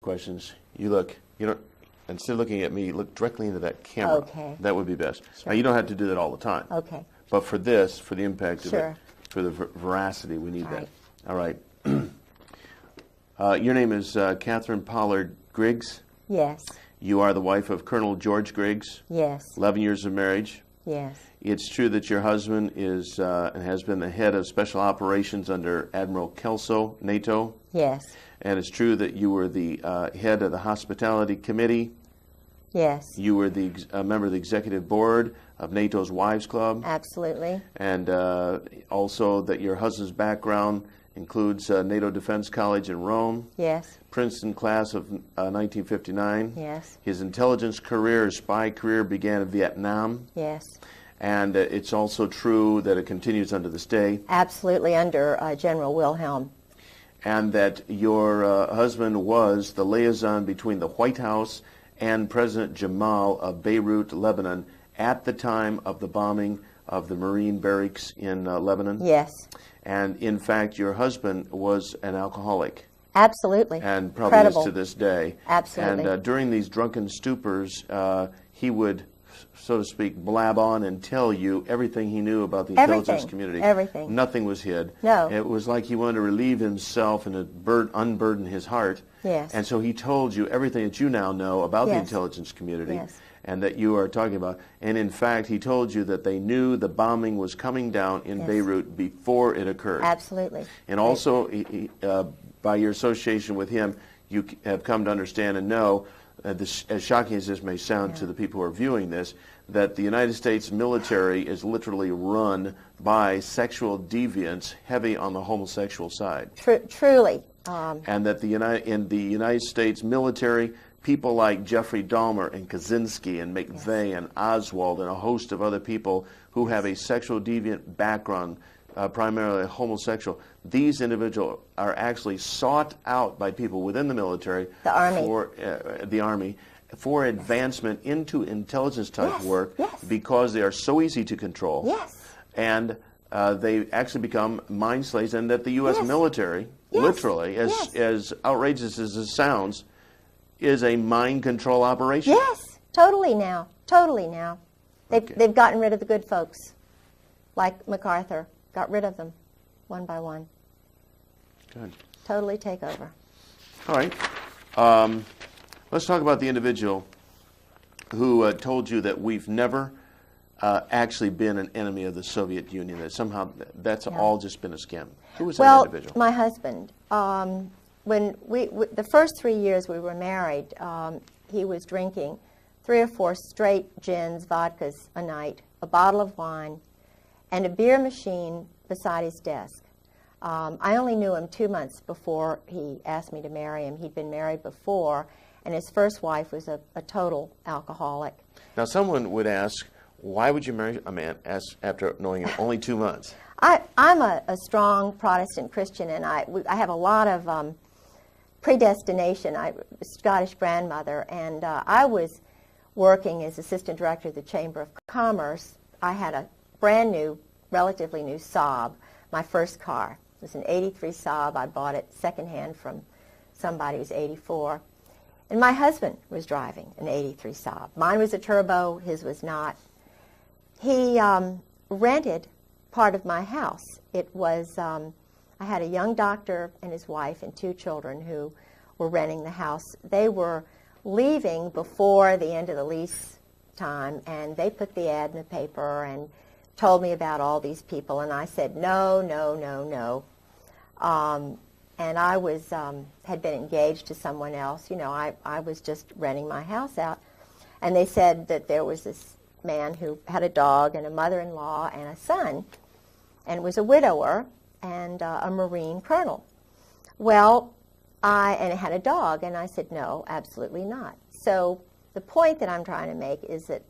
questions. You don't, instead of looking at me, look directly into that camera. Okay. That would be best. Sure. Now, you don't have to do that all the time. Okay. But for this, for the impact of Sure. it, for the veracity, we need All that. right. All right. Your name is Catherine Pollard Griggs. Yes. You are the wife of Colonel George Griggs. Yes. 11 years of marriage. Yes. It's true that your husband is and has been the head of special operations under Admiral Kelso, NATO. Yes. And it's true that you were the head of the hospitality committee. Yes. You were the member of the executive board of NATO's Wives Club. Absolutely. And also that your husband's background includes NATO Defense College in Rome. Yes. Princeton class of 1959. Yes. His intelligence career, his spy career began in Vietnam. Yes. And it's also true that it continues under this day. Absolutely, under General Wilhelm. And that your husband was the liaison between the White House and President Jamal of Beirut, Lebanon, at the time of the bombing of the Marine barracks in Lebanon. Yes. And in fact, your husband was an alcoholic. Absolutely. And probably Incredible. is to this day. Absolutely. And during these drunken stupors, he would, so to speak, blab on and tell you everything he knew about the intelligence community. Everything. Nothing was hid. No. It was like he wanted to relieve himself and unburden his heart. Yes. And so he told you everything that you now know about the Yes. intelligence community. Yes. And that you are talking about. And in fact, he told you that they knew the bombing was coming down in Yes. Beirut before it occurred. Absolutely. And also, by your association with him, you have come to understand and know, this, as shocking as this may sound to the people who are viewing this, that the United States military is literally run by sexual deviants heavy on the homosexual side. Truly. And that in the United States military, people like Jeffrey Dahmer and Kaczynski and McVeigh and Oswald and a host of other people who have a sexual deviant background, primarily homosexual, these individuals are actually sought out by people within the military, The Army. for the Army, for advancement into intelligence type Yes, work, yes. because they are so easy to control. Yes. And they actually become mind slaves, and that the U.S. Yes. military, Yes. literally, as outrageous as it sounds, is a mind control operation. Yes. Totally now. Totally now. They've gotten rid of the good folks, like MacArthur. Got rid of them, one by one. Good. Totally take over. All right. Let's talk about the individual who told you that we've never actually been an enemy of the Soviet Union, that somehow that's all just been a scam. Who was that individual? My husband. When the first 3 years we were married, he was drinking 3 or 4 straight gins, vodkas a night, a bottle of wine, and a beer machine beside his desk. I only knew him 2 months before he asked me to marry him. He'd been married before, and his first wife was a total alcoholic. Now, someone would ask, why would you marry a man after knowing him only 2 months? I'm a strong Protestant Christian, and I have a lot of predestination. I'm a Scottish grandmother, and I was working as assistant director of the Chamber of Commerce. I had a brand new, relatively new Saab, my first car. It was an 83 Saab. I bought it secondhand from somebody who's 84. And my husband was driving an 83 Saab. Mine was a turbo, his was not. He rented part of my house. It was, I had a young doctor and his wife and 2 children who were renting the house. They were leaving before the end of the lease time, and they put the ad in the paper and told me about all these people, and I said, no, no, no, no. And I was had been engaged to someone else. You know, I was just renting my house out. And they said that there was this man who had a dog and a mother-in-law and a son, and was a widower and a Marine colonel. Well, and it had a dog, and I said, no, absolutely not. So the point that I'm trying to make is that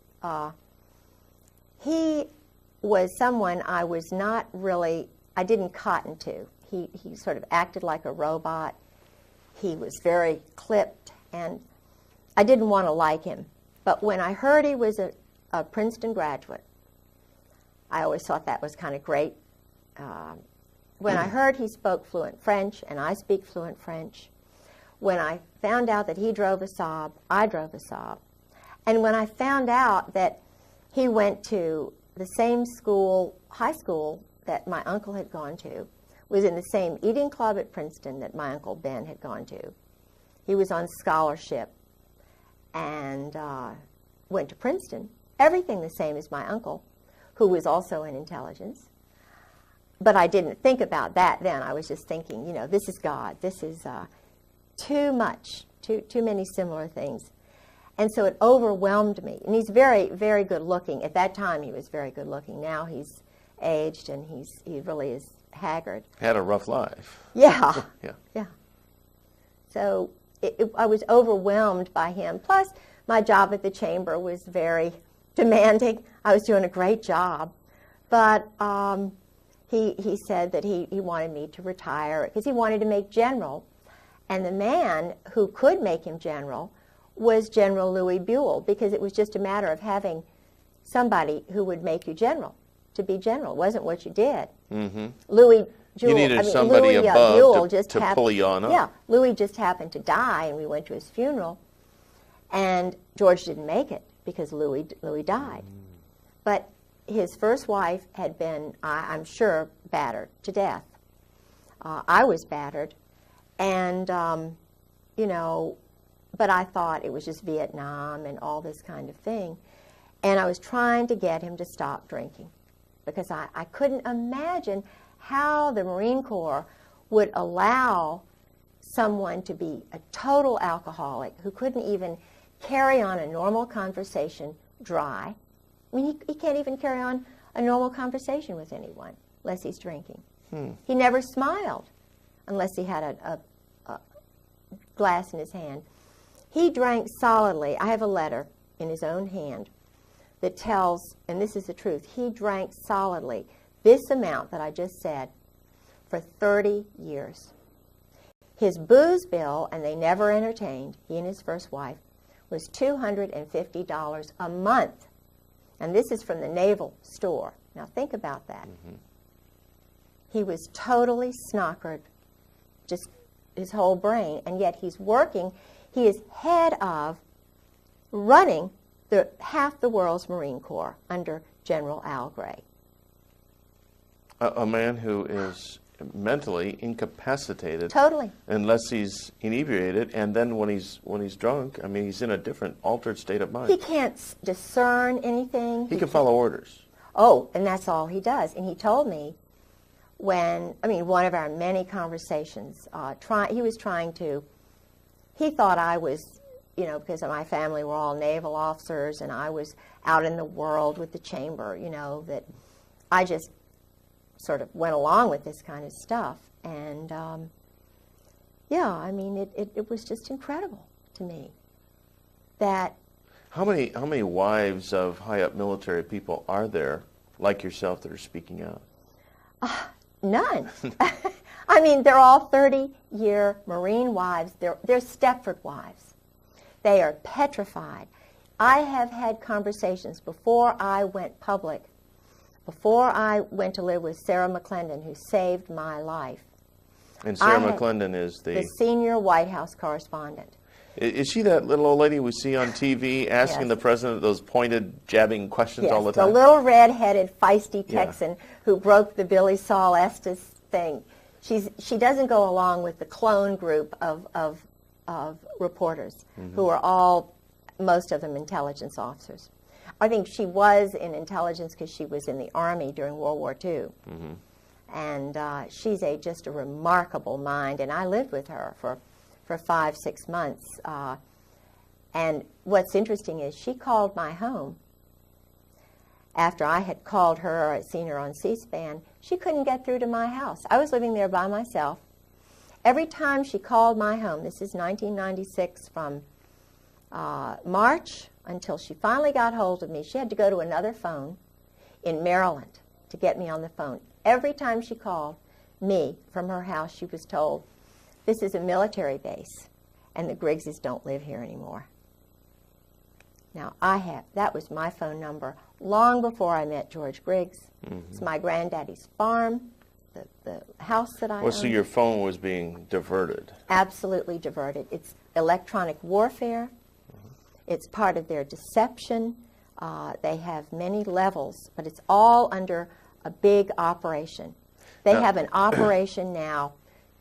he was someone I was not really, I didn't cotton to. He sort of acted like a robot. He was very clipped, and I didn't want to like him. But when I heard he was a Princeton graduate, I always thought that was kind of great. When I heard he spoke fluent French, and I speak fluent French, When I found out that he drove a Saab, I drove a Saab. And when I found out that he went to the same school, high school, that my uncle had gone to, was in the same eating club at Princeton that my Uncle Ben had gone to. He was on scholarship and went to Princeton. Everything the same as my uncle, who was also in intelligence. But I didn't think about that then. I was just thinking, you know, this is God. This is too much, too many similar things. And so it overwhelmed me. And he's very, very good looking. At that time, he was very good looking. Now he's aged and he really is haggard. Had a rough life. Yeah. Yeah. Yeah. So I was overwhelmed by him. Plus, my job at the chamber was very demanding. I was doing a great job. But he said that he wanted me to retire because he wanted to make general. And the man who could make him general was General Louis Buell, because it was just a matter of having somebody who would make you general. To be general it wasn't what you did. Mm-hmm. Louis Buell, you needed somebody above Buell to pull you on up. Yeah, Louis just happened to die, and we went to his funeral, and George didn't make it because Louis died. But his first wife had been, I'm sure, battered to death. I was battered, and you know. But I thought it was just Vietnam and all this kind of thing. And I was trying to get him to stop drinking because I couldn't imagine how the Marine Corps would allow someone to be a total alcoholic who couldn't even carry on a normal conversation dry. I mean, he can't even carry on a normal conversation with anyone unless he's drinking. He never smiled unless he had a glass in his hand. He drank solidly. I have a letter in his own hand that tells, and this is the truth, he drank solidly this amount that I just said for 30 years. His booze bill, and they never entertained, he and his first wife, was $250 a month. And this is from the Naval Store. Now think about that. Mm-hmm. He was totally snockered, just his whole brain, and yet he's working. He is head of running half the world's Marine Corps under General Al Gray. A man who is mentally incapacitated. Totally. Unless he's inebriated, and then when he's drunk, I mean, he's in a different, altered state of mind. He can't discern anything. He can follow orders. Oh, and that's all he does. And he told me one of our many conversations, he thought I was, you know, because my family were all naval officers and I was out in the world with the chamber, you know, that I just sort of went along with this kind of stuff. And, yeah, I mean, it was just incredible to me that... How many wives of high-up military people are there, like yourself, that are speaking out? None. I mean, they're all 30-year Marine wives. They're Stepford wives. They are petrified. I have had conversations before I went public, before I went to live with Sarah McClendon, who saved my life. And Sarah McClendon is the senior White House correspondent. Is she that little old lady we see on TV asking Yes. the president those pointed, jabbing questions all the time? The little red-headed, feisty Texan who broke the Billy Saul Estes thing. She doesn't go along with the clone group of reporters who are most of them intelligence officers. I think she was in intelligence because she was in the Army during World War II. And she's just a remarkable mind, and I lived with her for 5-6 months. And what's interesting is she called my home after I had called her or seen her on C-SPAN. She couldn't get through to my house. I was living there by myself. Every time she called my home, this is 1996, from March until she finally got hold of me, she had to go to another phone in Maryland to get me on the phone. Every time she called me from her house, she was told, "This is a military base, and the Griggses don't live here anymore." Now, that was my phone number long before I met George Griggs. It's my granddaddy's farm. the house that I Well, so owned. your phone was being diverted. Absolutely diverted. It's electronic warfare. It's part of their deception. They have many levels, but it's all under a big operation. They have an operation now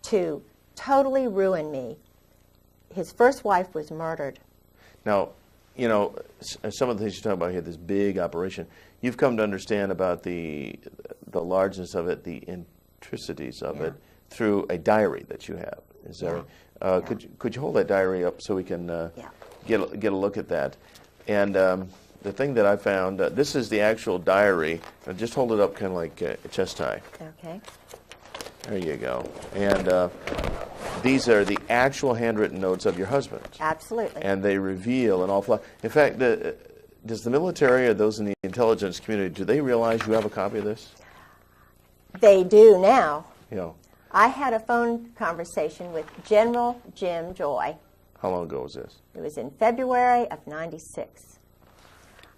to totally ruin me. His first wife was murdered. Now, you know, some of the things you talk about here, this big operation, you've come to understand about the largeness of it, the intricacies of it, through a diary that you have. Is that right? Could you hold that diary up so we can get a look at that? And the thing that I found, this is the actual diary. Just hold it up kind of like a chest high. Okay. There you go. And these are the actual handwritten notes of your husband. Absolutely. And they reveal an awful lot. In fact, does the military or those in the intelligence community, do they realize you have a copy of this? They do now. You know, I had a phone conversation with General Jim Joy. how long ago was this? It was in February of '96.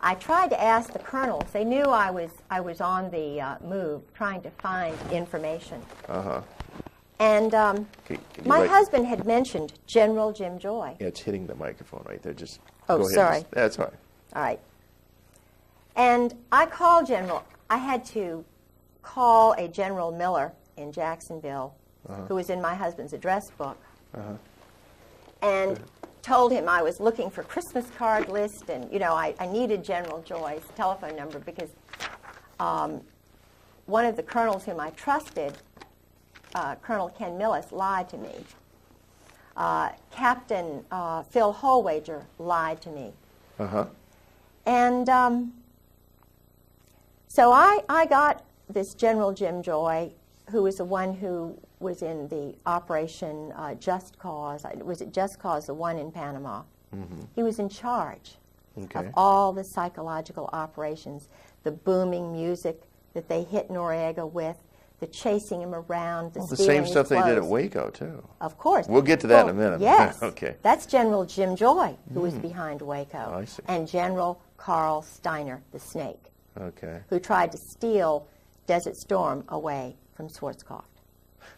I tried to ask the colonels. They knew I was on the move, trying to find information. And my husband had mentioned General Jim Joy. Yeah, it's hitting the microphone right there. Just Oh, go ahead. sorry. That's all right. All right. And I called General. I had to call a General Miller in Jacksonville, who was in my husband's address book, and told him I was looking for Christmas card list, and I needed General Joy's telephone number because one of the colonels whom I trusted, Colonel Ken Millis, lied to me. Captain Phil Holwager lied to me. And so I got this General Jim Joy, who was the one who was in the Operation Just Cause. Was it Just Cause, the one in Panama? He was in charge of all the psychological operations, the booming music that they hit Noriega with, the chasing him around, the same stuff they did at Waco, too. Of course. We'll get to that in a minute. Yes. Okay. That's General Jim Joy, who was behind Waco. Oh, I see. And General Carl Steiner, the Snake, Okay. who tried to steal Desert Storm away from Schwarzkopf.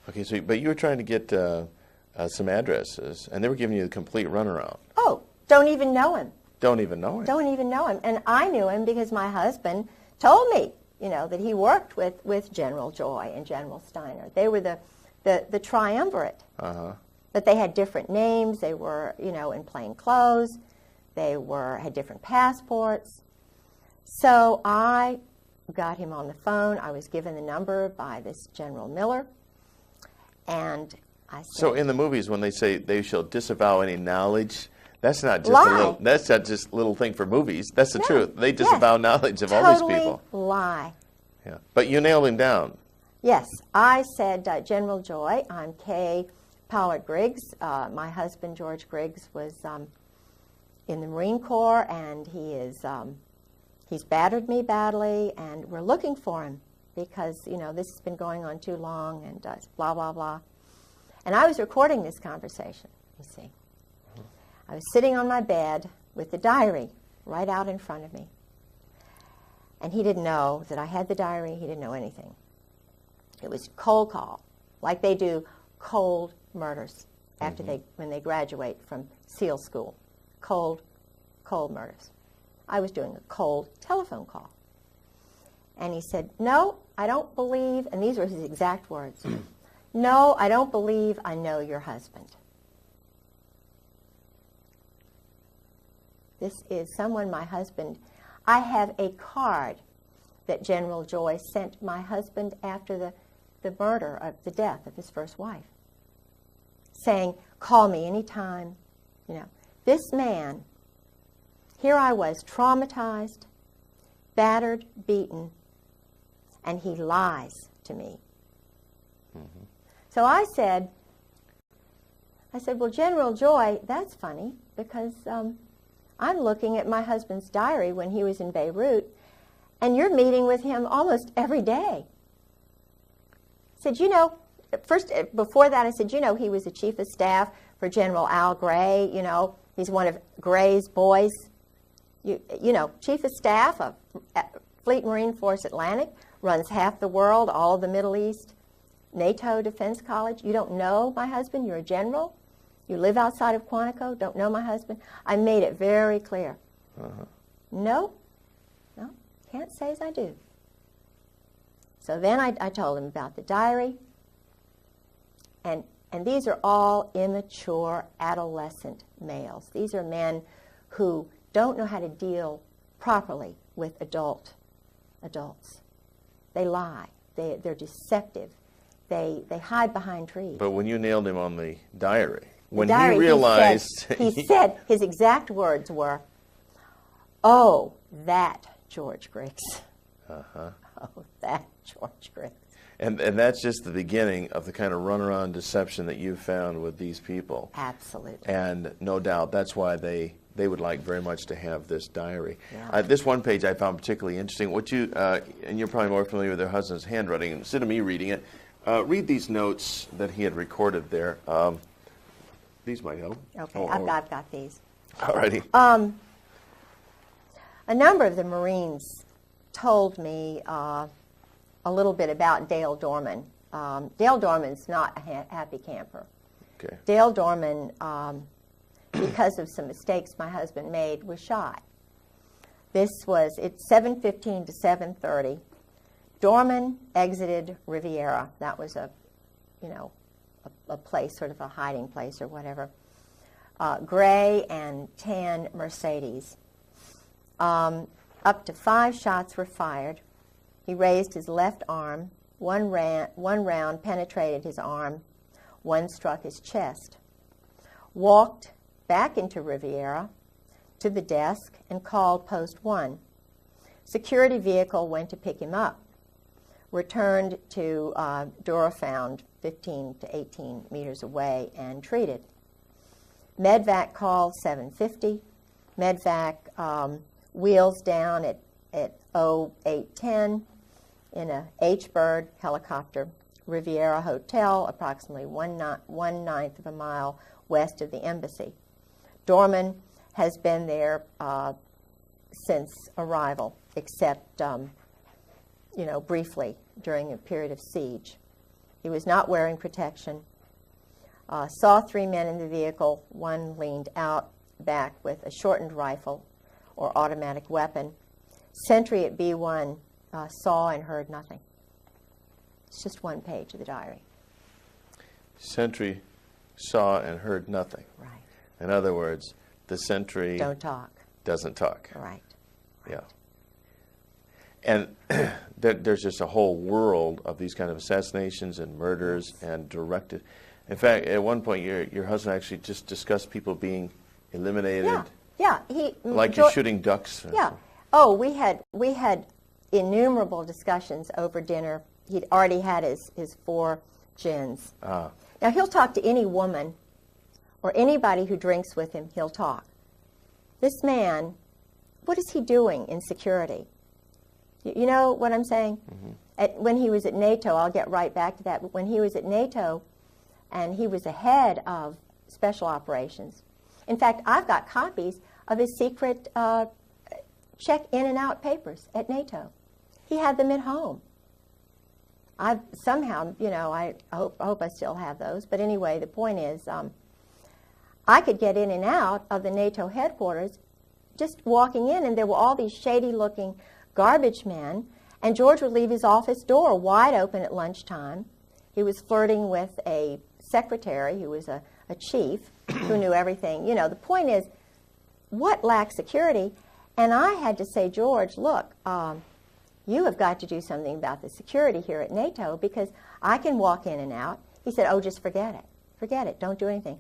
Okay, so, but you were trying to get some addresses, and they were giving you the complete runaround. Oh, don't even know him. Don't even know him. Don't even know him. And I knew him because my husband told me, that he worked with General Joy and General Steiner. They were the triumvirate. But they had different names. They were, in plain clothes. They had different passports. So I got him on the phone. I was given the number by this General Miller. And I said... So in the movies, when they say they shall disavow any knowledge, that's not just that's not just a little thing for movies. That's the truth. They disavow knowledge of all these people. Lie. Yeah. But you nailed him down. Yes. I said, General Joy, I'm Kay Griggs. My husband, George Griggs, was in the Marine Corps, and he's battered me badly, and we're looking for him because, this has been going on too long, and blah, blah, blah. And I was recording this conversation, you see. I was sitting on my bed with the diary right out in front of me. And he didn't know that I had the diary. He didn't know anything. It was cold call, like they do cold murders after when they graduate from SEAL school. Cold murders. I was doing a cold telephone call. And he said, "No, I don't believe," and these were his exact words, "No, I don't believe I know your husband." This is someone my husband... I have a card that General Joy sent my husband after the murder, of the death of his first wife, saying, "Call me anytime." This man, here I was, traumatized, battered, beaten, and he lies to me. So I said, "Well, General Joy, that's funny, because I'm looking at my husband's diary when he was in Beirut, and you're meeting with him almost every day." I said, first, before that, I said, he was the chief of staff for General Al Gray. He's one of Gray's boys. Chief of staff of Fleet Marine Force Atlantic, runs half the world, all of the Middle East. NATO Defense College. You don't know my husband. You're a general. You live outside of Quantico. Don't know my husband. I made it very clear. No, can't say as I do. So then I told him about the diary. And these are all immature adolescent males. These are men who don't know how to deal properly with adults. They lie. They're deceptive. They hide behind trees. But when you nailed him on the diary, when diary, he realized... He said, his exact words were, "Oh, that George Griggs." Oh, that George Griggs. And that's just the beginning of the kind of runaround deception that you've found with these people. Absolutely. And no doubt that's why they would like very much to have this diary. Yeah. This one page I found particularly interesting. What you and you're probably more familiar with their husband's handwriting. Instead of me reading it, read these notes that he had recorded there. These might help. Okay, I've got these. All righty. A number of the Marines told me a little bit about Dale Dorman. Dale Dorman's not a happy camper. Okay. Dale Dorman, because of some mistakes my husband made, was shot. It's 7:15 to 7:30. Dorman exited Riviera. That was a place, sort of a hiding place or whatever. Gray and tan Mercedes. Up to 5 shots were fired. He raised his left arm. One round penetrated his arm. One struck his chest. Walked back into Riviera to the desk and called Post 1. Security vehicle went to pick him up. Returned to Durafound, 15 to 18 meters away, and treated. Medvac called 7:50. Medvac wheels down at 08:10 in a H-Bird helicopter. Riviera Hotel, approximately 1/9 of a mile west of the embassy. Dorman has been there since arrival, except briefly during a period of siege. He was not wearing protection. Saw 3 men in the vehicle. One leaned out back with a shortened rifle or automatic weapon. Sentry at B1 saw and heard nothing. It's just one page of the diary. Sentry saw and heard nothing. Right. In other words, the sentry don't talk. Doesn't talk. Right. Yeah. And there's just a whole world of these kind of assassinations and murders and directed. In fact, at one point, your husband actually just discussed people being eliminated. Yeah. Like you're shooting ducks. Yeah. Oh, we had innumerable discussions over dinner. He'd already had his 4 gins. Now, he'll talk to any woman or anybody who drinks with him, he'll talk. This man, what is he doing in security? You know what I'm saying? Mm-hmm. When he was at NATO, I'll get right back to that, but when he was at NATO and he was the head of special operations. In fact, I've got copies of his secret check in and out papers at NATO. He had them at home. I hope I still have those. But anyway, the point is, I could get in and out of the NATO headquarters just walking in, and there were all these shady-looking garbage men, and George would leave his office door wide open at lunchtime. He was flirting with a secretary who was a chief who knew everything. The point is, what lacked security? And I had to say, George, look, you have got to do something about the security here at NATO because I can walk in and out. He said, oh, just forget it. Forget it. Don't do anything.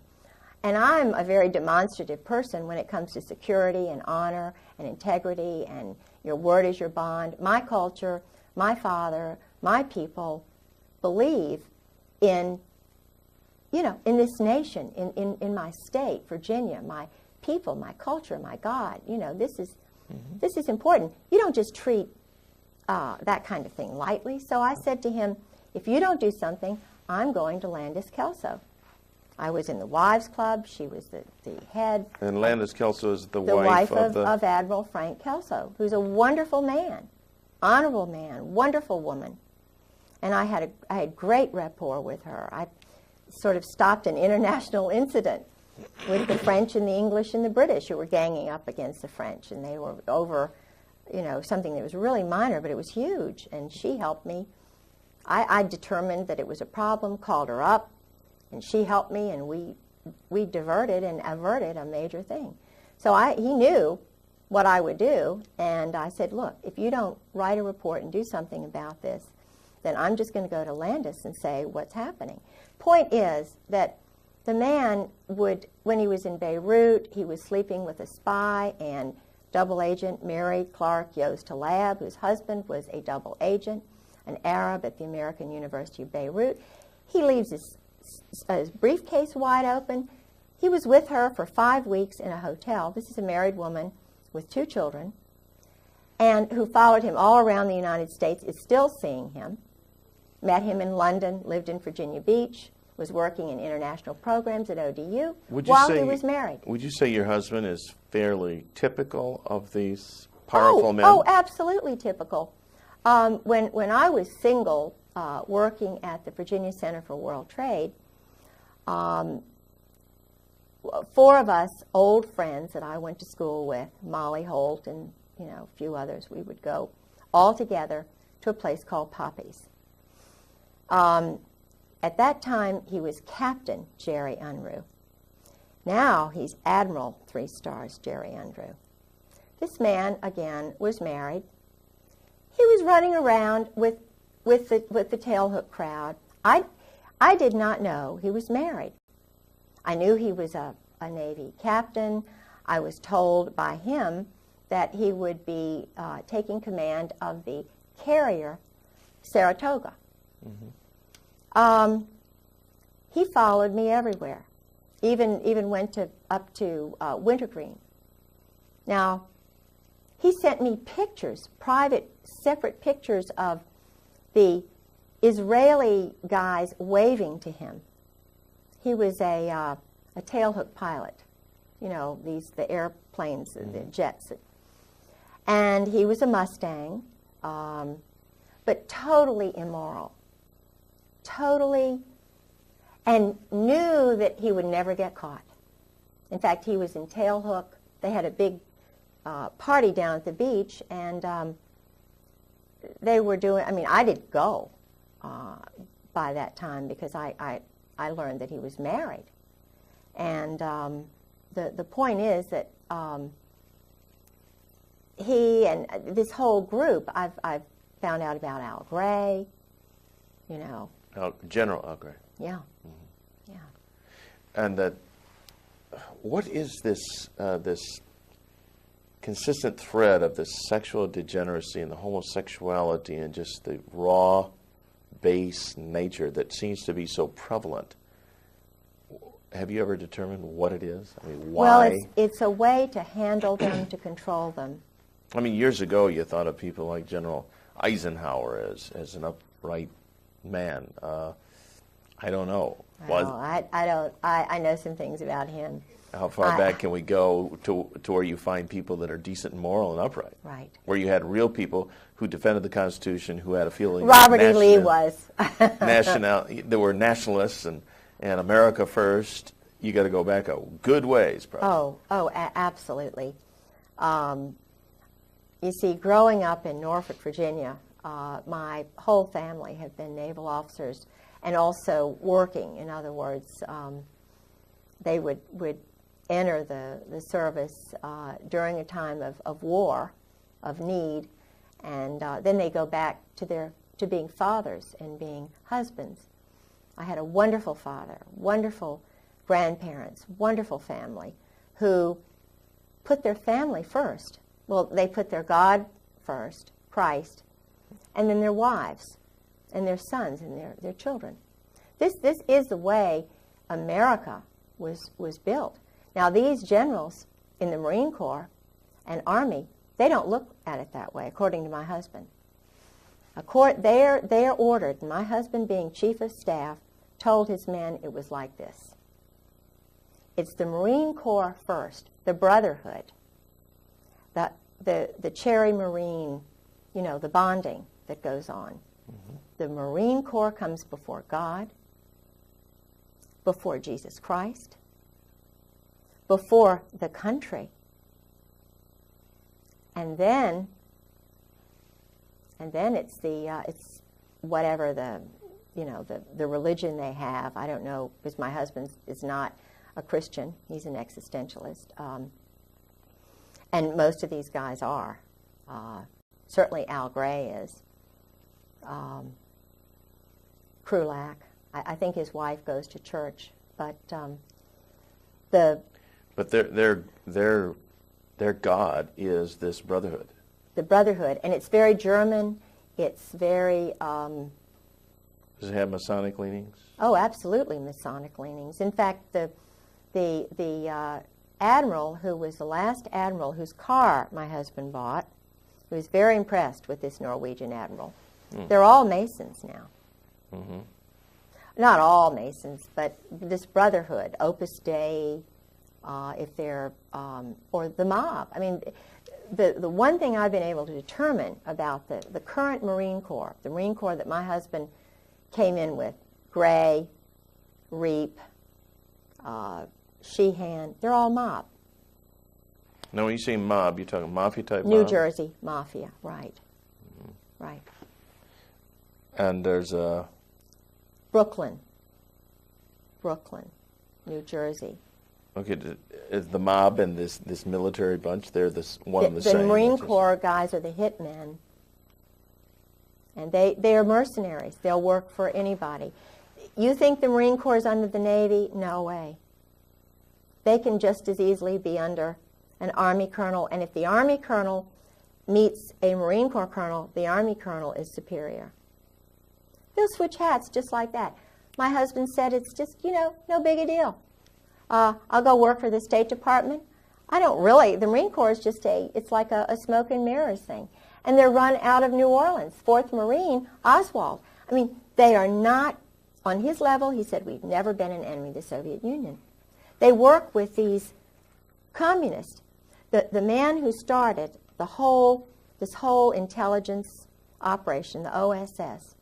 And I'm a very demonstrative person when it comes to security and honor and integrity, and your word is your bond. My culture, my father, my people believe in this nation, in my state, Virginia, my people, my culture, my God. This is important. You don't just treat that kind of thing lightly. So I said to him, if you don't do something, I'm going to Landis Kelso. I was in the Wives Club. She was the head. And Landis Kelso is the wife of Admiral Frank Kelso, who's a wonderful man, honorable man, wonderful woman. And I had great rapport with her. I sort of stopped an international incident with the French and the English and the British who were ganging up against the French, and they were over, something that was really minor, but it was huge. And she helped me. I determined that it was a problem, called her up, and she helped me, and we diverted and averted a major thing. So he knew what I would do, and I said, look, if you don't write a report and do something about this, then I'm just going to go to Landis and say what's happening. Point is that the man would, when he was in Beirut, he was sleeping with a spy and double agent Mary Clark Yost Talab, whose husband was a double agent, an Arab at the American University of Beirut. He leaves his briefcase wide open. He was with her for 5 weeks in a hotel. This is a married woman with 2 children, and who followed him all around the United States, is still seeing him. Met him in London, lived in Virginia Beach, was working in international programs at ODU while he was married. Would you say your husband is fairly typical of these powerful men? Oh, absolutely typical. When I was single, working at the Virginia Center for World Trade, 4 of us old friends that I went to school with, Molly Holt and a few others, we would go all together to a place called Poppy's. At that time, he was Captain Jerry Unruh. Now he's Admiral 3 stars Jerry Unruh. This man, again, was married. He was running around with the tailhook crowd. I did not know he was married. I knew he was a Navy captain. I was told by him that he would be taking command of the carrier Saratoga. Mm-hmm. He followed me everywhere, even went up to Wintergreen. Now, he sent me pictures, private, separate pictures of the Israeli guys waving to him. He was a tailhook pilot, the airplanes, the jets. And he was a Mustang, but totally immoral. Totally, and knew that he would never get caught. In fact, he was in tailhook. They had a big party down at the beach, and they were doing, I didn't go by that time because I learned that he was married. And the point is that he and this whole group, I've found out about Al Gray, General Al Gray. Yeah. Mm-hmm. Yeah. And what is this this consistent thread of this sexual degeneracy and the homosexuality and just the raw, base nature that seems to be so prevalent? Have you ever determined what it is? Why? Well, it's a way to handle them, to control them. Years ago, you thought of people like General Eisenhower as an upright man. I don't know. I know some things about him. How far back can we go to where you find people that are decent and moral and upright? Right. Where you had real people who defended the Constitution, who had a feeling. Robert E. Lee was. There were nationalists and America first. You got to go back a good ways, probably. Absolutely. You see, growing up in Norfolk, Virginia, my whole family have been naval officers and also working. In other words, they would enter the service during a time of war, of need, and then they go back to being fathers and being husbands. I had a wonderful father, wonderful grandparents, wonderful family who put their family first. Well, they put their God first, Christ, and then their wives and their sons and their children. This is the way America was built. Now, these generals in the Marine Corps and Army, they don't look at it that way, according to my husband. They're ordered, and my husband, being chief of staff, told his men it was like this. It's the Marine Corps first, the brotherhood, the cherry Marine, the bonding that goes on. Mm-hmm. the Marine Corps comes before God, before Jesus Christ, before the country, and then it's it's whatever the religion they have. I don't know, because my husband is not a Christian. He's an existentialist, and most of these guys are. Certainly Al Gray is. Krulak. I think his wife goes to church, but their God is this brotherhood. The brotherhood, and it's very German. It's very. Does it have Masonic leanings? Oh, absolutely, Masonic leanings. In fact, the admiral who was the last admiral whose car my husband bought, he was very impressed with this Norwegian admiral. They're all Masons now. Mm-hmm. Not all Masons, but this brotherhood, Opus Dei, if they're, or the mob. I mean, the one thing I've been able to determine about the current Marine Corps, the Marine Corps that my husband came in with, Gray, Reap, Sheehan, they're all mob. Now, when you say mob, you're talking mafia-type mob? New Jersey mafia, right. Mm-hmm. Right. And there's a... Brooklyn, New Jersey. Okay, is the mob and this military bunch, they're one and the same? The Marine Corps guys are the hitmen. And they are mercenaries. They'll work for anybody. You think the Marine Corps is under the Navy? No way. They can just as easily be under an Army colonel, and if the Army colonel meets a Marine Corps colonel, the Army colonel is superior. They'll switch hats just like that. My husband said it's just, no big a deal. I'll go work for the State Department. I don't really. The Marine Corps is just it's like a smoke and mirrors thing. And they're run out of New Orleans. 4th Marine, Oswald. I mean, they are not, on his level, he said, we've never been an enemy of the Soviet Union. They work with these communists. The man who started this whole intelligence operation, the OSS,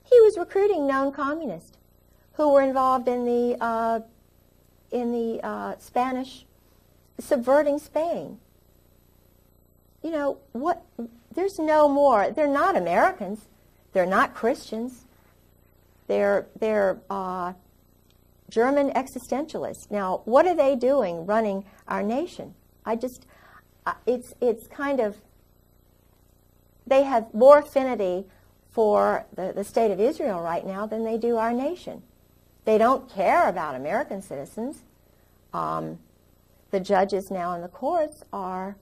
he was recruiting known communists who were involved in the Spanish, subverting Spain. What? There's no more. They're not Americans. They're not Christians. They're German existentialists. Now, what are they doing running our nation? It's kind of, they have more affinity for the state of Israel right now than they do our nation. They don't care about American citizens. The judges now in the courts are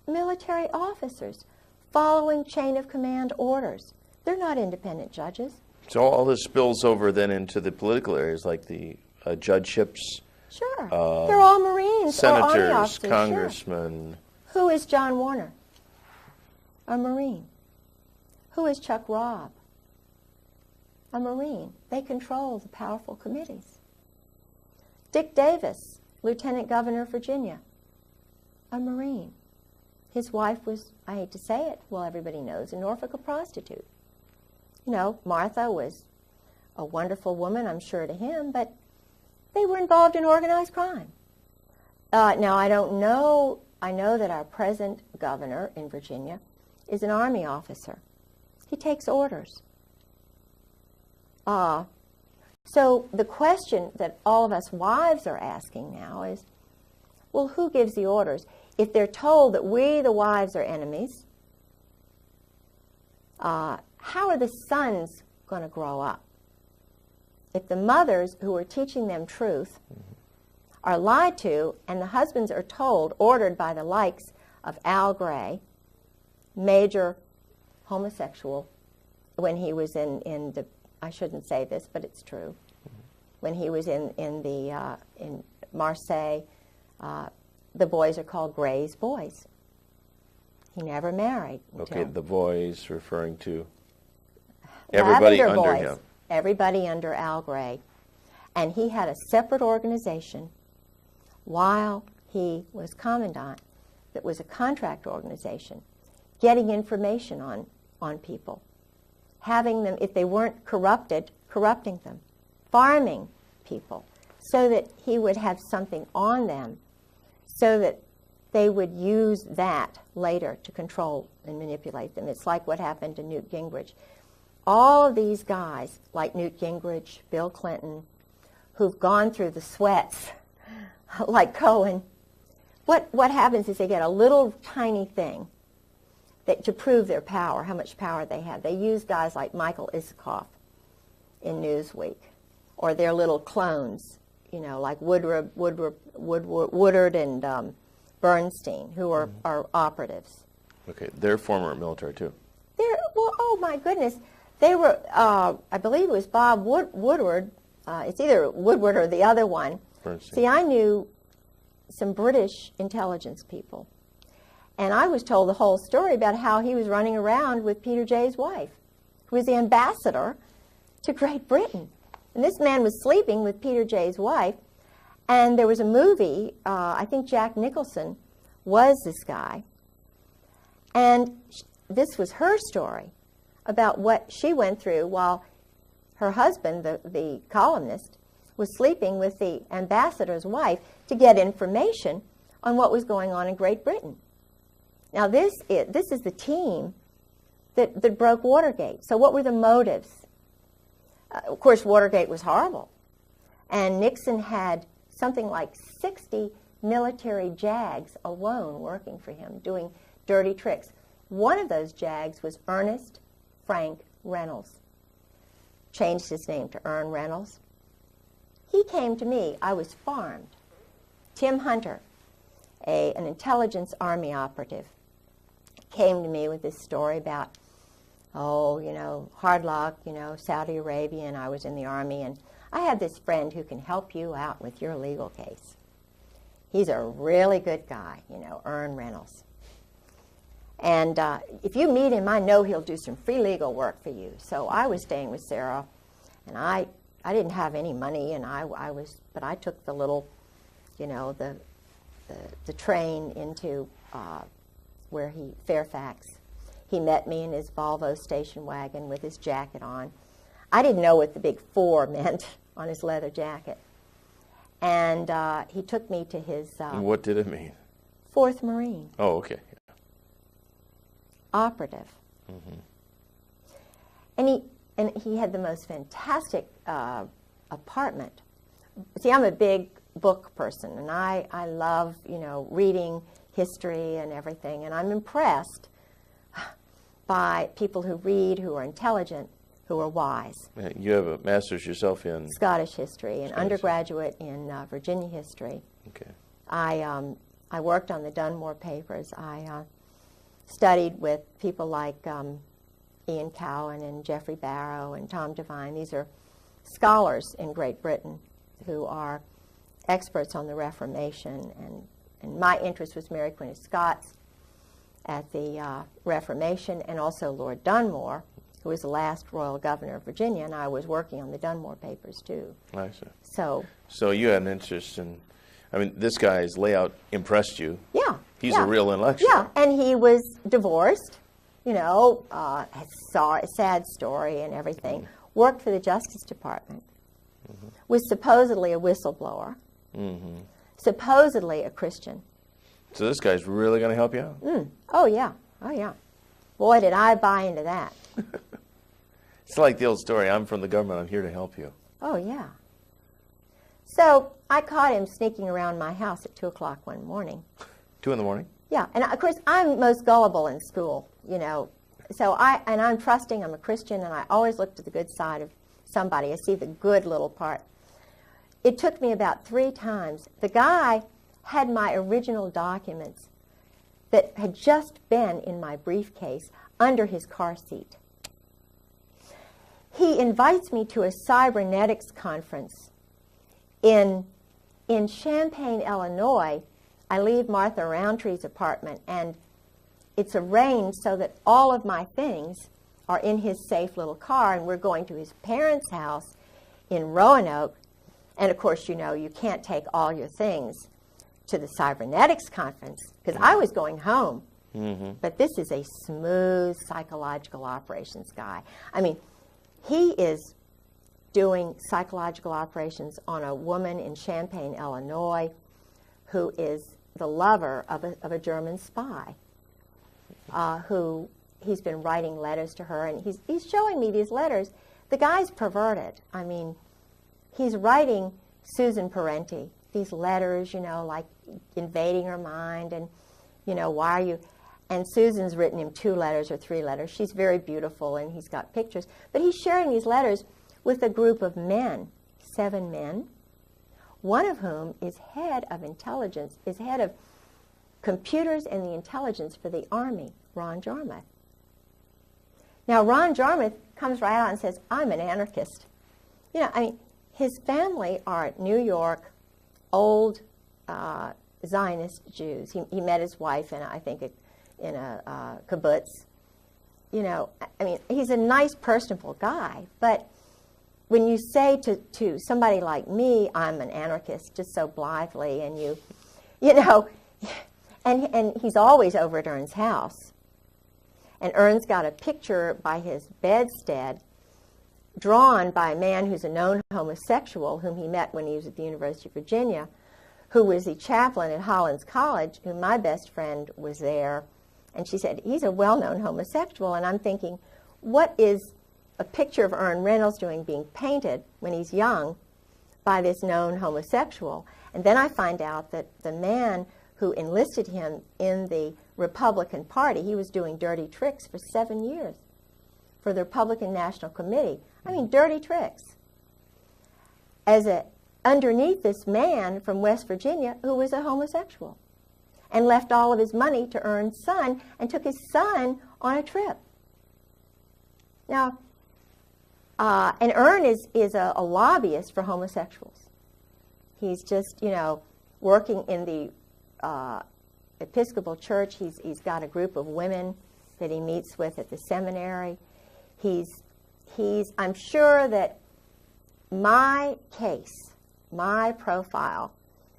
military officers following chain of command orders. They're not independent judges. So all this spills over then into the political areas, like the judgeships. Sure. They're all Marines, senators, or Army officers, congressmen. Sure. Who is John Warner? A Marine. Who is Chuck Robb? A Marine. They control the powerful committees. Dick Davis, Lieutenant Governor of Virginia, a Marine. His wife was, I hate to say it, well, everybody knows, in Norfolk, a prostitute. Martha was a wonderful woman, I'm sure, to him, but they were involved in organized crime. Now, I don't know, I know that our present governor in Virginia is an Army officer. He takes orders. So the question that all of us wives are asking now is, well, who gives the orders? If they're told that we, the wives, are enemies, how are the sons going to grow up? If the mothers who are teaching them truth are lied to, and the husbands are told, ordered by the likes of Al Gray, major homosexual, when he was in the, I shouldn't say this, but it's true, when he was in Marseille, the boys are called Gray's boys. He never married. Okay, the boys referring to everybody under boys, him. Everybody under Al Gray. And he had a separate organization while he was commandant that was a contract organization, getting information on on people, having them, if they weren't corrupted, corrupting them, farming people, so that he would have something on them, so that they would use that later to control and manipulate them. It's like what happened to Newt Gingrich. All of these guys, like Newt Gingrich, Bill Clinton, who've gone through the sweats, like Cohen, what happens is they get a little tiny thing that to prove their power, how much power they have. They use guys like Michael Isikoff in Newsweek, or their little clones, you know, like Woodward and Bernstein, who are operatives. Okay, they're former military too. Well, oh my goodness, they were. I believe it was Bob Woodward. It's either Woodward or the other one. Bernstein. See, I knew some British intelligence people, and I was told the whole story about how he was running around with Peter Jay's wife, who was the ambassador to Great Britain. And this man was sleeping with Peter Jay's wife, and there was a movie, I think Jack Nicholson was this guy, and this was her story about what she went through while her husband, the columnist, was sleeping with the ambassador's wife to get information on what was going on in Great Britain. Now this is the team that broke Watergate. So what were the motives? Of course, Watergate was horrible. And Nixon had something like 60 military JAGs alone working for him, doing dirty tricks. One of those JAGs was Ernest Frank Reynolds. Changed his name to Ern Reynolds. He came to me. I was farmed. Tim Hunter, an intelligence army operative, came to me with this story about, hard luck, Saudi Arabia, and I was in the army, and I have this friend who can help you out with your legal case. He's a really good guy, Ern Reynolds. And if you meet him, I know he'll do some free legal work for you. So I was staying with Sarah, and I didn't have any money, and but I took the little, the train into Fairfax. He met me in his Volvo station wagon with his jacket on. I didn't know what the big 4 meant on his leather jacket. And he took me to his... what did it mean? 4th Marine. Oh, okay. Operative. Mm-hmm. And he had the most fantastic apartment. See, I'm a big book person, and I love, reading history and everything, and I'm impressed by people who read, who are intelligent, who are wise. You have a master's yourself in? Scottish history, and undergraduate in Virginia history. Okay. I worked on the Dunmore papers. I studied with people like Ian Cowan and Geoffrey Barrow and Tom Devine. These are scholars in Great Britain who are experts on the Reformation, and my interest was Mary Queen of Scots at the Reformation, and also Lord Dunmore, who was the last royal governor of Virginia, and I was working on the Dunmore papers too. I see. So you had an interest in, this guy's layout impressed you. Yeah. He's a real intellectual. Yeah, and he was divorced, a sad story and everything. Mm-hmm. Worked for the Justice Department. Mm-hmm. Was supposedly a whistleblower. Mm-hmm. Supposedly a Christian. So this guy's really going to help you out? Oh, yeah. Oh, yeah. Boy, did I buy into that. It's like the old story, I'm from the government, I'm here to help you. Oh, yeah. So I caught him sneaking around my house at 2 o'clock one morning. 2 in the morning? Yeah, and of course I'm most gullible in school, So I'm trusting, I'm a Christian, and I always look to the good side of somebody. I see the good little part. It took me about 3 times. The guy had my original documents that had just been in my briefcase under his car seat. He invites me to a cybernetics conference in Champaign, Illinois. I leave Martha Roundtree's apartment, and it's arranged so that all of my things are in his safe little car, and we're going to his parents' house in Roanoke. And, of course, you can't take all your things to the cybernetics conference, because I was going home But this is a smooth psychological operations guy. I mean, he is doing psychological operations on a woman in Champaign, Illinois, who is the lover of a German spy, who he's been writing letters to her, and he's showing me these letters. The guy's perverted. I mean, he's writing Susan Parenti these letters, you know, like invading her mind, and, you know, why are you... And Susan's written him 2 letters or 3 letters. She's very beautiful, and he's got pictures. But he's sharing these letters with a group of men, 7 men, one of whom is head of intelligence, is head of computers and the intelligence for the Army, Ron Jarmuth. Now, Ron Jarmuth comes right out and says, I'm an anarchist. You know, I mean, his family are New York, old Zionist Jews. He met his wife in, I think, in a kibbutz. You know, I mean, he's a nice, personable guy, but when you say to somebody like me, I'm an anarchist, just so blithely, and you know, and he's always over at Ern's house, and Ern's got a picture by his bedstead drawn by a man who's a known homosexual whom he met when he was at the University of Virginia, who was the chaplain at Hollins College, whom my best friend was there. And she said, he's a well-known homosexual. And I'm thinking, what is a picture of Ern Reynolds doing being painted when he's young by this known homosexual? And then I find out that the man who enlisted him in the Republican Party, he was doing dirty tricks for 7 years for the Republican National Committee. I mean, dirty tricks. Underneath this man from West Virginia who was a homosexual, and left all of his money to Ern's son and took his son on a trip. Now, and Ern is a lobbyist for homosexuals. He's just, you know, working in the Episcopal Church. He's got a group of women that he meets with at the seminary. I'm sure that my case, my profile,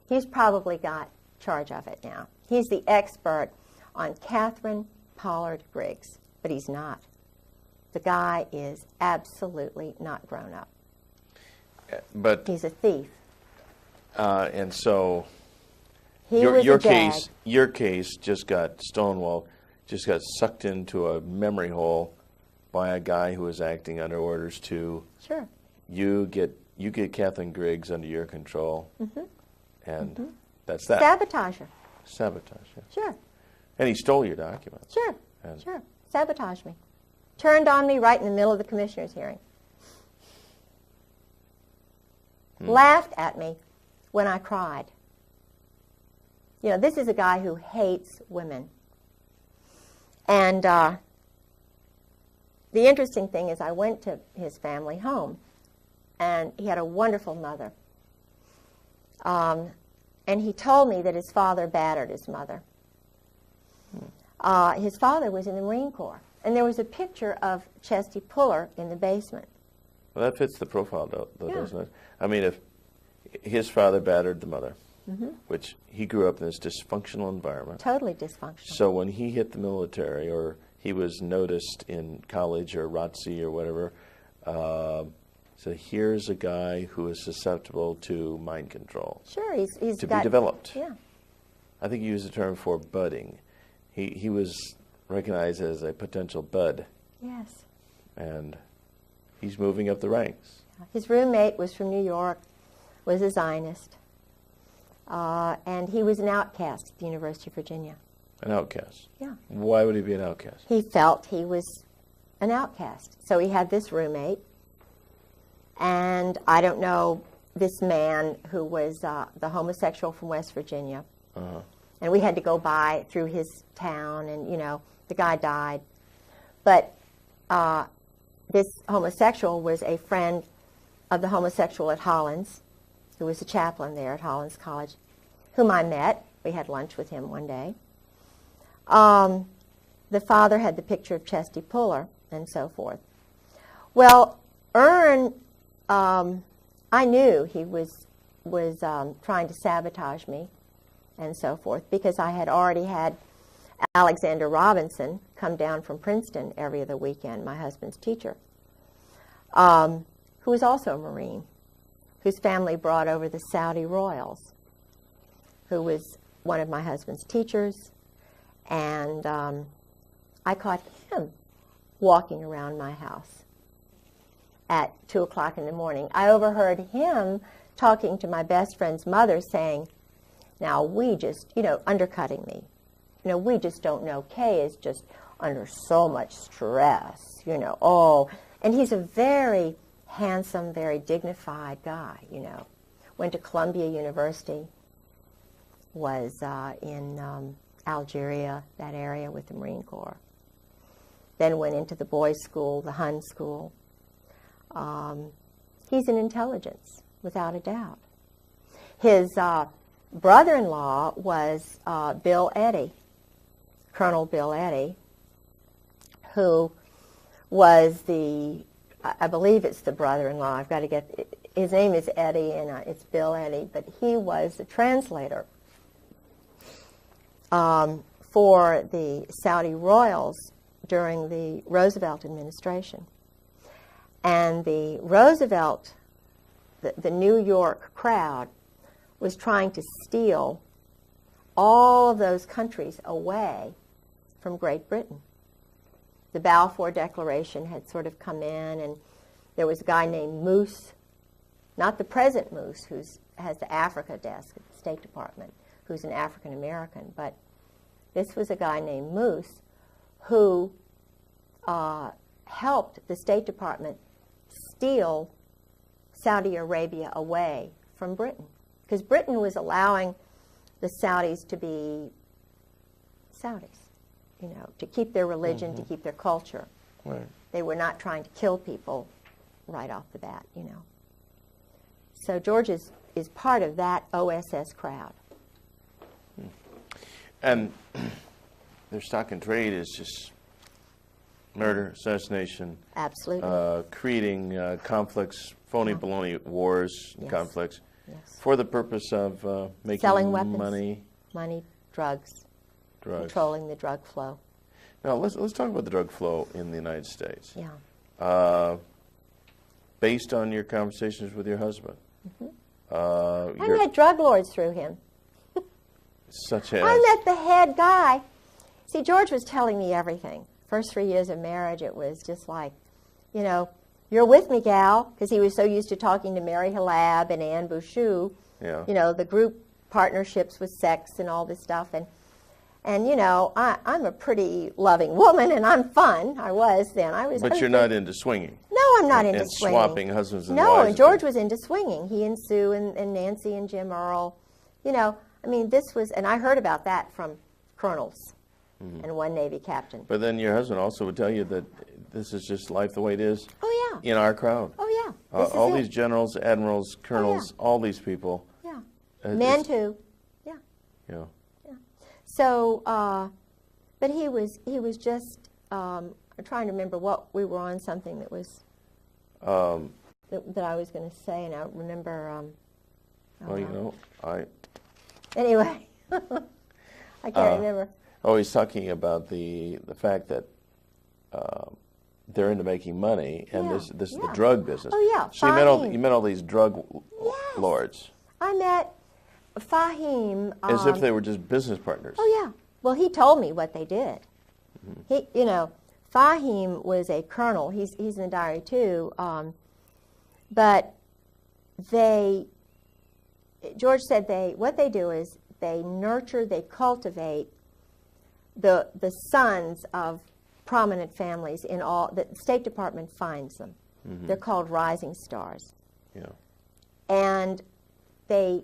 he's probably got charge of it now. He's the expert on Catherine Pollard Griggs, but he's not. The guy is absolutely not grown up. But he's a thief. And so he your case just got stonewalled, just got sucked into a memory hole by a guy who was acting under orders to you get Catherine Griggs under your control, and that's that. Sabotage her. Sabotage, yeah. Sure. And he stole your documents. Sure, sure. Sabotage me. Turned on me right in the middle of the commissioner's hearing. Laughed at me when I cried. You know, this is a guy who hates women. And the interesting thing is I went to his family home, and he had a wonderful mother. And he told me that his father battered his mother. His father was in the Marine Corps. And there was a picture of Chesty Puller in the basement. Well, that fits the profile, though, doesn't it? I mean, if his father battered the mother, which he grew up in this dysfunctional environment. Totally dysfunctional. So when he hit the military, or he was noticed in college or ROTC or whatever, so here's a guy who is susceptible to mind control. Sure, he's to be developed. Yeah. I think you used the term for budding. He was recognized as a potential bud. Yes. And he's moving up the ranks. His roommate was from New York, was a Zionist, and he was an outcast at the University of Virginia. An outcast? Yeah. Why would he be an outcast? He felt he was an outcast. So he had this roommate, and I don't know, this man who was the homosexual from West Virginia. And we had to go by through his town, and, you know, the guy died. But this homosexual was a friend of the homosexual at Hollins, who was a chaplain there at Hollins College, whom I met. We had lunch with him one day. The father had the picture of Chesty Puller, and so forth. Well, Ern, I knew he was trying to sabotage me, and so forth, because I had already had Alexander Robinson come down from Princeton every other weekend, my husband's teacher, who was also a Marine, whose family brought over the Saudi royals, who was one of my husband's teachers, and I caught him walking around my house at 2 o'clock in the morning. I overheard him talking to my best friend's mother saying, now we just, undercutting me. We just don't know. Kay is just under so much stress, And he's a very handsome, very dignified guy, Went to Columbia University, was in Algeria, that area with the Marine Corps. Then went into the boys' school, the Hun school. He's an intelligence, without a doubt. His brother-in-law was Bill Eddy, Colonel Bill Eddy, who was I believe it's the brother-in-law. I've got to get, his name is Eddy, and it's Bill Eddy, but he was the translator for the Saudi royals during the Roosevelt administration. And the Roosevelt, the New York crowd, was trying to steal all of those countries away from Great Britain. The Balfour Declaration had sort of come in, and there was a guy named Moose, not the present Moose, who has the Africa desk at the State Department, who's an African American, but this was a guy named Moose who helped the State Department steal Saudi Arabia away from Britain, because Britain was allowing the Saudis to be Saudis, to keep their religion, to keep their culture. Right. They were not trying to kill people right off the bat, So George is part of that OSS crowd. And their stock and trade is just murder, assassination. Absolutely. Creating conflicts, phony baloney wars, Yes. conflicts, Yes. for the purpose of making Selling weapons. money, Drugs. drugs. Controlling the drug flow. Now let's talk about the drug flow in the United States. Yeah. Based on your conversations with your husband. I met drug lords through him. Such as? I met the head guy. See, George was telling me everything. First 3 years of marriage, it was just like, you're with me, gal, because he was so used to talking to Mary Halab and Anne Bouchou. Yeah. The group partnerships with sex and all this stuff. And I'm a pretty loving woman, and I'm fun. I was then. But you're not into swinging. No, I'm not into and swinging. Swapping husbands and No, wives. and George was into swinging. He and Sue and Nancy and Jim Earl. This was, and I heard about that from colonels and one Navy captain. But then your husband also would tell you that this is just life the way it is. Oh, yeah. In our crowd. Oh, yeah. All these generals, admirals, colonels, all these people. Yeah. Men, too. Yeah. Yeah. So, but he was just, I'm trying to remember what we were on, something that was, that I was going to say, and I remember, Anyway, I can't remember. Oh, he's talking about the fact that they're into making money, and this is the drug business. Oh, yeah. So you met all these drug lords. I met Fahim. As if they were just business partners. Oh, yeah. Well, he told me what they did. He, Fahim was a colonel. He's in the diary, too. But George said what they do is they nurture, they cultivate the sons of prominent families in all, the State Department finds them. They're called rising stars. Yeah. And they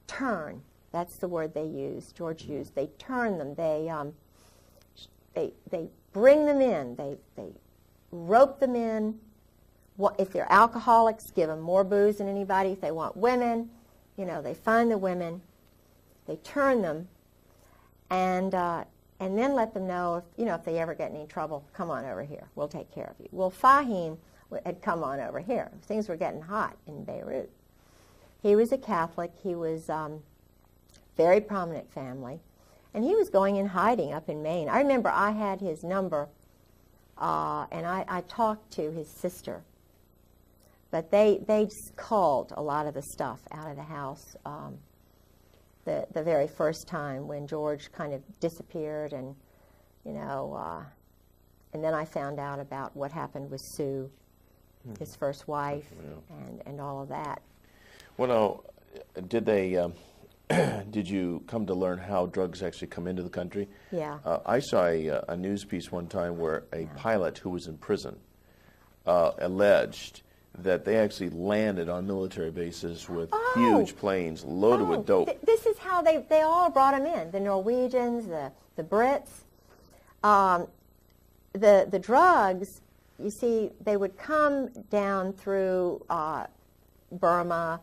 turn, that's the word they use, George used, they turn them, they bring them in, they rope them in. If they're alcoholics, give them more booze than anybody. If they want women, they find the women, they turn them, and then let them know if they ever get in any trouble, come on over here. We'll take care of you. Well, Fahim had come on over here. Things were getting hot in Beirut. He was a Catholic. He was very prominent family, And he was going in hiding up in Maine. I remember I had his number, and I talked to his sister. But they just culled a lot of the stuff out of the house the very first time when George kind of disappeared, and and then I found out about what happened with Sue, his first wife, and all of that. Well, now, did they? Did you come to learn how drugs actually come into the country? Yeah. I saw a news piece one time where a pilot who was in prison alleged that they actually landed on military bases with huge planes loaded with dope. This is how they all brought them in. The Norwegians, the Brits. The drugs, you see, they would come down through Burma,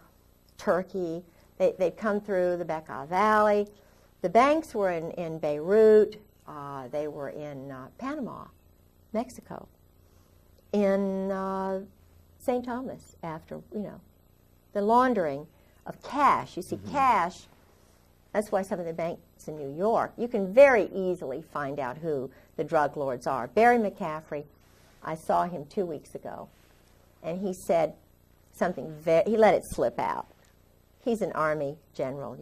Turkey. They'd come through the Bekaa Valley. The banks were in Beirut. They were in Panama, Mexico, in St. Thomas, after, the laundering of cash. You see, cash, that's why some of the banks in New York, you can very easily find out who the drug lords are. Barry McCaffrey, I saw him 2 weeks ago, and he said something he let it slip out. He's an Army general,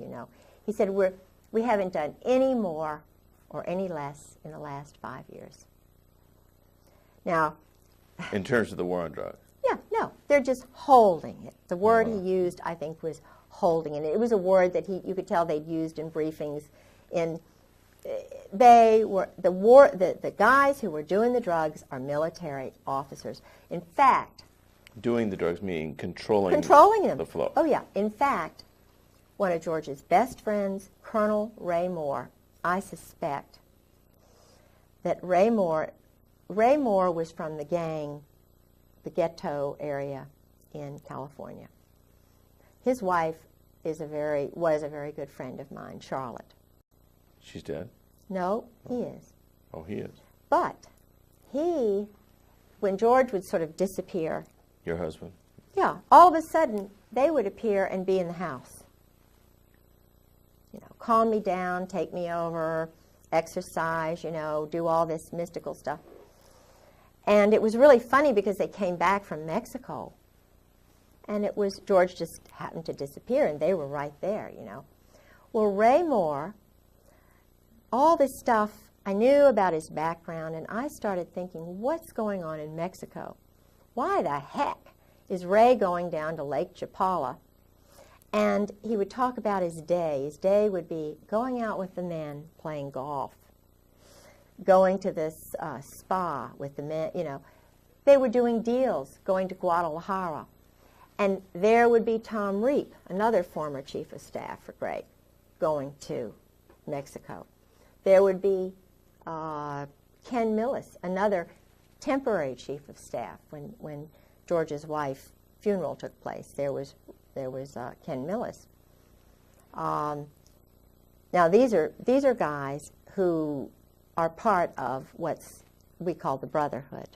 He said, we haven't done any more or any less in the last 5 years. Now, in terms of the war on drugs? Yeah, no, they're just holding it. The word he used, I think, was holding it. It was a word that you could tell they'd used in briefings. They were the guys who were doing the drugs are military officers. In fact, doing the drugs meaning controlling them. The flow. Oh yeah. In fact, one of George's best friends, Colonel Ray Moore, I suspect that Ray Moore was from the gang, the ghetto area in California. His wife was a very good friend of mine, Charlotte. She's dead? No, he is. Oh, he is. But when George would sort of disappear. Your husband? Yeah, all of a sudden they would appear and be in the house. Calm me down, take me over, exercise, do all this mystical stuff. And it was really funny because they came back from Mexico, and George just happened to disappear, and they were right there, Well, Ray Moore, all this stuff, I knew about his background, and I started thinking, what's going on in Mexico? Why the heck is Ray going down to Lake Chapala? And he would talk about his day. His day would be going out with the men, playing golf, going to this spa with the men, They were doing deals, going to Guadalajara. And there would be Tom Reap, another former chief of staff for Gregg, going to Mexico. There would be Ken Millis, another temporary chief of staff when George's wife's funeral took place. There was Ken Millis. Now these are guys who are part of we call the Brotherhood,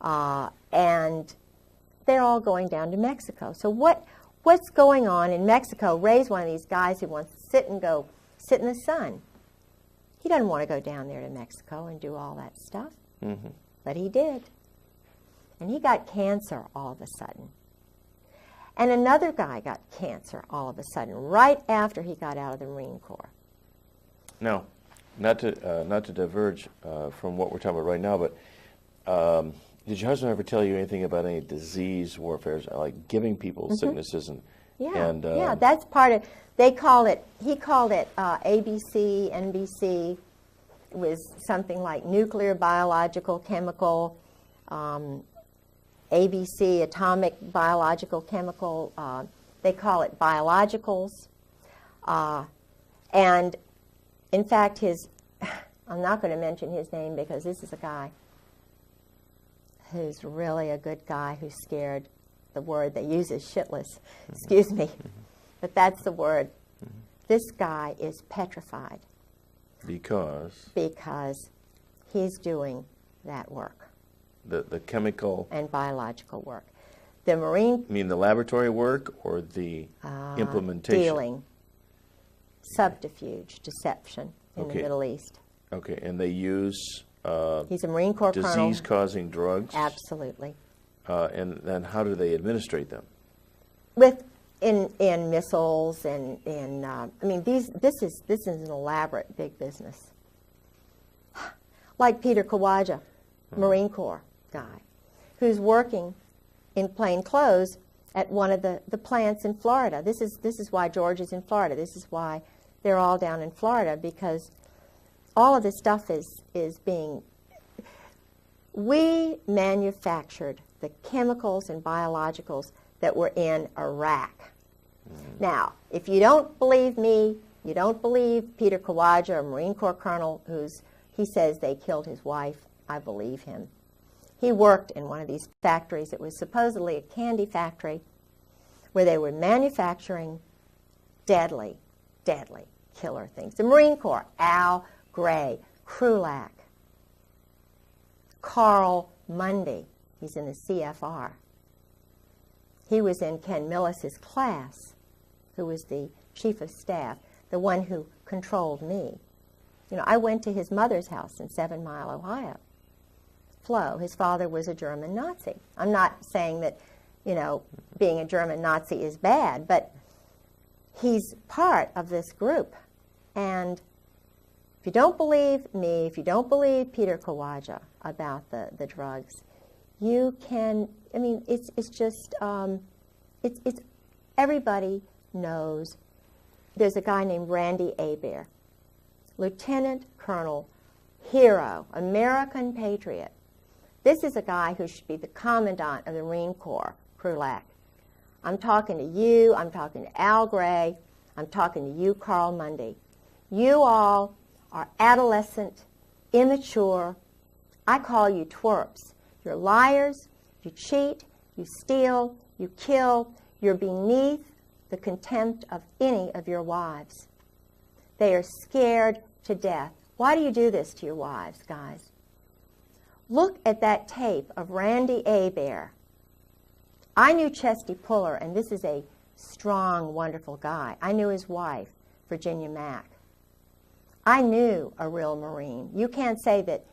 and they're all going down to Mexico. So what's going on in Mexico? Ray's one of these guys who wants to sit in the sun. He doesn't want to go down there to Mexico and do all that stuff, but he did, and he got cancer all of a sudden. And another guy got cancer all of a sudden, right after he got out of the Marine Corps. Now, not to diverge from what we're talking about right now, but did your husband ever tell you anything about any disease warfare, like giving people sicknesses Yeah, that's part of. He called it ABC, NBC. It was something like nuclear, biological, chemical. ABC, atomic, biological, chemical. They call it biologicals. And in fact, I'm not going to mention his name because this is a guy who's really a good guy who's scared. The word they use is shitless. Excuse me. But that's the word. This guy is petrified. Because he's doing that work. The chemical and biological work. The Marine. You mean the laboratory work or the implementation? Dealing. subterfuge, deception in the Middle East. Okay, and they use He's a Marine Corps colonel. disease-causing drugs? Absolutely. And then how do they administrate them? In missiles and I mean this is an elaborate big business. Like Peter Kawaja, Marine Corps guy, who's working in plain clothes at one of the plants in Florida. This is why George is in Florida. This is why they're all down in Florida, because all of this stuff is being. We manufactured the chemicals and biologicals that were in Iraq. Now, if you don't believe me, you don't believe Peter Kawaja, a Marine Corps colonel, he says they killed his wife, I believe him. He worked in one of these factories. It was supposedly a candy factory where they were manufacturing deadly, deadly killer things. The Marine Corps, Al Gray, Krulak, Carl Mundy, he's in the CFR. He was in Ken Millis's class, who was the chief of staff, the one who controlled me. You know, I went to his mother's house in 7 Mile, Ohio. Flo, his father was a German Nazi. I'm not saying that, you know, being a German Nazi is bad, but he's part of this group. And if you don't believe me, if you don't believe Peter Kawaja about the drugs, you can, I mean, it's just, it's everybody knows. There's a guy named Randy Hebert, Lieutenant Colonel, hero, American patriot. This is a guy who should be the commandant of the Marine Corps, Krulak. I'm talking to you, I'm talking to Al Gray, I'm talking to you, Carl Mundy. You all are adolescent, immature. I call you twerps. You're liars, you cheat, you steal, you kill. You're beneath the contempt of any of your wives. They are scared to death. Why do you do this to your wives, guys? Look at that tape of Randy Hebert. I knew Chesty Puller, and this is a strong, wonderful guy. I knew his wife, Virginia Mack. I knew a real Marine. You can't say that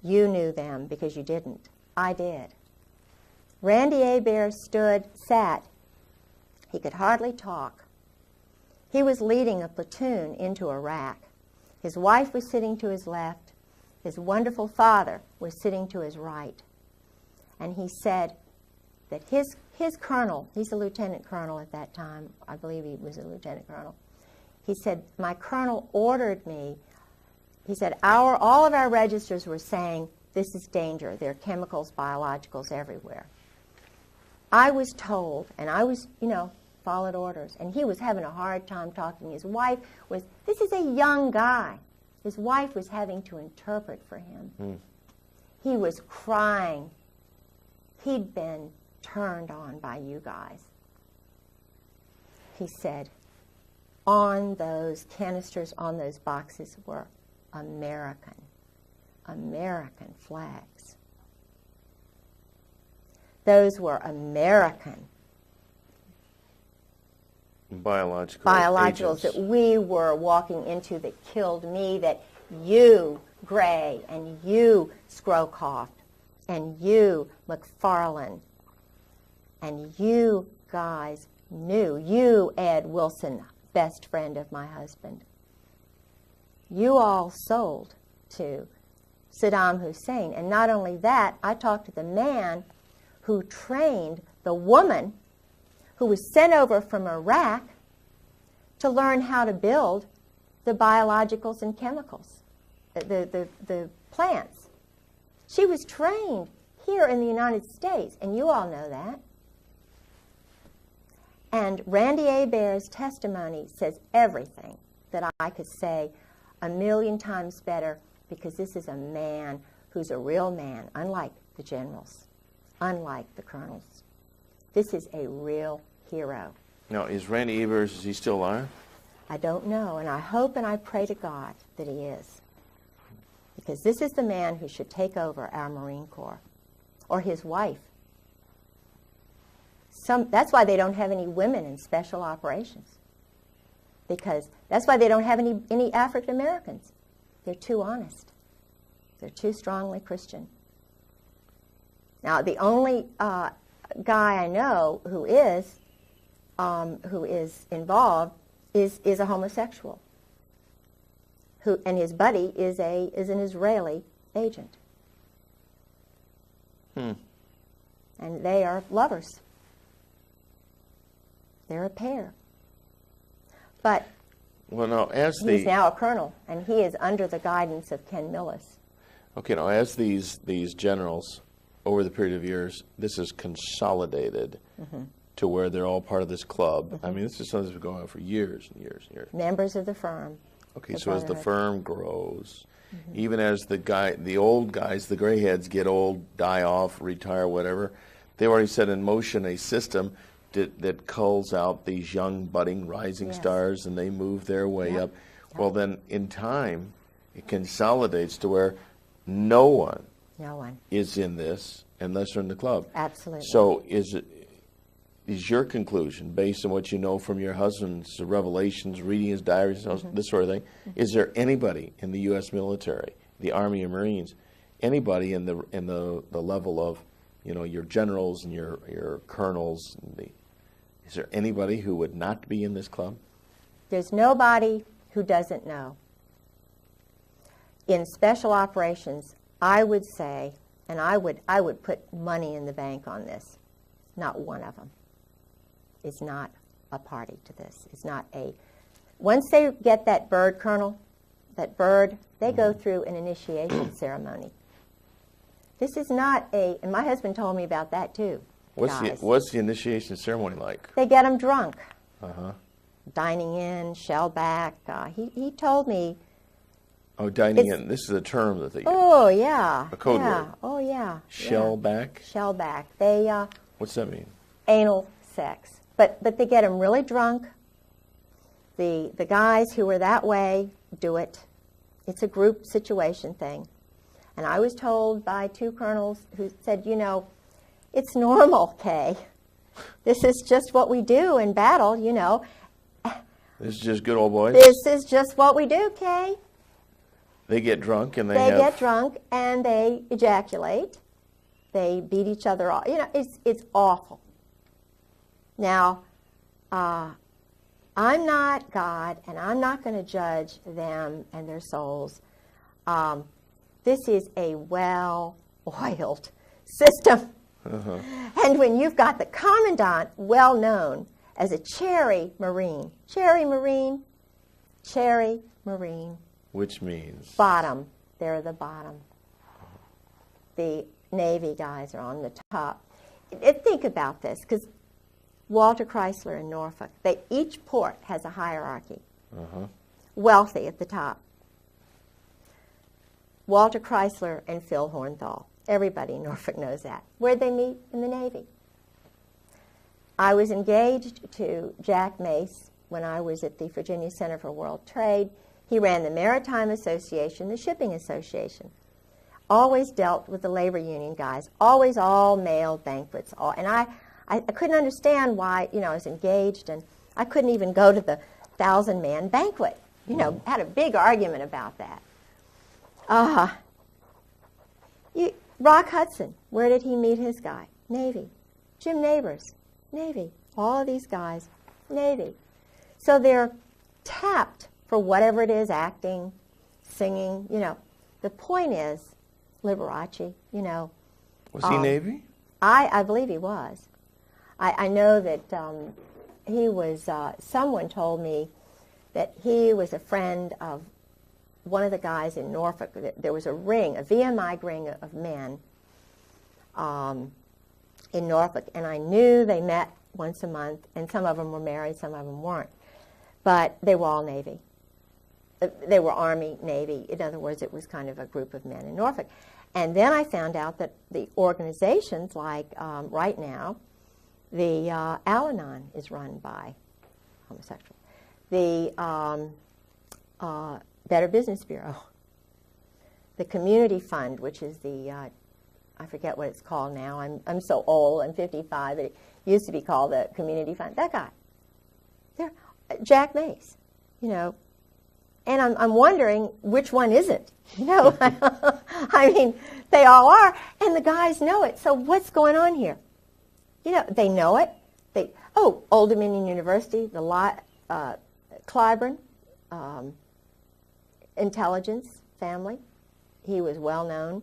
you knew them because you didn't. I did. Randy Hebert sat. He could hardly talk. He was leading a platoon into Iraq. His wife was sitting to his left. His wonderful father was sitting to his right. And he said that his colonel, he's a lieutenant colonel at that time, I believe he was a lieutenant colonel, he said, my colonel ordered me, he said, all of our registers were saying, this is danger. There are chemicals, biologicals everywhere. I was told, and I was, followed orders, and he was having a hard time talking. His wife was, this is a young guy. His wife was having to interpret for him. He was crying. He'd been turned on by you guys. He said, on those canisters, on those boxes were American flags. Those were American biologicals that we were walking into that killed me, that you, Gray, and you, Strawcutter, and you, McFarlane, and you guys knew. You, Ed Wilson, best friend of my husband. You all sold to Saddam Hussein. And not only that, I talked to the man who trained the woman who was sent over from Iraq to learn how to build the biologicals and chemicals, the plants. She was trained here in the United States, and you all know that. And Randy Hebert's testimony says everything that I could say 1,000,000 times better, because this is a man who's a real man, unlike the generals, unlike the colonels. This is a real hero. Now, is Randy Hebert, is he still alive? I don't know, and I hope and I pray to God that he is. Because this is the man who should take over our Marine Corps, or his wife. That's why they don't have any women in special operations. because that's why they don't have any African Americans. They're too honest. They're too strongly Christian. Now, the only guy I know who is involved is a homosexual, and his buddy is an Israeli agent. And they are lovers. They're a pair. But well, now, he's now a colonel, and he is under the guidance of Ken Millis. Okay, now as these generals, over the period of years, this is consolidated to where they're all part of this club. I mean, this is something that's been going on for years and years and years. Members of the firm. Okay, so as the firm grows, even as the old guys, the gray heads get old, die off, retire, whatever, they've already set in motion a system that culls out these young, budding, rising stars, and they move their way up. Well, then, in time, it consolidates to where no one is in this unless they're in the club. Absolutely. So is your conclusion, based on what you know from your husband's revelations, reading his diaries, this sort of thing, is there anybody in the U.S. military, the Army and Marines, anybody in the level of, your generals and your colonels, is there anybody who would not be in this club? There's nobody who doesn't know. In special operations, I would say, and I would put money in the bank on this, not one of them is not a party to this. It's not once they get that bird, Colonel, they go through an initiation ceremony. This is not and my husband told me about that too. What's the initiation ceremony like? They get them drunk. Dining in, shellback. He told me. Oh, dining in. This is a term that they use. Oh, yeah. A code word. Oh, yeah. Shellback? Shellback. They, what's that mean? Anal sex. But they get them really drunk. The guys who are that way do it. It's a group situation thing. And I was told by two colonels who said, it's normal, Kay. This is just what we do in battle, This is just good old boys? This is just what we do, Kay. They get drunk and they get drunk and they ejaculate. They beat each other off. It's awful. Now, I'm not God, and I'm not going to judge them and their souls. This is a well-oiled system. And when you've got the commandant well known as a cherry Marine, which means? Bottom. They're the bottom. The Navy guys are on the top. Think about this, because Walter Chrysler in Norfolk, each port has a hierarchy. Wealthy at the top. Walter Chrysler and Phil Hornthal. Everybody in Norfolk knows that. Where'd they meet? In the Navy. I was engaged to Jack Mace when I was at the Virginia Center for World Trade. He ran the Maritime Association, the Shipping Association. Always dealt with the labor union guys. Always all male banquets. And I couldn't understand why, I was engaged and I couldn't even go to the 1,000-man banquet. Had a big argument about that. Rock Hudson, where did he meet his guy? Navy. Jim Neighbors, Navy. All of these guys, Navy. So they're tapped for whatever it is, acting, singing, The point is, Liberace, Was he Navy? I believe he was. I know that he was, someone told me that he was a friend of one of the guys in Norfolk. There was a ring, a VMI ring of men in Norfolk, and I knew they met once a month, and some of them were married, some of them weren't. But they were all Navy. They were Army, Navy. In other words, it was kind of a group of men in Norfolk. And then I found out that the organizations, like right now, the Al-Anon is run by homosexuals. The Better Business Bureau. The Community Fund, which is the, I forget what it's called now. I'm so old, I'm 55, but it used to be called the Community Fund. That guy. There. Jack Mace. you know, and I'm wondering which one is it? You know, I mean, they all are, and the guys know it. So what's going on here? You know, they know it. Old Dominion University, the Clyburn, intelligence family. He was well known.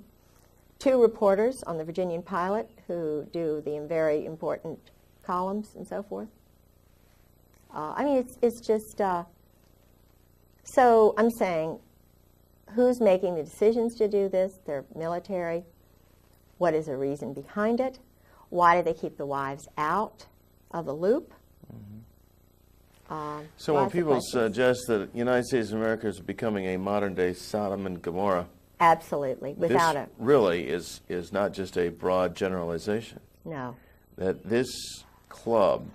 2 reporters on the Virginian Pilot who do the very important columns and so forth. I mean, it's just, so I'm saying, who's making the decisions to do this? They're military. What is the reason behind it? Why do they keep the wives out of the loop? Mm-hmm. So when people suggest that the United States of America is becoming a modern-day Sodom and Gomorrah, absolutely, without this really is not just a broad generalization. No. That this club,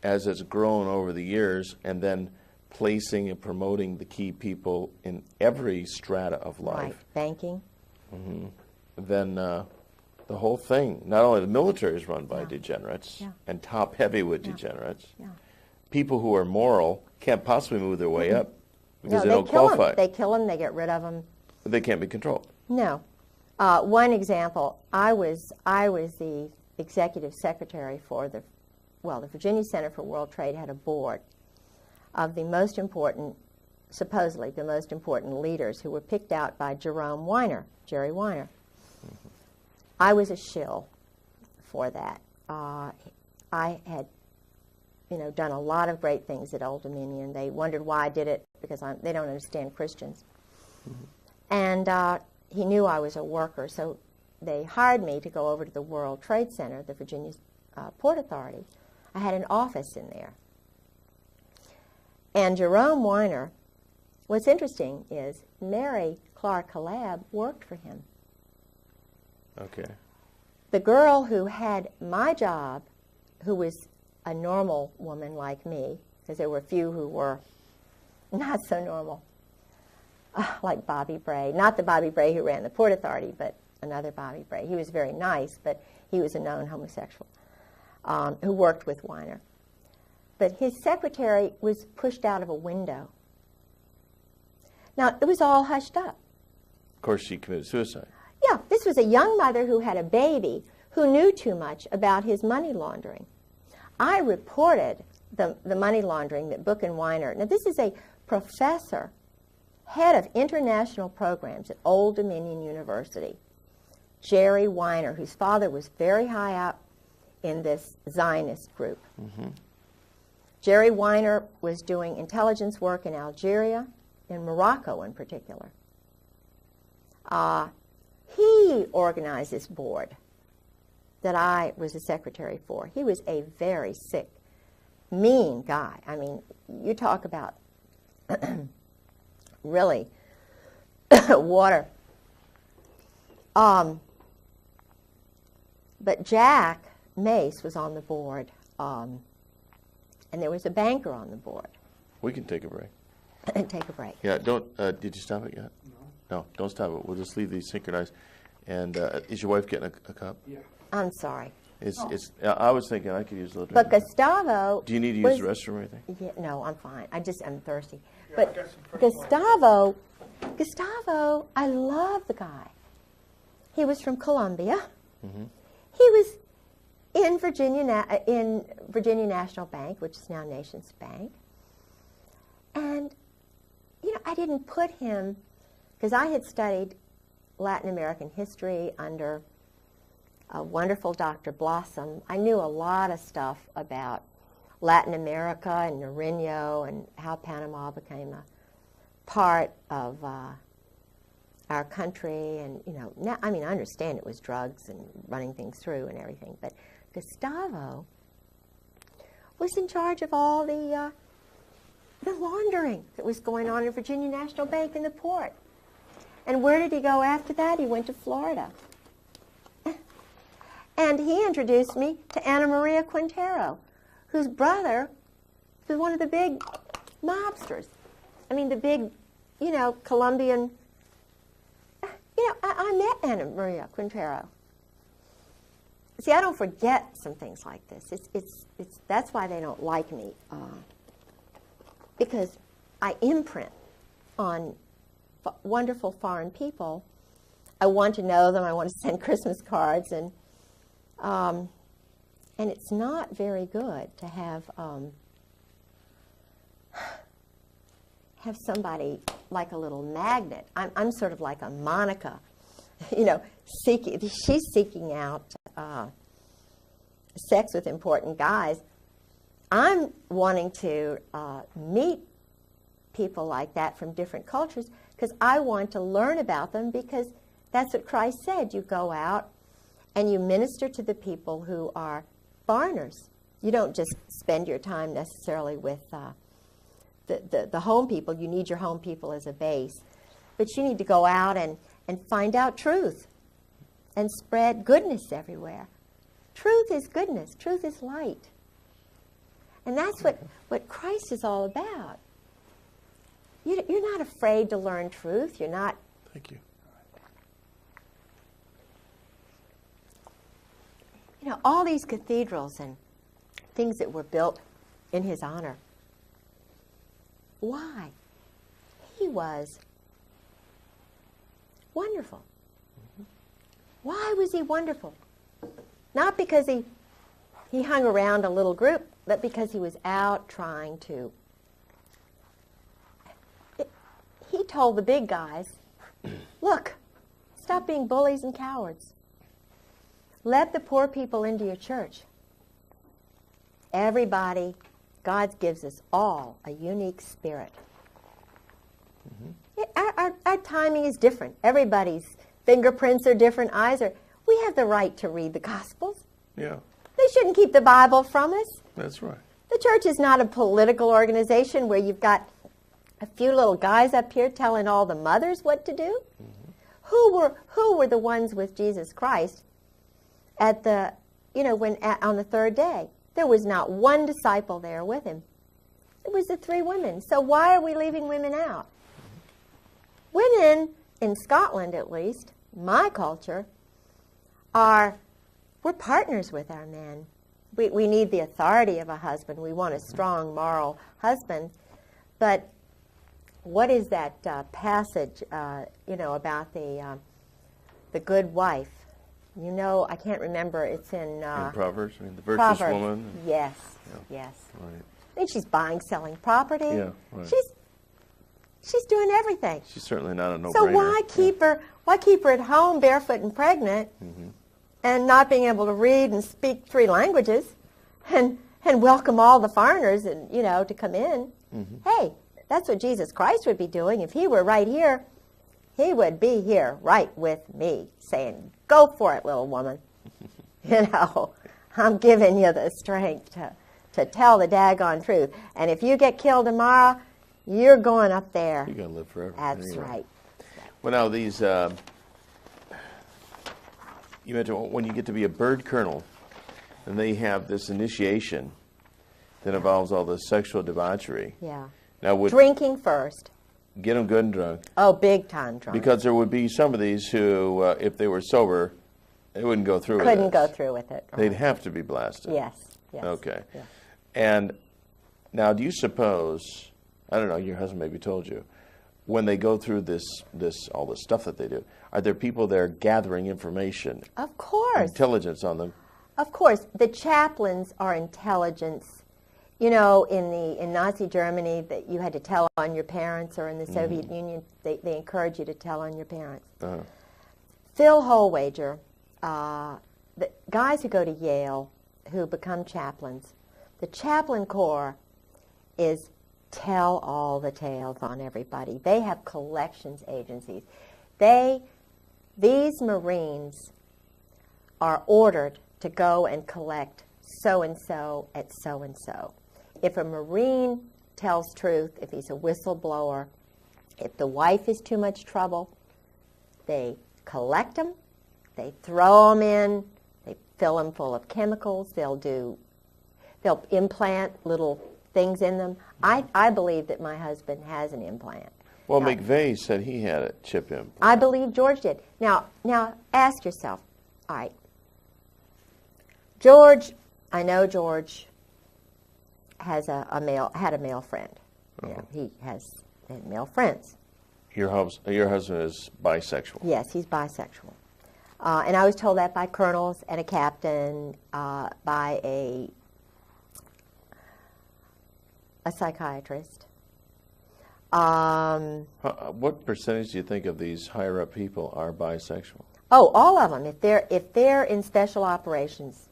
as it's grown over the years, and then placing and promoting the key people in every strata of life. Right, banking. Mm-hmm. Then the whole thing, not only the military is run by degenerates and top-heavy with degenerates. Yeah. People who are moral can't possibly move their way up because they don't qualify. They kill them, they get rid of them. But they can't be controlled. No. One example, I was the executive secretary for the Virginia Center for World Trade had a board of the most important, supposedly the most important leaders who were picked out by Jerry Weiner. Mm-hmm. I was a shill for that. I had, done a lot of great things at Old Dominion. They wondered why I did it because they don't understand Christians. Mm-hmm. And he knew I was a worker, so they hired me to go over to the World Trade Center, the Virginia Port Authority. I had an office in there. And Jerome Weiner, what's interesting is Mary Clark Collab worked for him. Okay. The girl who had my job, who was a normal woman like me, because there were a few who were not so normal, like Bobby Bray. Not the Bobby Bray who ran the Port Authority, but another Bobby Bray. He was very nice, but he was a known homosexual who worked with Weiner. But his secretary was pushed out of a window. Now, it was all hushed up. Of course, she committed suicide. Yeah, this was a young mother who had a baby who knew too much about his money laundering. I reported the money laundering that Book and Weiner. Now, this is a professor, head of international programs at Old Dominion University, Jerry Weiner, whose father was very high up in this Zionist group. Mm-hmm. Jerry Weiner was doing intelligence work in Algeria, in Morocco in particular. He organized this board that I was the secretary for. He was a very sick, mean guy. I mean, you talk about really water. But Jack Mace was on the board, and there was a banker on the board. We can take a break. Take a break. Yeah, don't, did you stop it yet? No, don't stop it. We'll just leave these synchronized. And is your wife getting a cup? Yeah. I'm sorry. I was thinking I could use a little drink. But Gustavo... Do you need to use the restroom or anything? Yeah, no, I'm fine. I'm thirsty. Yeah, but Gustavo, I love the guy. He was from Columbia. Mm-hmm. He was in Virginia National Bank, which is now Nations Bank. And, I didn't put him, because I had studied Latin American history under a wonderful Dr. Blossom. I knew a lot of stuff about Latin America and Nariño and how Panama became a part of our country. And, now, I understand it was drugs and running things through and everything, but Gustavo was in charge of all the laundering that was going on in Virginia National Bank in the port. And where did he go after that? He went to Florida. And he introduced me to Ana Maria Quintero, whose brother was one of the big mobsters. I mean, the big, Colombian. I met Ana Maria Quintero. See, I don't forget some things like this. It's that's why they don't like me, because I imprint on wonderful foreign people. I want to know them. I want to send Christmas cards, and it's not very good to have somebody like a little magnet. I'm sort of like a Monica, she's seeking out sex with important guys. I'm wanting to meet people like that from different cultures because I want to learn about them, because that's what Christ said. You go out and you minister to the people who are foreigners. You don't just spend your time necessarily with the home people. You need your home people as a base. But you need to go out and find out truth and spread goodness everywhere. Truth is goodness. Truth is light. And that's what Christ is all about. You're not afraid to learn truth. You're not. Thank you. All these cathedrals and things that were built in his honor. Why? He was wonderful. Why was he wonderful? Not because he hung around a little group, but because he was out trying to. He told the big guys, look, stop being bullies and cowards. Let the poor people into your church. Everybody, God gives us all a unique spirit. Our timing is different. Everybody's fingerprints are different, eyes are. We have the right to read the Gospels. Yeah. They shouldn't keep the Bible from us. That's right. The church is not a political organization where you've got a few little guys up here telling all the mothers what to do. Who were the ones with Jesus Christ at the, on the third day? There was not one disciple there with him. It was the three women. So why are we leaving women out? Women, in Scotland at least, my culture, we're partners with our men. We need the authority of a husband. We want a strong moral husband. But what is that passage, about the good wife? I can't remember. It's in Proverbs. The virtuous woman. Yes, Yeah. yes. Right. And she's buying, selling property. Yeah, right. She's doing everything. She's certainly not a no-brainer. So why keep her? Why keep her at home, barefoot and pregnant, and not being able to read and speak three languages, and welcome all the foreigners and to come in? Hey, that's what Jesus Christ would be doing if he were right here. He would be here right with me, saying, "Go for it, little woman. I'm giving you the strength to tell the daggone truth. And if you get killed tomorrow, you're going up there." You're going to live forever. That's anyway. right. Well, now these, you mentioned when you get to be a bird colonel, and they have this initiation that involves all the sexual debauchery. Yeah. Now, Drinking first. Get them good and drunk. Oh, big time drunk. Because there would be some of these who, if they were sober, they wouldn't go through with it. Couldn't go through with it. Right. They'd have to be blasted. Yes. Okay. Yeah. And now, do you suppose, I don't know, your husband maybe told you, when they go through all this stuff that they do, are there people there gathering information? Of course. Intelligence on them? Of course. The chaplains are intelligence. In Nazi Germany, that you had to tell on your parents, or in the Soviet Union, they encourage you to tell on your parents. Phil Holwager, the guys who go to Yale, who become chaplains, the chaplain corps is tell all the tales on everybody. They have collections agencies. These Marines are ordered to go and collect so-and-so at so-and-so. If a Marine tells truth, if he's a whistleblower, if the wife is too much trouble, they collect them, they throw them in, they fill them full of chemicals, they'll implant little things in them. I believe that my husband has an implant. Well, McVeigh said he had a chip implant. I believe George did. Now ask yourself, all right, I know George had a male friend. You know, he has male friends. Your husband is bisexual. Yes, he's bisexual. And I was told that by colonels and a captain, by a psychiatrist. What percentage do you think of these higher up people are bisexual? Oh, all of them. If they're in special operations,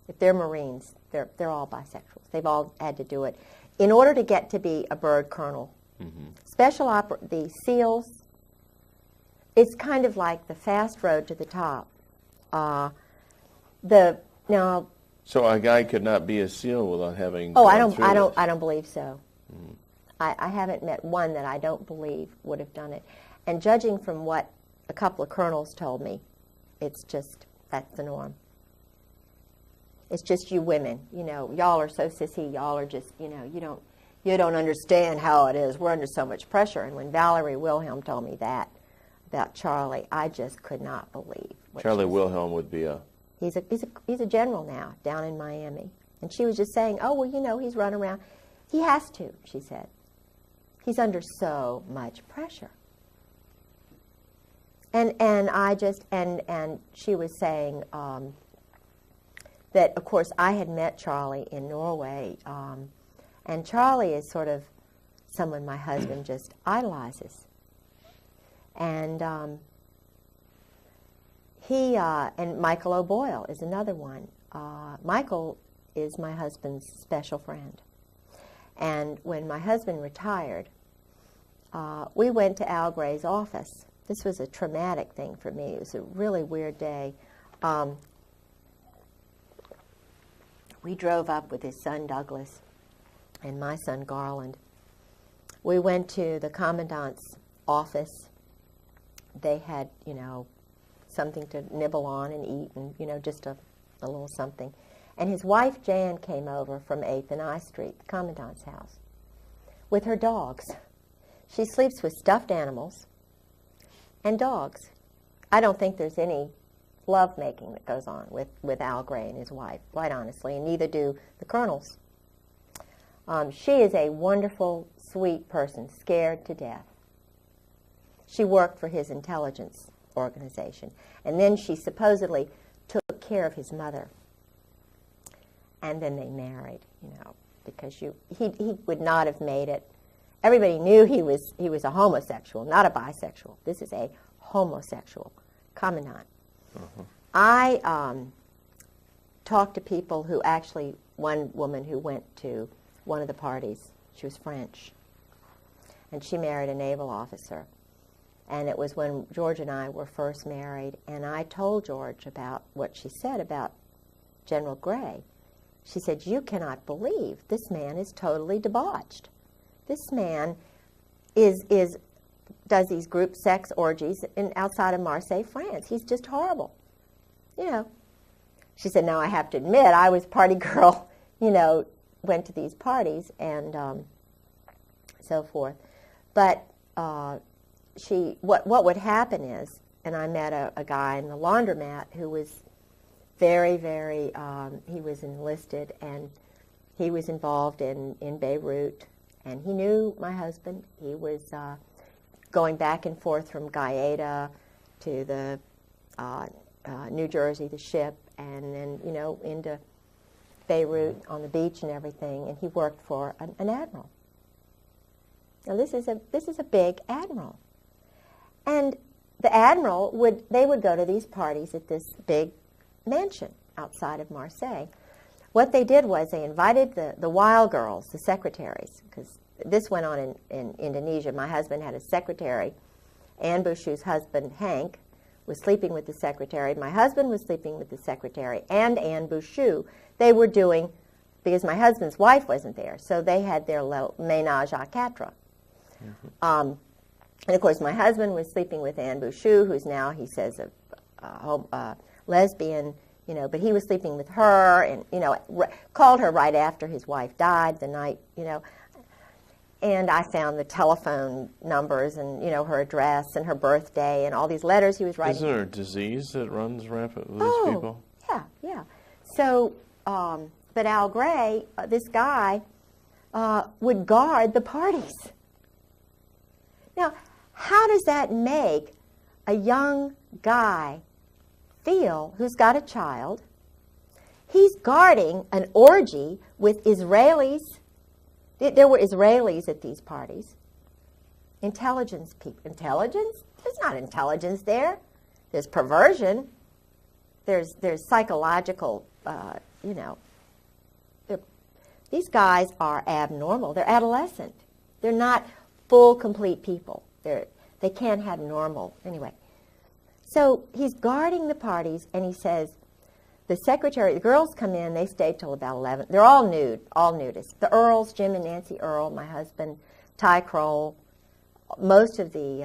if they're Marines, they're all bisexuals. They've all had to do it in order to get to be a bird colonel. Mm-hmm. The SEALs, it's kind of like the fast road to the top. So a guy could not be a SEAL without having. Oh, I don't believe so. Mm. I haven't met one that I don't believe would have done it. And judging from what a couple of colonels told me, it's just, that's the norm. It's just you women, you know, y'all are so sissy, y'all are just, you know, you don't understand how it is. We're under so much pressure. And when Valerie Wilhelm told me that about Charlie, I just could not believe. Charlie Wilhelm would be a... He's a general now down in Miami. And she was just saying, oh, well, you know, he's run around. He has to, she said. He's under so much pressure. And she was saying that, of course, I had met Charlie in Norway, and Charlie is sort of someone my husband just idolizes. And and Michael O'Boyle is another one. Michael is my husband's special friend. And when my husband retired, we went to Al Gray's office. This was a traumatic thing for me. It was a really weird day. We drove up with his son Douglas and my son Garland. We went to the commandant's office. They had, you know, something to nibble on and eat and, you know, just a little something. And his wife Jan came over from 8th and I Street, the commandant's house, with her dogs. She sleeps with stuffed animals and dogs. I don't think there's any love-making that goes on with Al Gray and his wife, quite honestly, and neither do the colonels. She is a wonderful, sweet person, scared to death. She worked for his intelligence organization, and then she supposedly took care of his mother. And then they married, you know, because he would not have made it. Everybody knew he was a homosexual, not a bisexual. This is a homosexual commandant. Uh-huh. I talked to people who actually, one woman who went to one of the parties, she was French, and she married a naval officer. And it was when George and I were first married, and I told George about what she said about General Gray. She said, you cannot believe this man is totally debauched. This man does these group sex orgies outside of Marseille, France. He's just horrible. You know. She said, now I have to admit, I was party girl, you know, went to these parties and so forth. But what would happen is, and I met a guy in the laundromat who was very, very, he was enlisted and he was involved in Beirut, and he knew my husband. He was going back and forth from Gaeta to the New Jersey, the ship, and then, you know, into Beirut on the beach and everything, and he worked for an admiral. Now this is a big admiral. And the admiral would go to these parties at this big mansion outside of Marseille. What they did was they invited the wild girls, the secretaries, because this went on in Indonesia. My husband had a secretary. Anne Bouchou's husband, Hank, was sleeping with the secretary. My husband was sleeping with the secretary and Anne Bouchou. They were doing, because my husband's wife wasn't there, so they had their ménage à quatre. Mm-hmm. And of course, my husband was sleeping with Anne Bouchou, who's now, he says, a lesbian, you know, but he was sleeping with her and, you know, called her right after his wife died the night, you know. And I found the telephone numbers and, you know, her address and her birthday and all these letters he was writing. Isn't there a disease that runs rampant with these people? Yeah. So, but Al Gray, this guy, would guard the parties. Now, how does that make a young guy feel who's got a child? He's guarding an orgy with Israelis. There were Israelis at these parties. Intelligence people. Intelligence? There's not intelligence there. There's perversion. There's psychological, these guys are abnormal. They're adolescent. They're not full, complete people. They can't have normal. Anyway, so he's guarding the parties, and he says, the girls come in, they stay till about 11. They're all nude, all nudists. The Earls, Jim and Nancy Earl, my husband, Ty Kroll, most of the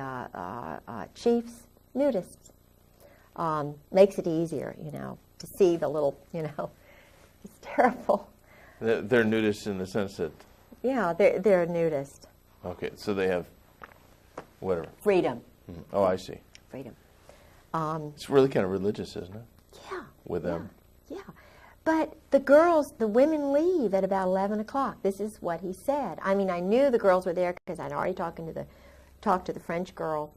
chiefs, nudists. Makes it easier, to see the little, it's terrible. They're nudists in the sense that... Yeah, they're nudists. Okay, so they have whatever. Freedom. Mm-hmm. Oh, I see. Freedom. It's really kind of religious, isn't it? Yeah. With them. Yeah. But the women leave at about 11 o'clock. This is what he said. I mean, I knew the girls were there because I'd already talked to the French girl.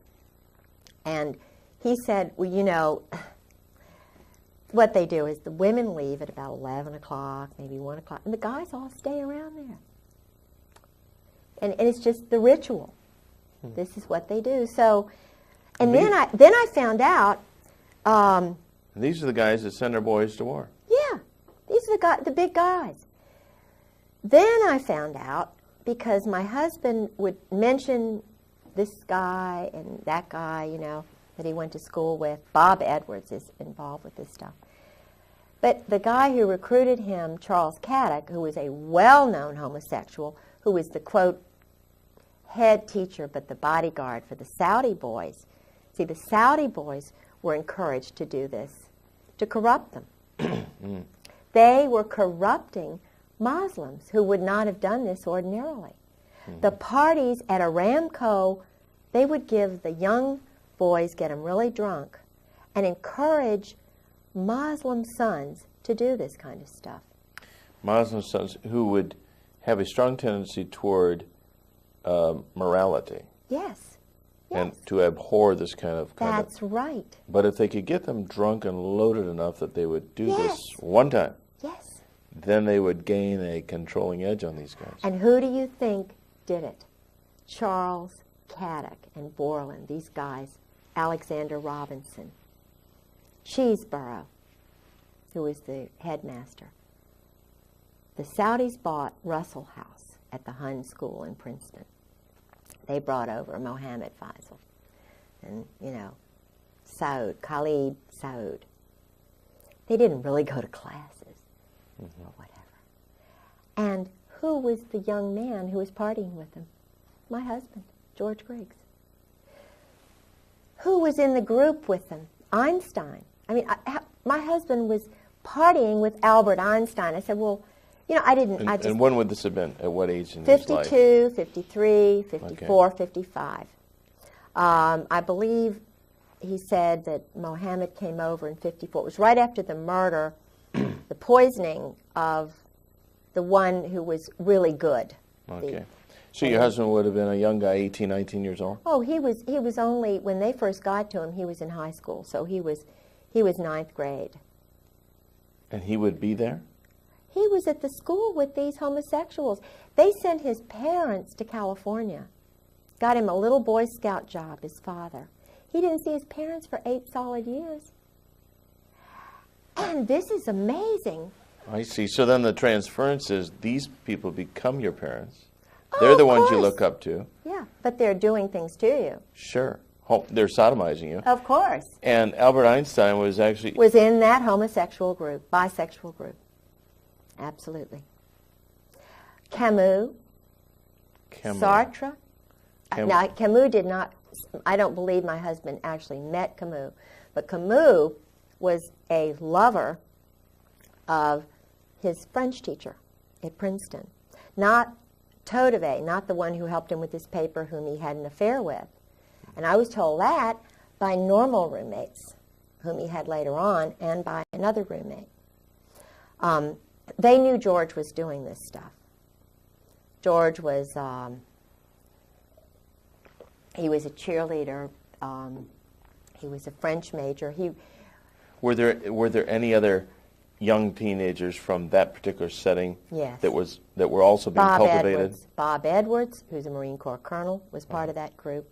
And he said, well, what they do is the women leave at about 11 o'clock, maybe 1 o'clock, and the guys all stay around there. And it's just the ritual. This is what they do. So, and then I found out. These are the guys that send their boys to war. Yeah, these are the big guys. Then I found out, because my husband would mention this guy and that guy, that he went to school with. Bob Edwards is involved with this stuff. But the guy who recruited him, Charles Caddock, who was a well-known homosexual, who was the, quote, head teacher but the bodyguard for the Saudi boys. See, the Saudi boys were encouraged to do this, to corrupt them. They were corrupting Muslims who would not have done this ordinarily. The parties at Aramco, they would give the young boys, get them really drunk, and encourage Muslim sons to do this kind of stuff. Muslim sons who would have a strong tendency toward morality. Yes. And to abhor this kind of conduct. That's right. But if they could get them drunk and loaded enough that they would do this one time, then they would gain a controlling edge on these guys. And who do you think did it? Charles Caddock and Borland, these guys, Alexander Robinson, Cheeseborough, who was the headmaster. The Saudis bought Russell House at the Hun School in Princeton. They brought over Mohammed Faisal and, Saud, Khalid Saud. They didn't really go to classes or whatever. And who was the young man who was partying with them? My husband, George Griggs. Who was in the group with them? Einstein. I mean, my husband was partying with Albert Einstein. I said, well, I didn't... And when would this have been? At what age in his life? 52, 53, 54, 55. I believe he said that Mohammed came over in 54. It was right after the murder, the poisoning of the one who was really good. Okay. So your husband would have been a young guy, 18, 19 years old? Oh, he was only, when they first got to him, he was in high school. So he was ninth grade. And he would be there? He was at the school with these homosexuals. They sent his parents to California. Got him a little Boy Scout job, his father. He didn't see his parents for 8 solid years. And this is amazing. I see. So then the transference is these people become your parents. They're the ones you look up to. Yeah, but they're doing things to you. Sure. They're sodomizing you. Of course. And Albert Einstein was actually... was in that homosexual group, bisexual group. Absolutely. Camus. Sartre. Now, Camus did not... I don't believe my husband actually met Camus. But Camus was a lover of his French teacher at Princeton. Not Todeve, not the one who helped him with his paper whom he had an affair with. And I was told that by normal roommates, whom he had later on, and by another roommate. They knew George was doing this stuff. George was, he was a cheerleader. He was a French major. Were there any other young teenagers from that particular setting Yes. that were also being cultivated? Bob Edwards, who's a Marine Corps colonel, was part of that group.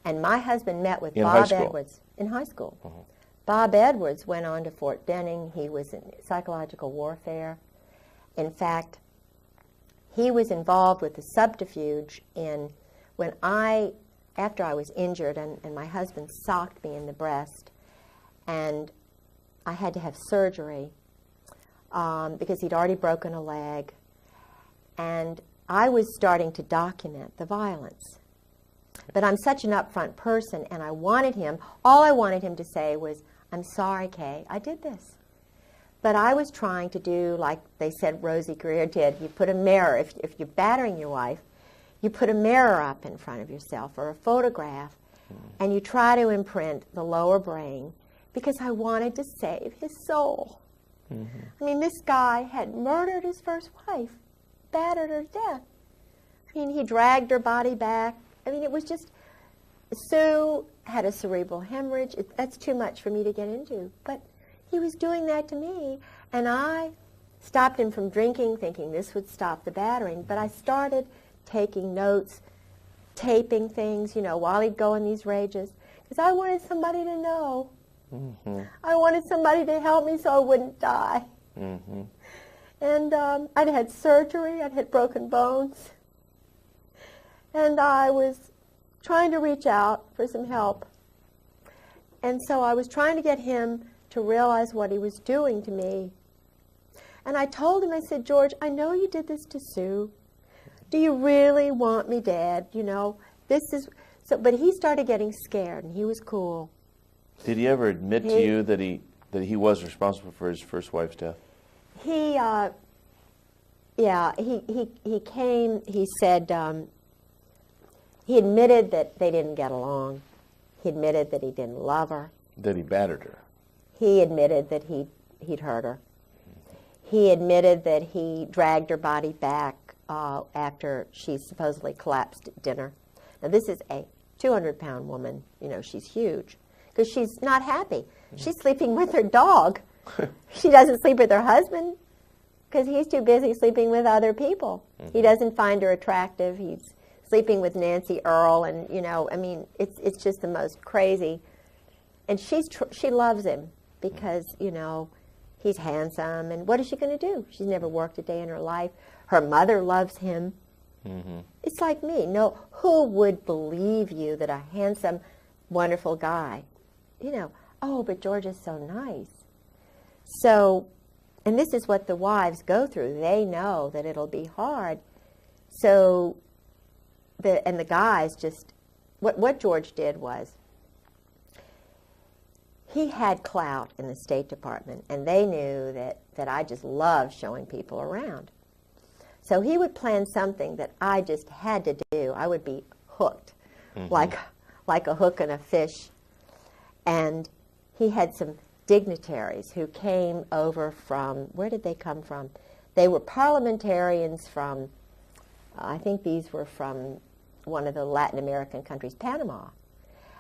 And my husband met with Bob Edwards in high school. Bob Edwards went on to Fort Benning. He was in psychological warfare. In fact, he was involved with the subterfuge after I was injured and my husband socked me in the breast, and I had to have surgery because he'd already broken a leg, and I was starting to document the violence. But I'm such an upfront person, and all I wanted him to say was, "I'm sorry, Kay, I did this." But I was trying to do like they said Rosie Greer did. You put a mirror, if you're battering your wife, you put a mirror up in front of yourself or a photograph, and you try to imprint the lower brain, because I wanted to save his soul. I mean, this guy had murdered his first wife, battered her to death. I mean, he dragged her body back. I mean, it was just, Sue had a cerebral hemorrhage. That's too much for me to get into. But he was doing that to me, and I stopped him from drinking, thinking this would stop the battering. But I started taking notes, taping things, while he'd go in these rages, because I wanted somebody to know. I wanted somebody to help me so I wouldn't die. And I'd had surgery. I'd had broken bones. And I was trying to reach out for some help. And so I was trying to get him to realize what he was doing to me. And I told him, I said, "George, I know you did this to Sue. Do you really want me dead? This is..." But he started getting scared, and he was cool. Did he ever admit to you that he was responsible for his first wife's death? He came. He said he admitted that they didn't get along. He admitted that he didn't love her. That he battered her. He admitted that he'd hurt her. He admitted that he dragged her body back after she supposedly collapsed at dinner. Now, this is a 200-pound woman. She's huge. Because she's not happy. She's sleeping with her dog. She doesn't sleep with her husband because he's too busy sleeping with other people. He doesn't find her attractive. He's sleeping with Nancy Earl, and it's just the most crazy. And she loves him because he's handsome. And what is she going to do? She's never worked a day in her life. Her mother loves him. It's like me. No, who would believe you that a handsome, wonderful guy? Oh, but George is so nice. So, and this is what the wives go through. They know that it'll be hard. So, the guys just, what George did was, he had clout in the State Department, and they knew that I just loved showing people around. So he would plan something that I just had to do. I would be hooked, like a hook in a fish. And he had some dignitaries who came over from, where did they come from? They were parliamentarians from, I think these were from one of the Latin American countries, Panama.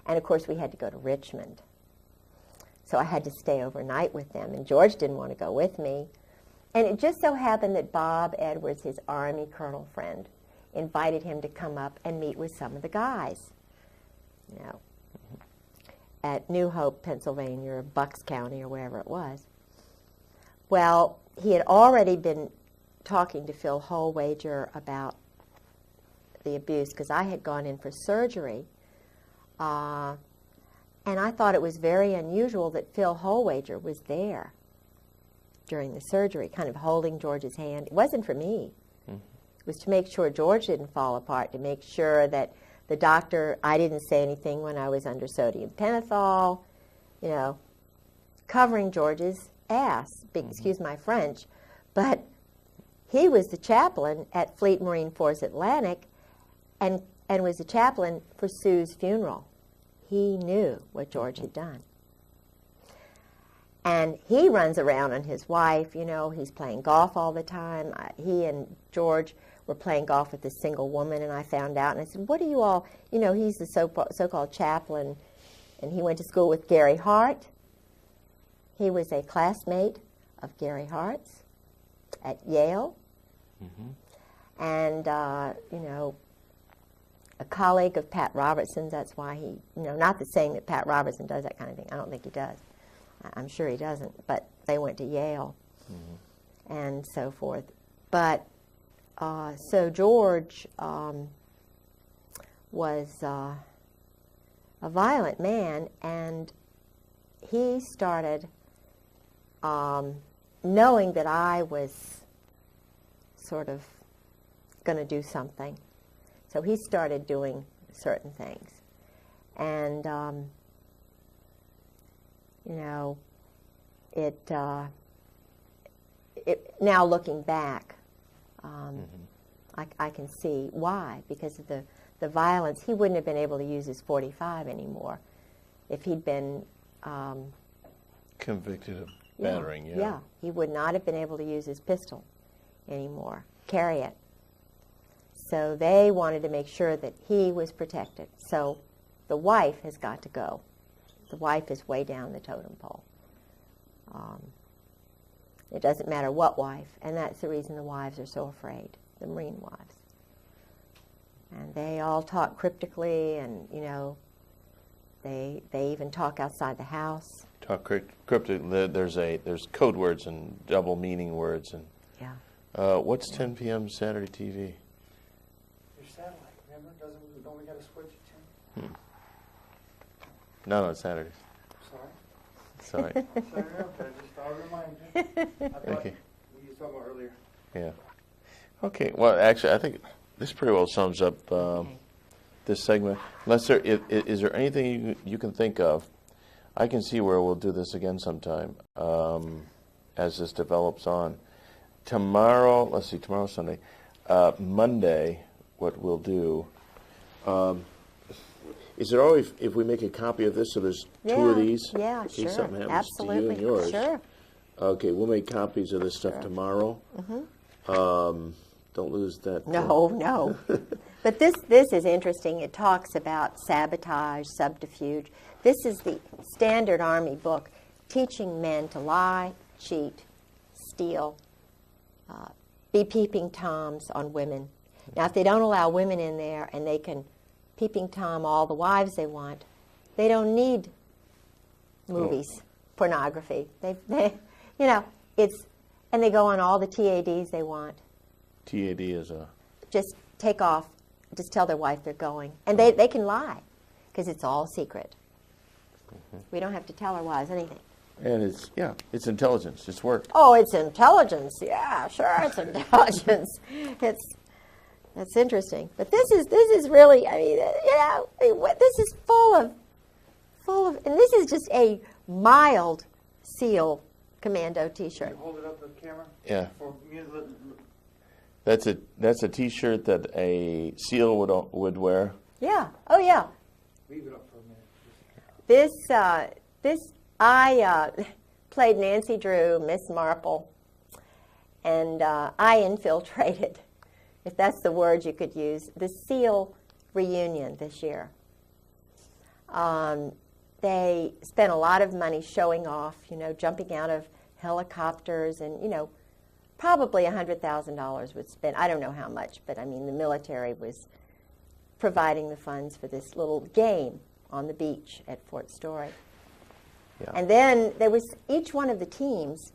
And of course we had to go to Richmond. So I had to stay overnight with them, and George didn't want to go with me. And it just so happened that Bob Edwards, his Army colonel friend, invited him to come up and meet with some of the guys. At New Hope, Pennsylvania, or Bucks County, or wherever it was. Well, he had already been talking to Phil Holwager about the abuse, because I had gone in for surgery. And I thought it was very unusual that Phil Holwager was there during the surgery, kind of holding George's hand. It wasn't for me. It was to make sure George didn't fall apart, to make sure that the doctor, I didn't say anything when I was under sodium pentothal, covering George's ass, excuse my French. But he was the chaplain at Fleet Marine Force Atlantic and was the chaplain for Sue's funeral. He knew what George had done. And he runs around on his wife, he's playing golf all the time. He and George were playing golf with this single woman, and I found out, and I said, what do you all, you know, he's the so-called chaplain, and he went to school with Gary Hart. He was a classmate of Gary Hart's at Yale, and, you know, a colleague of Pat Robertson's. That's why he, you know, not the saying that Pat Robertson does that kind of thing. I don't think he does. I'm sure he doesn't, but they went to Yale and so forth. But so George was a violent man, and he started knowing that I was sort of going to do something. So he started doing certain things. And, you know, now looking back, I can see why. Because of the violence. He wouldn't have been able to use his .45 anymore if he'd been... convicted of battering, Yeah, he would not have been able to use his pistol anymore, carry it. So they wanted to make sure that he was protected. So the wife has got to go. The wife is way down the totem pole. It doesn't matter what wife, and that's the reason the wives are so afraid, the Marine wives. And they all talk cryptically, and, you know, they even talk outside the house. Talk cryptic. There's code words and double meaning words, and what's 10 p.m. Saturday TV? Your satellite, remember? Don't we got to switch it to? Not on Saturdays. Sorry. Sorry. Sorry, okay, just thought I'd remind you. I thought Okay. we were talking about earlier. Yeah. Okay. Well, actually, I think this pretty well sums up this segment. Unless is there anything you can think of? I can see where we'll do this again sometime as this develops on. Tomorrow, let's see, tomorrow's Sunday. Monday, what we'll do, is it always, if we make a copy of this, so there's two of these? Yeah, in case sure. something happens Absolutely. to you and yours. Sure. Okay, we'll make copies of this stuff tomorrow. Don't lose that. No. But this is interesting. It talks about sabotage, subterfuge. This is the standard Army book teaching men to lie, cheat, steal, be peeping toms on women. Now, if they don't allow women in there and they can peeping tom all the wives they want, they don't need movies, pornography. They you know, and they go on all the TADs they want. TAD is a... Just take off, just tell their wife they're going. And they can lie, because it's all secret. We don't have to tell our wives anything. And it's intelligence. It's work. Oh, it's intelligence. Yeah, sure, it's intelligence. That's interesting. But this is really, I mean, you know, this is full of, and this is just a mild SEAL commando T-shirt. Can you hold it up to the camera? Yeah. For me to That's a T-shirt that a SEAL would wear. Yeah. Oh, yeah. leave it up for a minute. I played Nancy Drew, Miss Marple, and I infiltrated, if that's the word you could use, the SEAL reunion this year. They spent a lot of money showing off, jumping out of helicopters, and, probably $100,000 was spent. I don't know how much, but, the military was providing the funds for this little game on the beach at Fort Story. Yeah. And then each one of the teams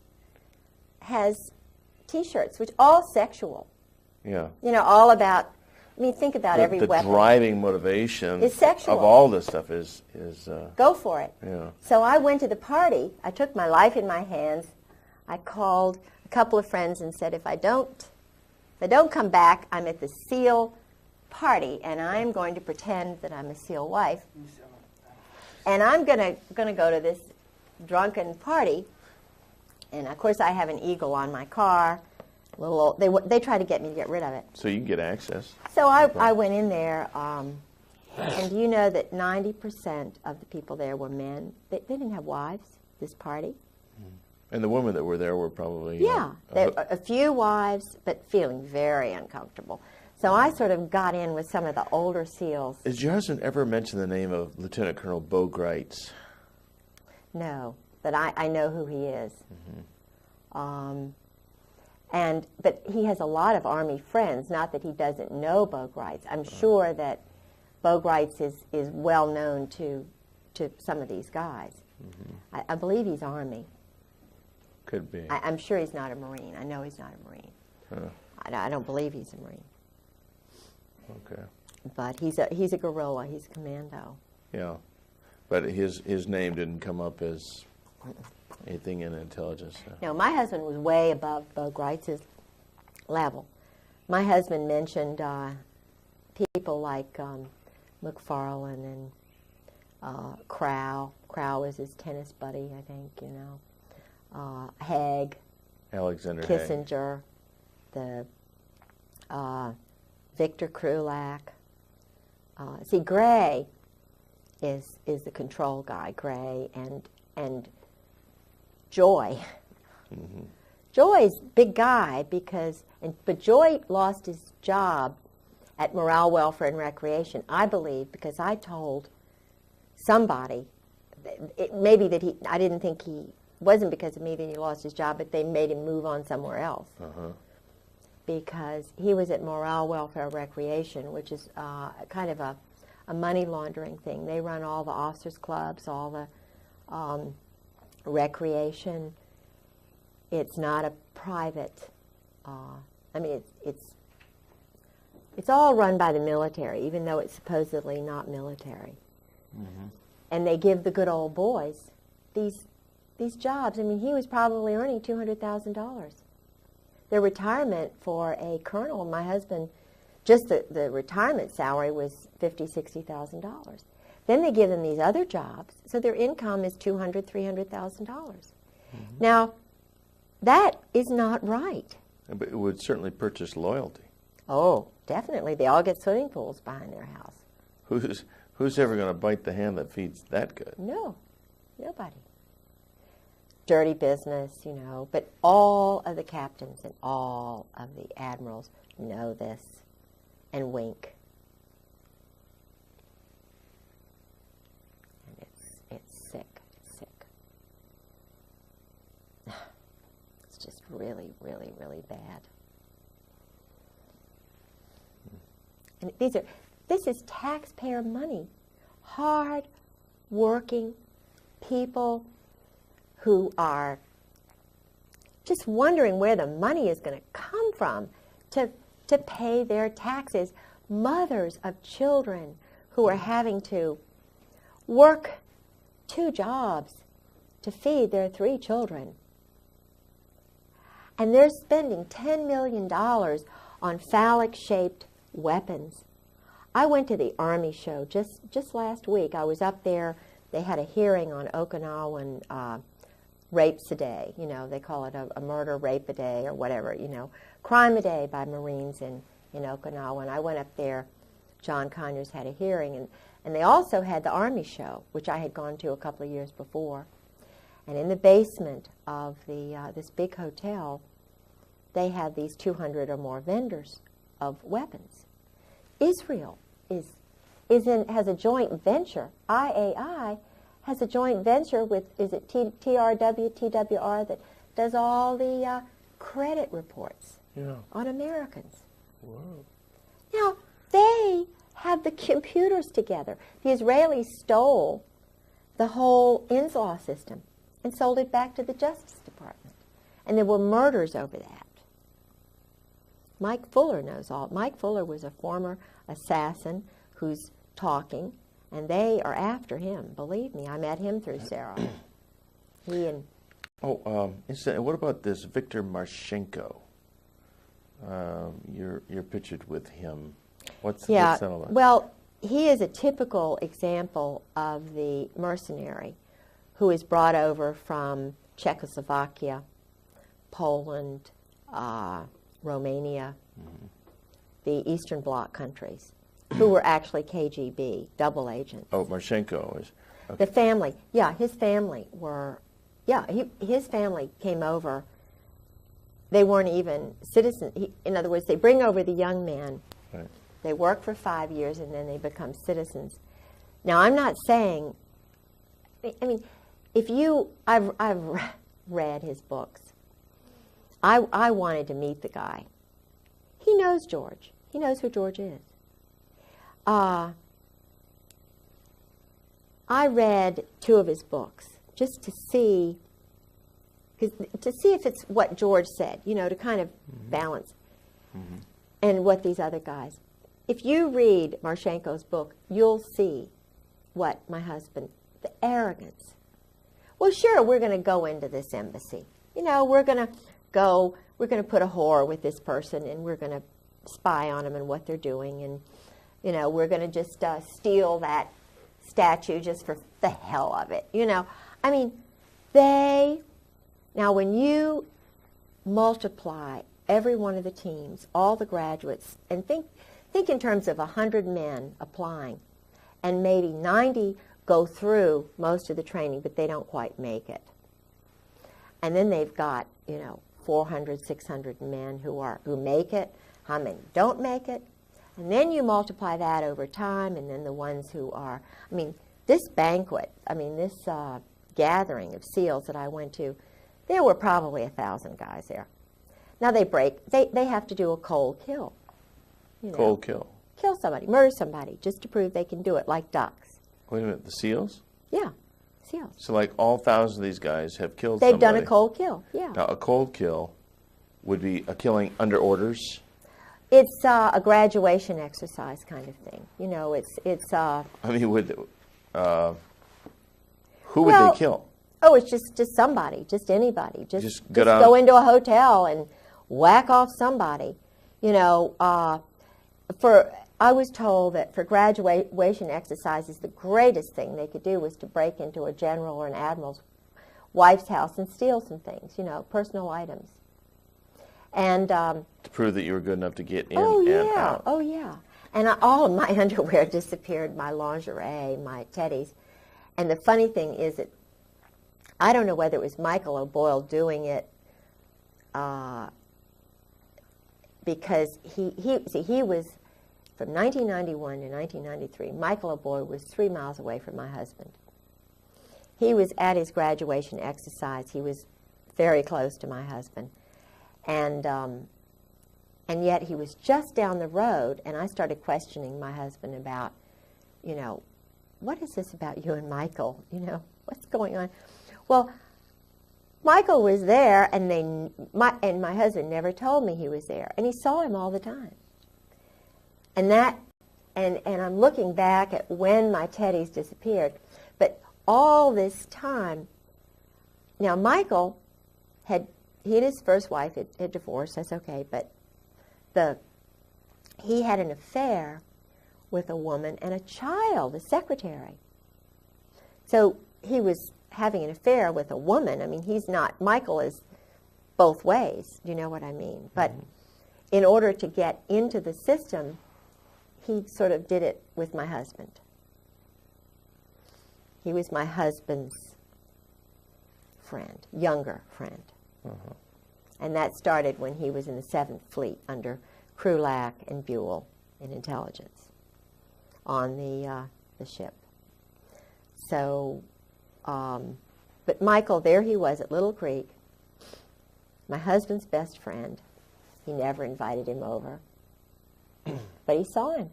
has T-shirts, which all sexual. Yeah. All about, think about every the weapon. The driving motivation is sexual. of all this stuff is go for it. Yeah. So I went to the party. I took my life in my hands. I called a couple of friends and said, if I don't come back, I'm at the SEAL party, and I'm going to pretend that I'm a SEAL wife. And I'm going to go to this drunken party. And, of course, I have an Eagle on my car. They try to get me to get rid of it. So you can get access. So I went in there, and do you know that 90% of the people there were men? They didn't have wives, this party. And the women that were there were probably... Yeah, a few wives, but feeling very uncomfortable. So I sort of got in with some of the older SEALs. Did your husband ever mention the name of Lieutenant Colonel Bo Greitz? No, but I know who he is. But he has a lot of Army friends, not that he doesn't know Bo Greitz. I'm sure that Bo Greitz is well known to some of these guys. I believe he's Army. Could be. I'm sure he's not a Marine. I know he's not a Marine. I don't believe he's a Marine. Okay. But he's a guerrilla. He's a commando. Yeah. But his name didn't come up as anything in intelligence. No, my husband was way above Bo Greitz's level. My husband mentioned people like McFarlane and Crow. Crow was his tennis buddy, I think, you know. Haig, Alexander Kissinger, the Victor Krulak. See, Gray is the control guy. Gray and Joy. Joy's big guy but Joy lost his job at Morale, Welfare, and Recreation, I believe, because I told somebody, I didn't think wasn't because of me that he lost his job, but they made him move on somewhere else. Because he was at Morale, Welfare, Recreation, which is kind of a money laundering thing. They run all the officers' clubs, all the recreation. It's not a private. It's all run by the military, even though it's supposedly not military. And they give the good old boys these jobs. I mean, he was probably earning $200,000. Their retirement for a colonel, my husband, just the retirement salary was $50,000, $60,000. Then they give them these other jobs, so their income is $200,000, $300,000. Now, that is not right. But it would certainly purchase loyalty. Oh, definitely. They all get swimming pools behind their house. Who's ever going to bite the hand that feeds that good? No, nobody. Dirty business, you know, but all of the captains and all of the admirals know this and wink. And it's sick. It's sick. It's just really, really, really bad. And this is taxpayer money. Hard working people who are just wondering where the money is going to come from to pay their taxes. Mothers of children who are having to work 2 jobs to feed their 3 children. And they're spending $10 million on phallic-shaped weapons. I went to the Army show just last week. I was up there. They had a hearing on Okinawan rapes a day. You know, they call it a murder rape a day or whatever, you know. Crime a day by Marines in Okinawa. And I went up there. John Conyers had a hearing. And they also had the Army show, which I had gone to a couple of years before. And in the basement of this big hotel, they had these 200 or more vendors of weapons. Israel has a joint venture. IAI has a joint venture with, is it TWR, that does all the credit reports on Americans. Whoa. Now, they have the computers together. The Israelis stole the whole INSLAW system and sold it back to the Justice Department. And there were murders over that. Mike Fuller knows all. Mike Fuller was a former assassin who's talking, and they are after him. Believe me, I met him through Sarah. He and... what about this Victor Marchenko? You're pictured with him. What's that all about? Well, he is a typical example of the mercenary who is brought over from Czechoslovakia, Poland, Romania, the Eastern Bloc countries, who were actually KGB, double agents. Oh, Marchenko is... Okay. The family, his family were yeah, his family came over. They weren't even citizens. In other words, they bring over the young man. Right. They work for 5 years, and then they become citizens. Now, I'm not saying, I mean, I've read his books. I wanted to meet the guy. He knows George. He knows who George is. I read 2 of his books just to see if it's what George said, to kind of balance, and what these other guys. If you read Marchenko's book, you'll see what my husband, the arrogance. Well, sure, we're going to go into this embassy. We're going to put a whore with this person, and we're going to spy on them and what they're doing, and, we're going to just steal that statue just for the hell of it. I mean, now when you multiply every one of the teams, all the graduates, and think in terms of 100 men applying, and maybe 90 go through most of the training, but they don't quite make it. And then they've got, 400, 600 men who make it, how many don't make it, and then you multiply that over time, and then the ones who are, this banquet, this gathering of SEALs that I went to, there were probably 1,000 guys there. Now they have to do a cold kill. Cold kill? Kill somebody, murder somebody, just to prove they can do it, like ducks. Wait a minute, the SEALs? Yeah, SEALs. So like all 1,000 of these guys have killed somebody? They've done a cold kill, yeah. Now a cold kill would be a killing under orders? It's a graduation exercise kind of thing. Who would they kill? Oh, it's just somebody, just anybody. Just go into a hotel and whack off somebody. I was told that for graduation exercises, the greatest thing they could do was to break into a general or an admiral's wife's house and steal some things, personal items. And to prove that you were good enough to get in and out. Oh, yeah. And all of my underwear disappeared, my lingerie, my teddies. And the funny thing is that I don't know whether it was Michael O'Boyle doing it because he was, from 1991 to 1993, Michael O'Boyle was 3 miles away from my husband. He was at his graduation exercise. He was very close to my husband. And yet he was just down the road, and I started questioning my husband about, what is this about you and Michael? What's going on? Well, Michael was there, and my husband never told me he was there, and he saw him all the time. And I'm looking back at when my teddies disappeared, but all this time, now Michael he and his first wife had divorced, that's okay, but he had an affair with a woman and a child, a secretary. So he was having an affair with a woman. Michael is both ways, you know what I mean? But in order to get into the system, he sort of did it with my husband. He was my husband's friend, younger friend. Uh-huh. And that started when he was in the 7th Fleet under Krulak and Buell in intelligence on the ship. So, but Michael, there he was at Little Creek, my husband's best friend. He never invited him over, but he saw him.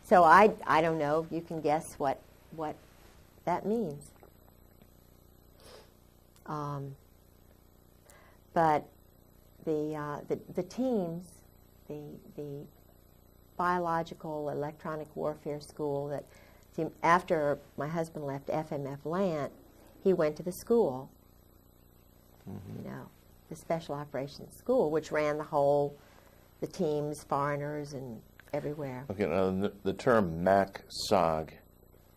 So I don't know. You can guess what that means. But the teams, the biological electronic warfare school that after my husband left FMF Lant, he went to the school, the Special Operations School, which ran the teams, foreigners, and everywhere. Okay, now the term MAC-SOG,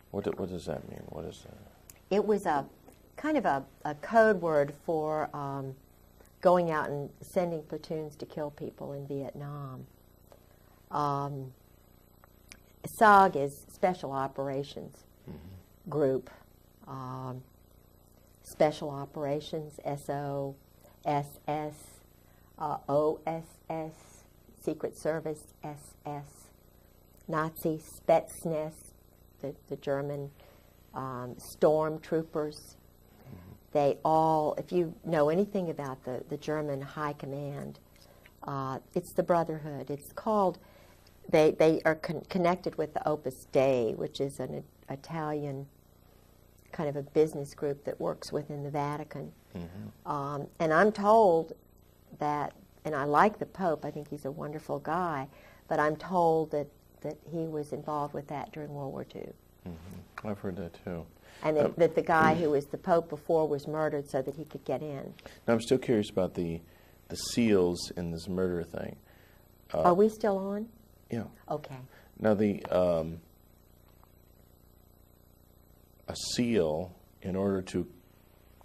what does that mean? What is that? It was a kind of a code word for going out and sending platoons to kill people in Vietnam. SOG is Special Operations Group. Special Operations, SO, SS, OSS, Secret Service, SS, Nazi Spetsnaz, the German stormtroopers. They all, if you know anything about the German High Command, it's the Brotherhood. It's called, they are connected with the Opus Dei, which is an Italian kind of a business group that works within the Vatican. And I'm told that, and I like the Pope, I think he's a wonderful guy, but I'm told that he was involved with that during World War II. I've heard that too. And that the guy who was the Pope before was murdered so that he could get in. Now, I'm still curious about the SEALs in this murder thing. Are we still on? Yeah. Okay. Now, a SEAL, in order to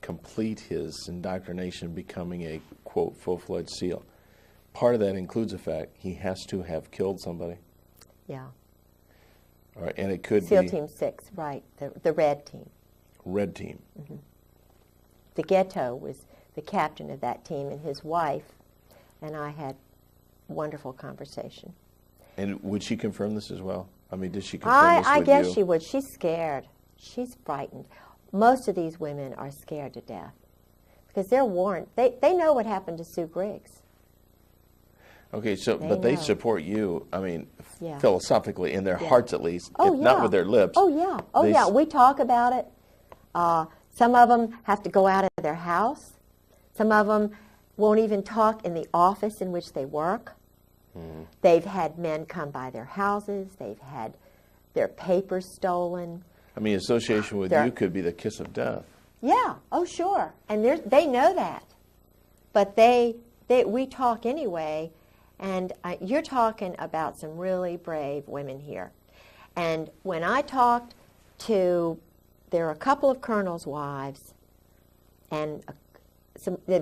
complete his indoctrination, becoming a, quote, full-fledged SEAL, part of that includes the fact he has to have killed somebody. Yeah. All right, and it could SEAL be Team 6, right, the red team. Red team. The Ghetto was the captain of that team, and his wife and I had wonderful conversation. And would she confirm this as well? I mean, did she confirm this I with guess you? she would. She's scared. She's frightened. Most of these women are scared to death because they're warned. They know what happened to Sue Griggs. Okay, so They but they know. support you. I mean, Yeah. philosophically, in their Yeah. hearts at least, Oh, if yeah. not with their lips. Oh, yeah. Oh, they yeah. s- We talk about it. Some of them have to go out of their house. Some of them won't even talk in the office in which they work. They've had men come by their houses. They've had their papers stolen. I mean, association with They're- you could be the kiss of death. Yeah. Oh, sure. And they know that. But we talk anyway. And you're talking about some really brave women here. And when I talked to, there are a couple of colonels' wives, and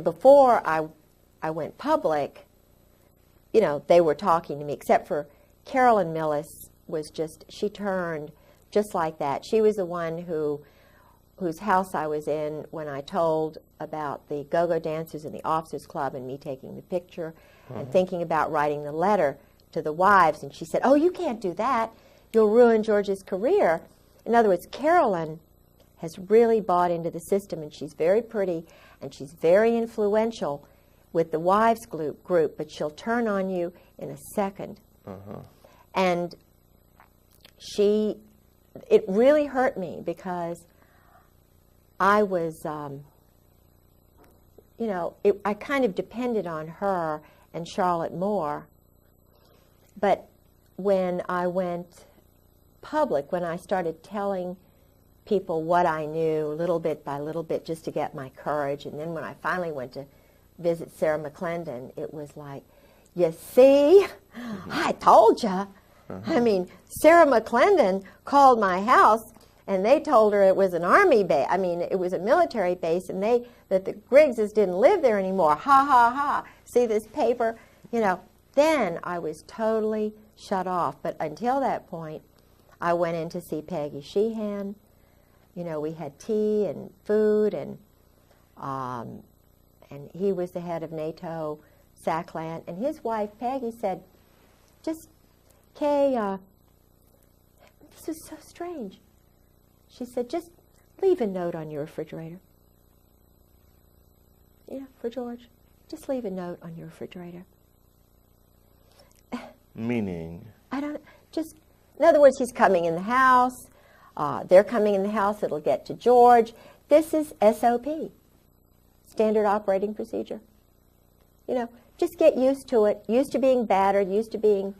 before I went public, you know, they were talking to me, except for Carolyn Millis she turned just like that. She was the one whose house I was in when I told about the go-go dancers in the officers club and me taking the picture and thinking about writing the letter to the wives. And she said, "Oh, you can't do that. You'll ruin George's career." In other words, Carolyn has really bought into the system, and she's very pretty and she's very influential with the wives group, but she'll turn on you in a second. And it really hurt me because I was, you know, I kind of depended on her and Charlotte Moore. But when I went public, when I started telling people what I knew little bit by little bit just to get my courage, and then when I finally went to visit Sarah McClendon, it was like, you see, I told you. I mean, Sarah McClendon called my house, and they told her it was an army base. I mean, it was a military base, and that the Griggses didn't live there anymore. Ha, ha, ha. See this paper? You know, then I was totally shut off. But until that point, I went in to see Peggy Sheehan. You know, we had tea and food, and he was the head of NATO, SACLAN, and his wife, Peggy, said, just, Kay, this is so strange. She said, just leave a note on your refrigerator. Yeah, for George. Just leave a note on your refrigerator. Meaning? In other words, he's coming in the house. They're coming in the house. It'll get to George. This is SOP, standard operating procedure. You know, just get used to it, used to being battered, used to being...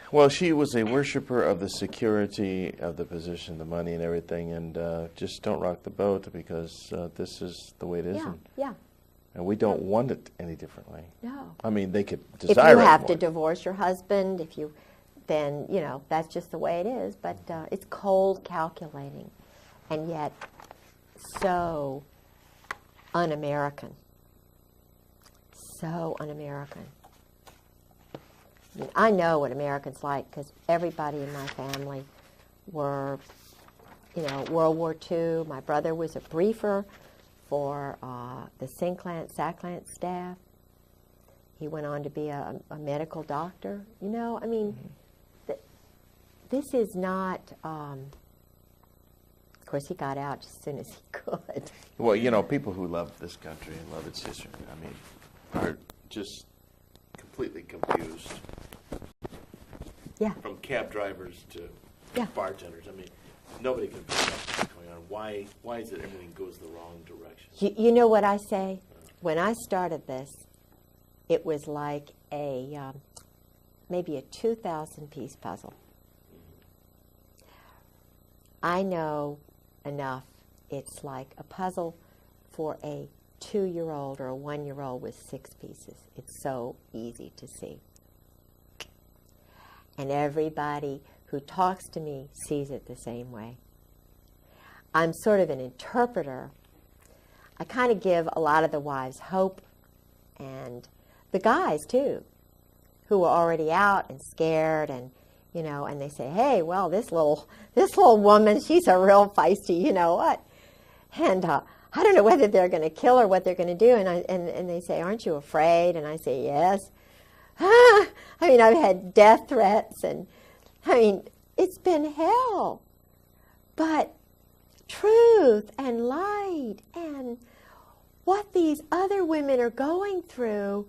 Well, she was a worshiper of the security of the position, the money and everything, and just don't rock the boat because this is the way it is. Yeah. And we don't want it any differently. No. I mean, they could If desire you have it to more. divorce your husband, then, you know, that's just the way it is. But it's cold calculating, and yet so un-American. So un-American. I mean, I know what Americans like because everybody in my family were World War II. My brother was a briefer for the SACLANT staff. He went on to be a medical doctor. This is not, of course, he got out as soon as he could. Well, people who love this country and love its history, are just completely confused. Yeah. From cab drivers to bartenders. Nobody can figure out what's going on. Why is it everything goes the wrong direction? You know what I say? When I started this, it was like maybe a 2,000-piece puzzle. I know enough. It's like a puzzle for a 2-year-old or a 1-year-old with 6 pieces. It's so easy to see. And everybody who talks to me sees it the same way. I'm sort of an interpreter. I kind of give a lot of the wives hope, and the guys too, who are already out and scared, and and they say, hey, well, this little woman, she's a real feisty, what? And I don't know whether they're going to kill her, what they're going to do, and they say, aren't you afraid? And I say, yes. I've had death threats, and it's been hell. But truth and light and what these other women are going through,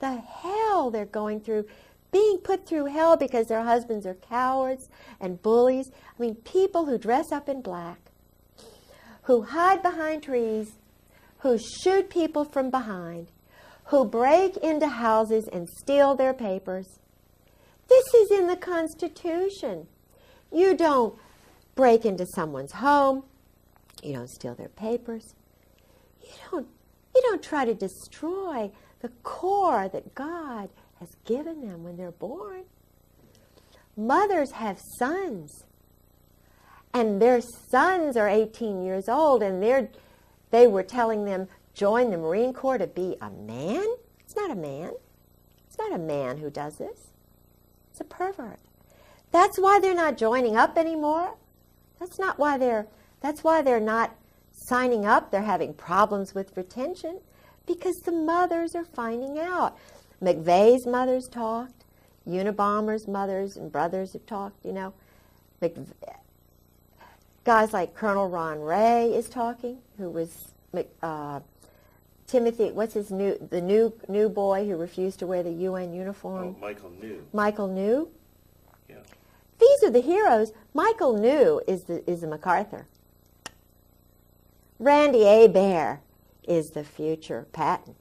the hell they're going through, being put through hell because their husbands are cowards and bullies. People who dress up in black, who hide behind trees, who shoot people from behind, who break into houses and steal their papers. This is in the Constitution. You don't break into someone's home. You don't steal their papers. You don't try to destroy the core that God has given them when they're born. Mothers have sons, and their sons are 18 years old, and they were telling them, join the Marine Corps to be a man? It's not a man. It's not a man who does this. It's a pervert. That's why they're not joining up anymore. That's why they're not signing up. They're having problems with retention because the mothers are finding out. McVeigh's mothers talked. Unabomber's mothers and brothers have talked, Guys like Colonel Ron Ray is talking, who was Timothy, the new boy who refused to wear the UN uniform? Oh, Michael New. Michael New? Yeah. These are the heroes. Michael New is the MacArthur. Randy Hebert is the future Patton.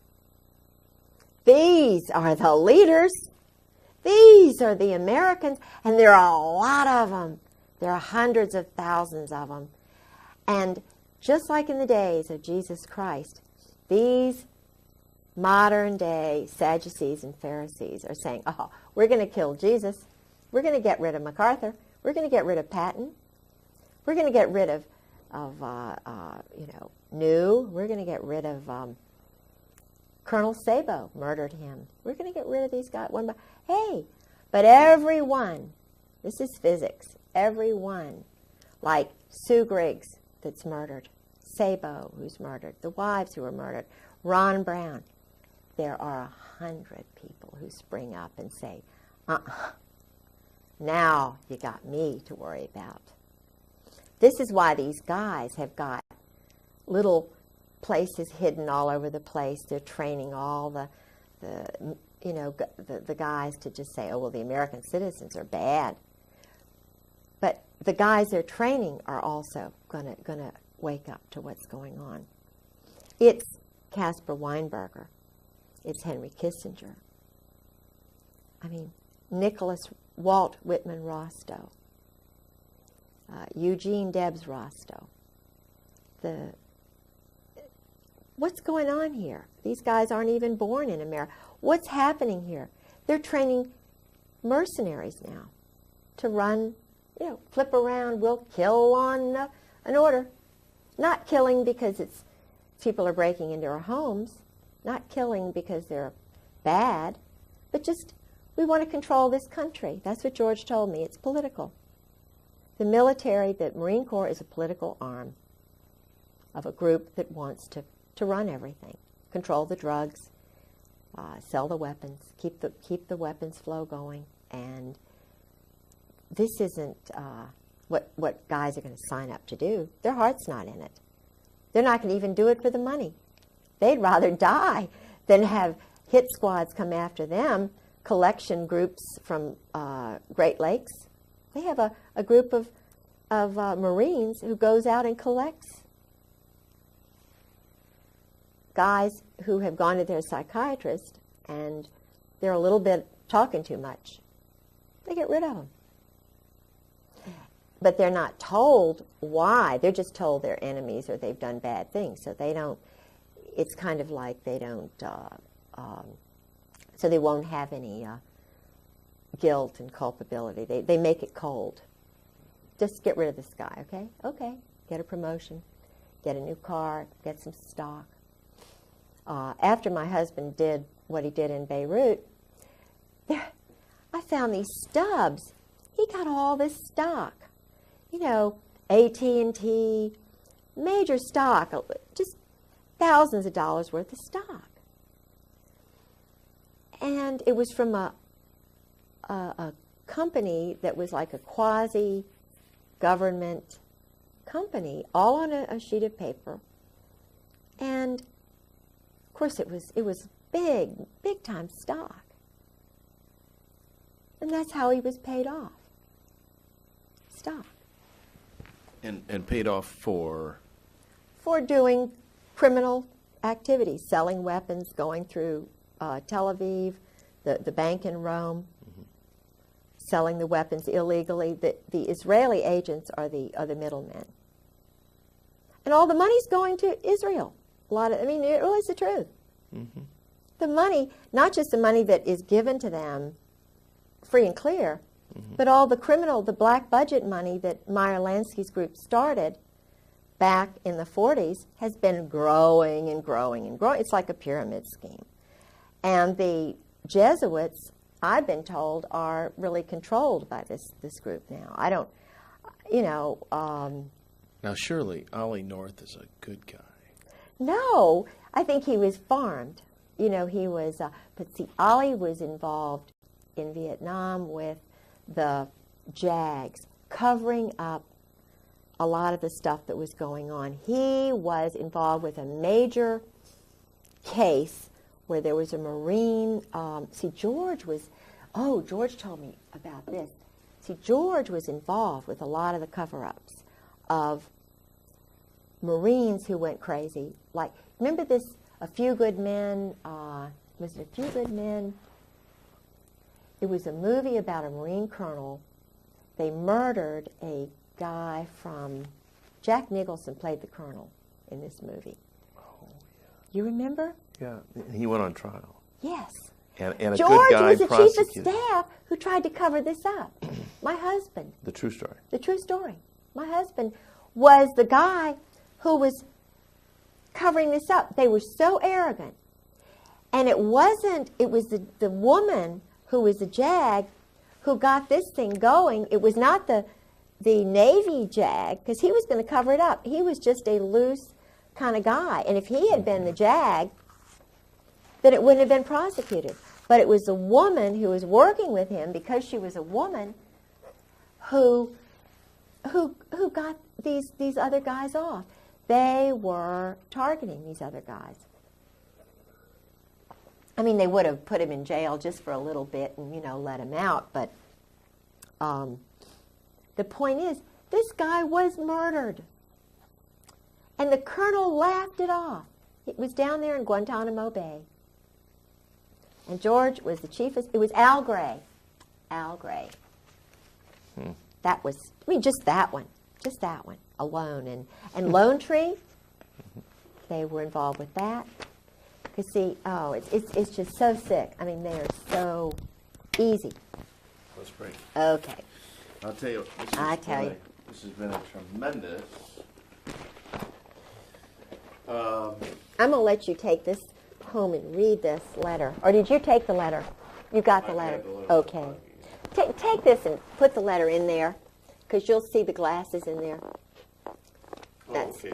These are the leaders. These are the Americans, and there are a lot of them. There are hundreds of thousands of them. And just like in the days of Jesus Christ, these modern-day Sadducees and Pharisees are saying, oh, we're going to kill Jesus. We're going to get rid of MacArthur. We're going to get rid of Patton. We're going to get rid of New. We're going to get rid of Colonel Sabo, murdered him. We're going to get rid of these guys one by hey, but everyone, this is physics, everyone, like Sue Griggs that's murdered, Sabo who's murdered, the wives who were murdered, Ron Brown, there are 100 people who spring up and say, now you got me to worry about. This is why these guys have got little places hidden all over the place. They're training all the guys to just say, oh, well, the American citizens are bad. But the guys they're training are also gonna wake up to what's going on. It's Caspar Weinberger. It's Henry Kissinger. Nicholas Walt Whitman Rostow. Eugene Debs Rostow. What's going on here? These guys aren't even born in America. What's happening here? They're training mercenaries now to run, flip around. We'll kill on an order. Not killing because people are breaking into our homes. Not killing because they're bad. But just, we want to control this country. That's what George told me. It's political. The military, the Marine Corps is a political arm of a group that wants to run everything, control the drugs, sell the weapons, keep the weapons flow going. And this isn't what guys are going to sign up to do. Their heart's not in it. They're not going to even do it for the money. They'd rather die than have hit squads come after them, collection groups from Great Lakes. They have a group of Marines who goes out and collects guys who have gone to their psychiatrist and they're a little bit talking too much. They get rid of them. But they're not told why. They're just told they're enemies or they've done bad things. So they don't, it's kind of like they don't, so they won't have any guilt and culpability. They make it cold. Just get rid of this guy, okay? Okay. Get a promotion, get a new car, get some stock. After my husband did what he did in Beirut, I found these stubs. He got all this stock. You know, AT&T, major stock, just thousands of dollars worth of stock. And it was from a company that was like a quasi-government company, all on a sheet of paper. And, of course, it was big-time stock. And that's how he was paid off. Stock. And paid off for? For doing criminal activities, selling weapons, going through Tel Aviv, the bank in Rome, selling the weapons illegally. The Israeli agents are the middlemen. And all the money's going to Israel. It really is the truth. Mm-hmm. The money, not just the money that is given to them free and clear, but all the black budget money that Meyer Lansky's group started back in the 40s has been growing and growing and growing. It's like a pyramid scheme. And the Jesuits, I've been told, are really controlled by this group now. I don't, Now, surely Ollie North is a good guy. No, I think he was farmed. He was, but see, Ollie was involved in Vietnam with the JAGs, covering up a lot of the stuff that was going on. He was involved with a major case where there was a Marine. George told me about this. See, George was involved with a lot of the cover-ups of Marines who went crazy. Like, remember this, A Few Good Men? Was it A Few Good Men? It was a movie about a Marine colonel. They murdered a guy from... Jack Nicholson played the colonel in this movie. Oh, yeah. You remember? Yeah, he went on trial. Yes. And a George good guy was the chief of staff who tried to cover this up. My husband. The true story. The true story. My husband was the guy who was covering this up. They were so arrogant. And it was the woman who was the JAG who got this thing going. It was not the Navy JAG, because he was going to cover it up. He was just a loose kind of guy. And if he had been the JAG, then it wouldn't have been prosecuted. But it was the woman who was working with him, because she was a woman, who got these other guys off. They were targeting these other guys. I mean, they would have put him in jail just for a little bit and, let him out. But the point is, this guy was murdered. And the colonel laughed it off. It was down there in Guantanamo Bay. And George was the chief of... It was Al Gray. Al Gray. That was... just that one. Just that one alone. And Lone Tree, they were involved with that. You see, it's just so sick. I mean, they are so easy. Let's break. Okay. I'll tell you. This has been a tremendous. I'm going to let you take this home and read this letter. Or did you take the letter? You got the letter. Okay. Take this and put the letter in there. because you'll see the glasses in there. Oh, okay.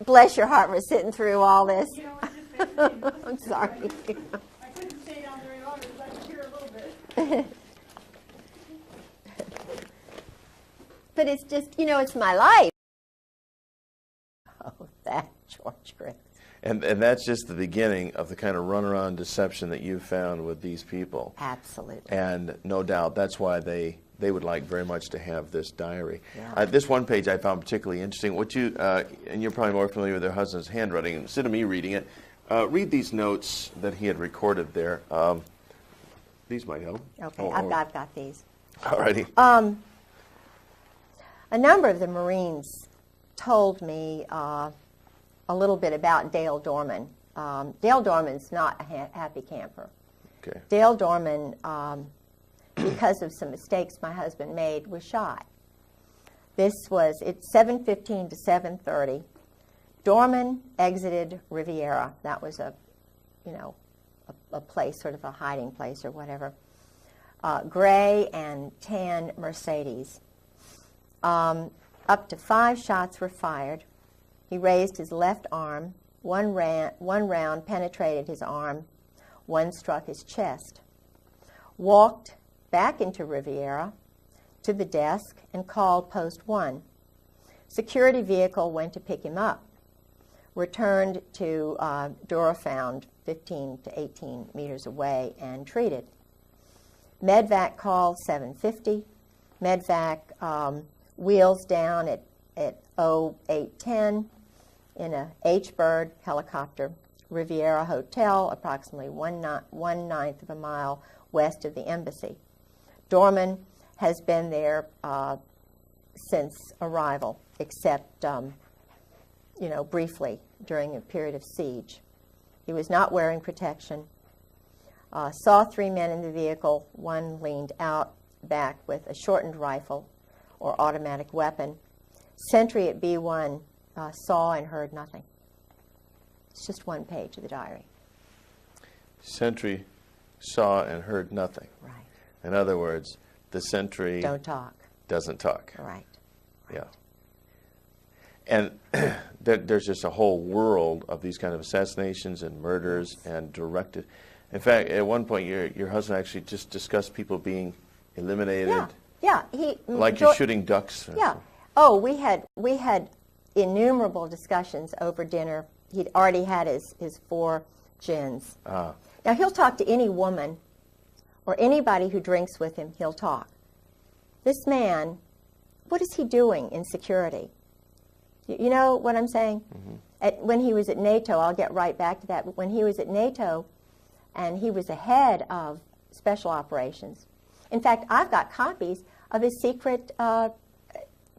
Bless your heart for sitting through all this. You know, it's just I'm sorry. I couldn't stay down very long because I could hear a little bit. But it's just, it's my life. Oh, that George Griggs. And that's just the beginning of the kind of runaround deception that you've found with these people. Absolutely. And no doubt that's why they would like very much to have this diary. Yeah. This one page I found particularly interesting. What you and you're probably more familiar with their husband's handwriting. Instead of me reading it, read these notes that he had recorded there. These might help. Okay, I've got these. All righty. A number of the Marines told me a little bit about Dale Dorman. Dale Dorman's not a happy camper. Okay. Dale Dorman, because of some mistakes my husband made, was shot. It's 7:15 to 7:30. Dorman exited Riviera. That was a place, sort of a hiding place or whatever. Gray and tan Mercedes. Up to 5 shots were fired. He raised his left arm. One round penetrated his arm. One struck his chest. Walked back into Riviera to the desk and called Post 1. Security vehicle went to pick him up. Returned to Durafound, 15 to 18 meters away, and treated. Medvac called 7:50. Medvac wheels down at 08:10 in a H-Bird helicopter. Riviera Hotel, approximately 1/9 of a mile west of the embassy. Dorman has been there since arrival, except briefly during a period of siege. He was not wearing protection. Saw 3 men in the vehicle. One leaned out back with a shortened rifle or automatic weapon. Sentry at B1 saw and heard nothing. It's just one page of the diary. Sentry saw and heard nothing. Right. In other words, the sentry Don't talk. doesn't talk. Right. Yeah. And there's just a whole world of these kind of assassinations and murders and directed. In fact, at one point, your husband actually just discussed people being eliminated. Yeah. Like you're shooting ducks. Yeah. Oh, we had innumerable discussions over dinner. He'd already had his 4 gins. Ah. Now, he'll talk to any woman or anybody who drinks with him, he'll talk. This man, what is he doing in security? You know what I'm saying? Mm-hmm. When he was at NATO, I'll get right back to that, but when he was at NATO and he was the head of special operations. In fact, I've got copies of his secret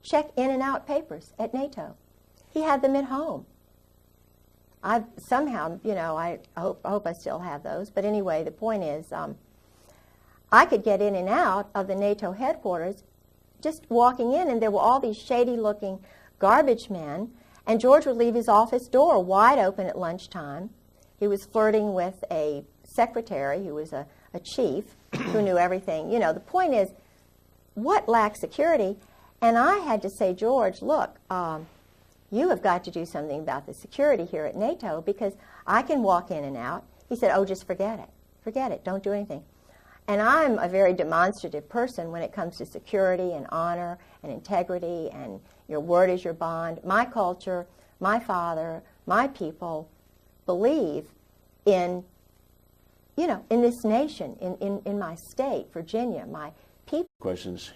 check in and out papers at NATO. He had them at home. I hope I still have those. But anyway, the point is, I could get in and out of the NATO headquarters just walking in, and there were all these shady-looking garbage men, and George would leave his office door wide open at lunchtime. He was flirting with a secretary who was a chief who knew everything. The point is, what lacks security? And I had to say, George, look, you have got to do something about the security here at NATO because I can walk in and out. He said, oh, just forget it. Forget it. Don't do anything. And I'm a very demonstrative person when it comes to security and honor and integrity, and your word is your bond. My culture, my father, my people believe in this nation, in my state, Virginia, my people. Questions.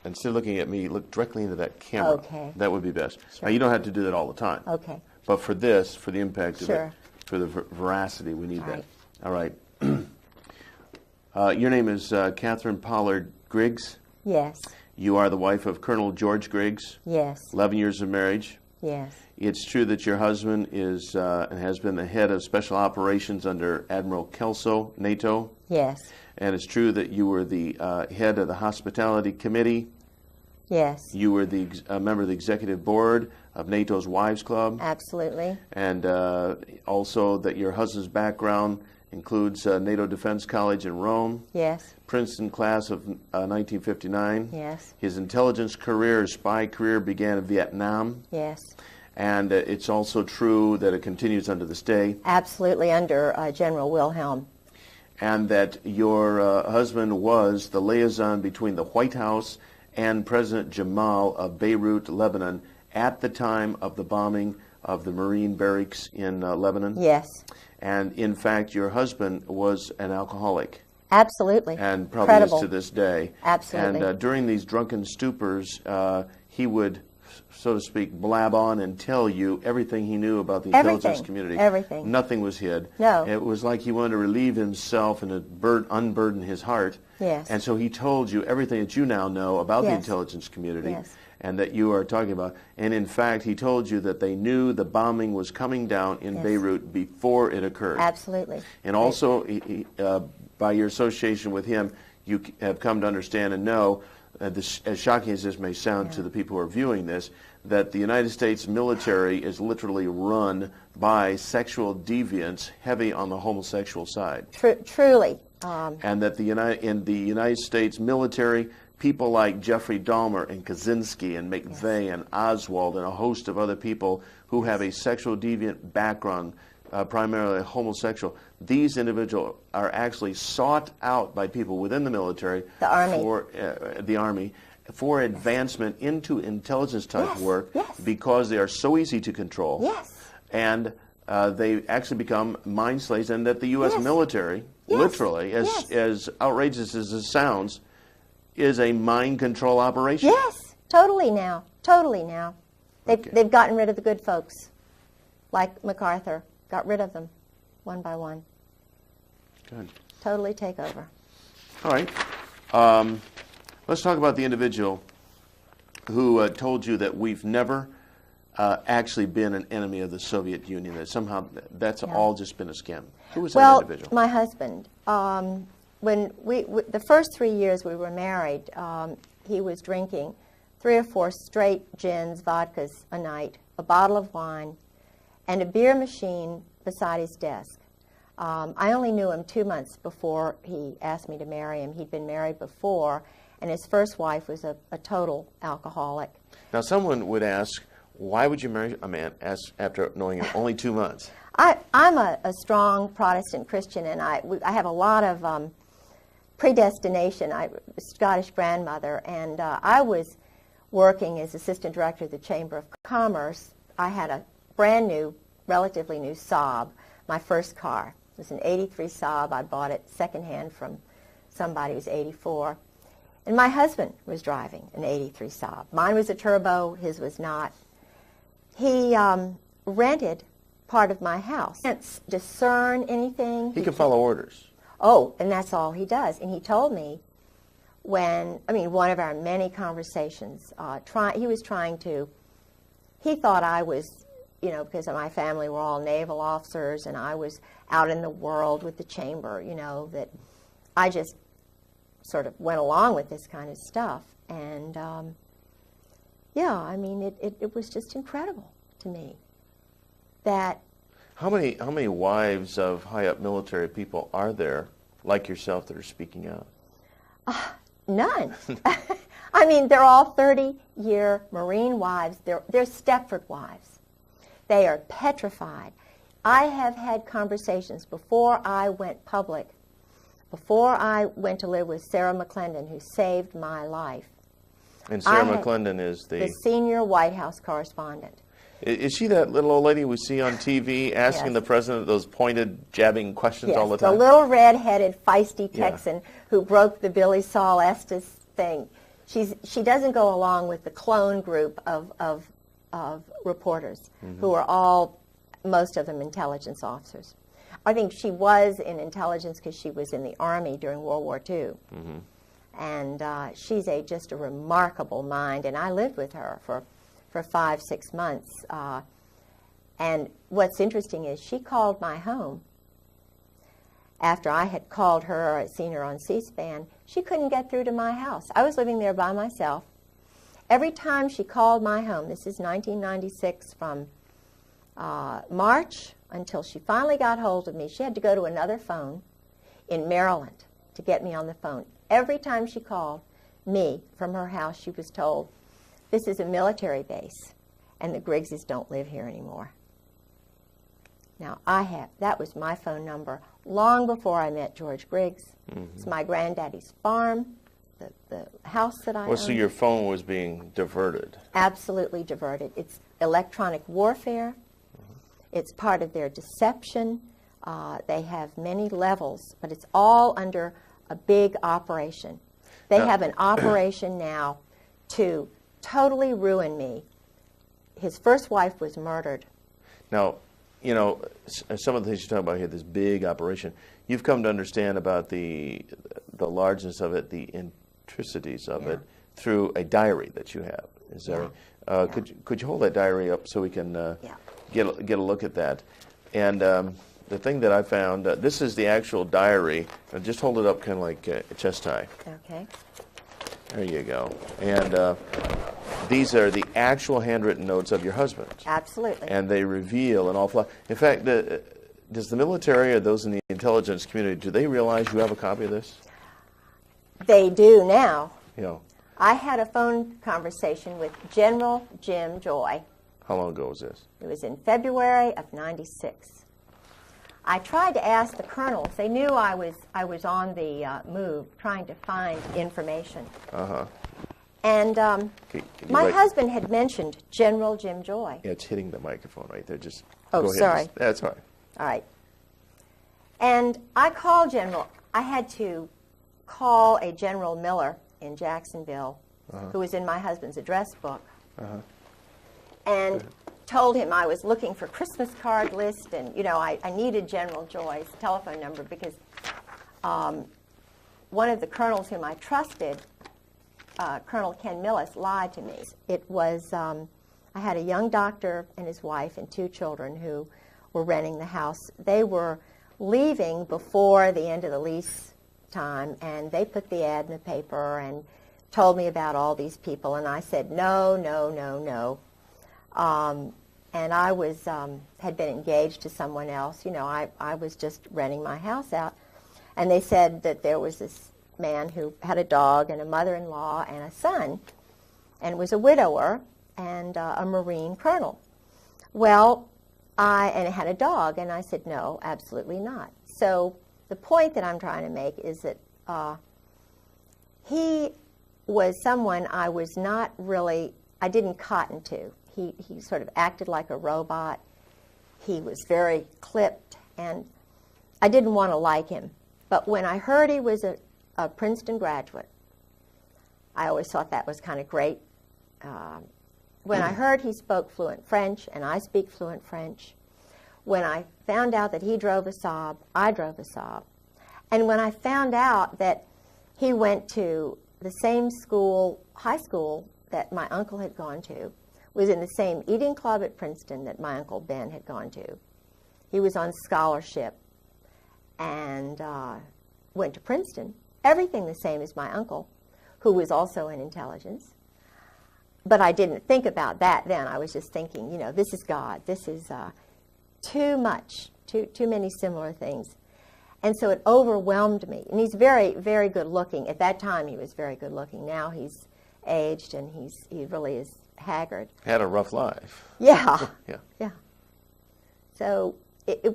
Instead of looking at me, look directly into that camera. Okay. That would be best. Sure. Now, you don't have to do that all the time. Okay. But for this, for the impact of Sure. it, for the veracity, we need Right. that. All right. Your name is Catherine Pollard Griggs. Yes. You are the wife of Colonel George Griggs. Yes. 11 years of marriage. Yes. It's true that your husband is and has been the head of special operations under Admiral Kelso, NATO. Yes. And it's true that you were the head of the hospitality committee. Yes. You were a member of the executive board of NATO's Wives Club. Absolutely. And also that your husband's background includes NATO Defense College in Rome, Yes. Princeton class of 1959. Yes. His intelligence career, his spy career, began in Vietnam, Yes. and it's also true that it continues unto this day, Absolutely, under General Wilhelm. and that your husband was the liaison between the White House and President Jamal of Beirut, Lebanon, at the time of the bombing of the Marine barracks in Lebanon. Yes. And in fact, your husband was an alcoholic, Absolutely. and probably Incredible. is to this day. Absolutely. And during these drunken stupors, he would, so to speak, blab on and tell you everything he knew about the intelligence Everything. community. Everything. Nothing was hid. No. It was like he wanted to relieve himself and unburden his heart. Yes. And so he told you everything that you now know about the Yes. intelligence community. Yes. And that you are talking about. And in fact, he told you that they knew the bombing was coming down in Yes. Beirut before it occurred. Absolutely. And also, by your association with him, you have come to understand and know, this, as shocking as this may sound to the people who are viewing this, that the United States military is literally run by sexual deviants heavy on the homosexual side. Truly. And that in the United States military, people like Jeffrey Dahmer and Kaczynski and McVeigh and Oswald and a host of other people who have a sexual deviant background, primarily homosexual, these individuals are actually sought out by people within the military, The Army. For advancement into intelligence type Yes, work, yes. because they are so easy to control. Yes. And they actually become mind slaves, and that the U.S. Yes. military, Yes. literally, Yes. as outrageous as it sounds, is a mind control operation. Yes. Totally now. Totally now. Okay. They've gotten rid of the good folks, like MacArthur. Got rid of them, one by one. Good. Totally take over. All right. Let's talk about the individual who told you that we've never actually been an enemy of the Soviet Union, that somehow that's all just been a scam. Who was that Well, individual? my husband. When the first 3 years we were married, he was drinking 3 or 4 straight gins, vodkas a night, a bottle of wine, and a beer machine beside his desk. I only knew him 2 months before he asked me to marry him. He'd been married before, and his first wife was a total alcoholic. Now, someone would ask, why would you marry a man after knowing him only 2 months? I'm a strong Protestant Christian, and I have a lot of predestination. I'm a Scottish grandmother, and I was working as assistant director of the Chamber of Commerce. I had a brand new, relatively new Saab, my first car. It was an 83 Saab. I bought it secondhand from somebody who was 84. And my husband was driving an 83 Saab. Mine was a turbo, his was not. He rented part of my house. Can't discern anything. He can follow orders. Oh, and that's all he does. And he told me one of our many conversations, he thought I was, because of my family were all naval officers and I was out in the world with the chamber, that I just sort of went along with this kind of stuff. And, it was just incredible to me that How many wives of high-up military people are there, like yourself, that are speaking out? none. They're all 30-year Marine wives. They're Stepford wives. They are petrified. I have had conversations before I went public, before I went to live with Sarah McClendon, who saved my life. And Sarah McClendon is the senior White House correspondent. Is she that little old lady we see on TV asking Yes. the president those pointed, jabbing questions all the Yes, time? the little red-headed, feisty Texan who broke the Billy Saul Estes thing. She doesn't go along with the clone group of reporters who are all, most of them, intelligence officers. I think she was in intelligence because she was in the Army during World War II. And she's just a remarkable mind, and I lived with her for 5-6 months. And what's interesting is she called my home after I had called her or seen her on C-SPAN. She couldn't get through to my house. I was living there by myself. Every time she called my home, this is 1996 from March until she finally got hold of me. She had to go to another phone in Maryland to get me on the phone. Every time she called me from her house, she was told, this is a military base, and the Griggses don't live here anymore. Now, that was my phone number long before I met George Griggs. Mm-hmm. It's my granddaddy's farm, the house that I own. So your phone was being diverted. Absolutely diverted. It's electronic warfare. Mm-hmm. It's part of their deception. They have many levels, but it's all under a big operation. They have an operation now to totally ruin me. His first wife was murdered. Now, you know, some of the things you talk about here, this big operation, you've come to understand about the largeness of it, the intricacies of it, through a diary that you have. Is that right? Could you hold that diary up so we can get a look at that? And the thing that I found, this is the actual diary. Just hold it up kind of like a chest tie. Okay. There you go. And these are the actual handwritten notes of your husband. Absolutely. And they reveal an awful lot. In fact, does the military or those in the intelligence community, do they realize you have a copy of this? They do now. Yeah. I had a phone conversation with General Jim Joy. How long ago was this? It was in February of '96. I tried to ask the colonels. They knew I was on the move, trying to find information. Uh-huh. And my husband had mentioned General Jim Joy. Yeah, it's hitting the microphone right there. Just go ahead. Sorry. That's all right. All right. And I called General. I had to call a General Miller in Jacksonville, who was in my husband's address book, and told him I was looking for Christmas card list, and I needed General Joy's telephone number because one of the colonels whom I trusted, Colonel Ken Millis, lied to me. It was I had a young doctor and his wife and 2 children who were renting the house. They were leaving before the end of the lease time, and they put the ad in the paper and told me about all these people, and I said no, no, no, no. And I was had been engaged to someone else. I was just renting my house out. And they said that there was this man who had a dog and a mother-in-law and a son and was a widower and a Marine colonel. Well, and had a dog, and I said, no, absolutely not. So the point that I'm trying to make is that he was someone I didn't cotton to. He sort of acted like a robot. He was very clipped, and I didn't want to like him. But when I heard he was a Princeton graduate, I always thought that was kind of great. When I heard he spoke fluent French, and I speak fluent French, when I found out that he drove a Saab, I drove a Saab. And when I found out that he went to the same school, high school, that my uncle had gone to, was in the same eating club at Princeton that my Uncle Ben had gone to. He was on scholarship and went to Princeton. Everything the same as my uncle, who was also in intelligence. But I didn't think about that then. I was just thinking, this is God. This is too much, too many similar things. And so it overwhelmed me. And he's very, very good looking. At that time, he was very good looking. Now he's aged and he really is haggard. Had a rough life. Yeah. Yeah. So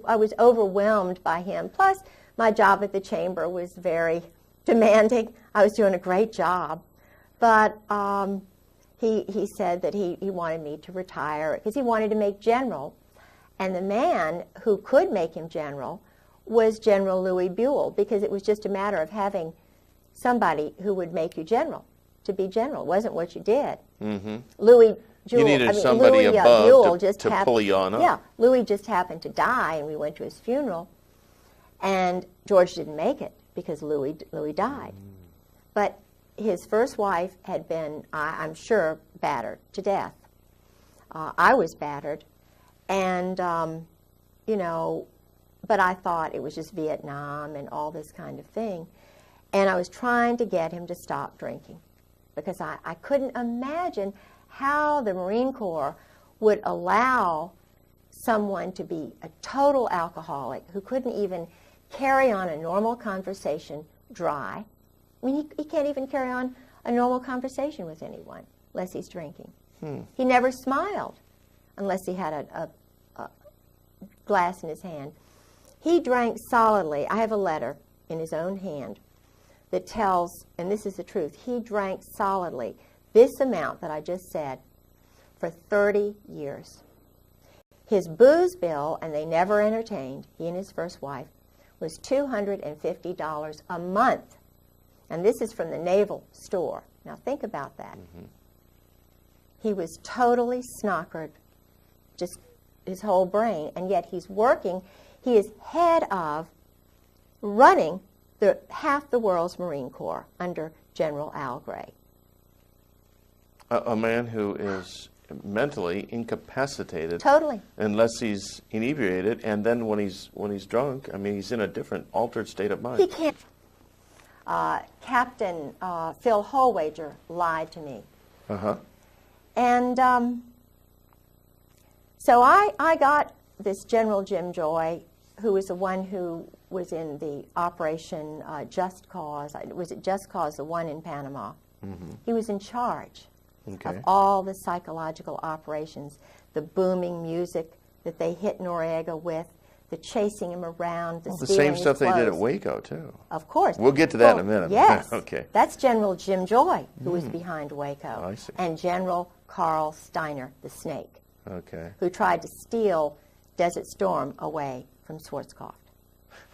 I was overwhelmed by him. Plus, my job at the chamber was very demanding. I was doing a great job. But he said that he wanted me to retire because he wanted to make general. And the man who could make him general was General Louis Buell, because it was just a matter of having somebody who would make you general. To be general wasn't what you did. Mm-hmm. Louis Buell, you needed somebody above Buell to pull you on up. Yeah, Louis just happened to die, and we went to his funeral. And George didn't make it because Louis died. But his first wife had been, I'm sure, battered to death. I was battered. And, but I thought it was just Vietnam and all this kind of thing. And I was trying to get him to stop drinking because I couldn't imagine how the Marine Corps would allow someone to be a total alcoholic who couldn't even carry on a normal conversation dry. I mean, he can't even carry on a normal conversation with anyone unless he's drinking. He never smiled unless he had a glass in his hand. He drank solidly. I have a letter in his own hand that tells, and this is the truth, he drank solidly this amount that I just said for 30 years. His booze bill, and they never entertained, he and his first wife, was $250 a month. And this is from the Naval store. Now think about that. He was totally snockered, just his whole brain, and yet he's working. He is head of running half the world's Marine Corps under General Al Gray. A man who is mentally incapacitated, Totally. unless he's inebriated, and then when he's drunk, I mean, he's in a different, altered state of mind. He can't. Captain Phil Holwager lied to me. And so I got this General Jim Joy, who was the one who was in the Operation Just Cause. Was it Just Cause, the one in Panama? He was in charge of all the psychological operations, the booming music that they hit Noriega with, the chasing him around, the same stuff they did at Waco, too. Of course. We'll get to that in a minute. Yes. Okay. That's General Jim Joy, who was behind Waco. Oh, I see. And General Carl Steiner, the Snake, Okay. who tried to steal Desert Storm away from Schwarzkopf.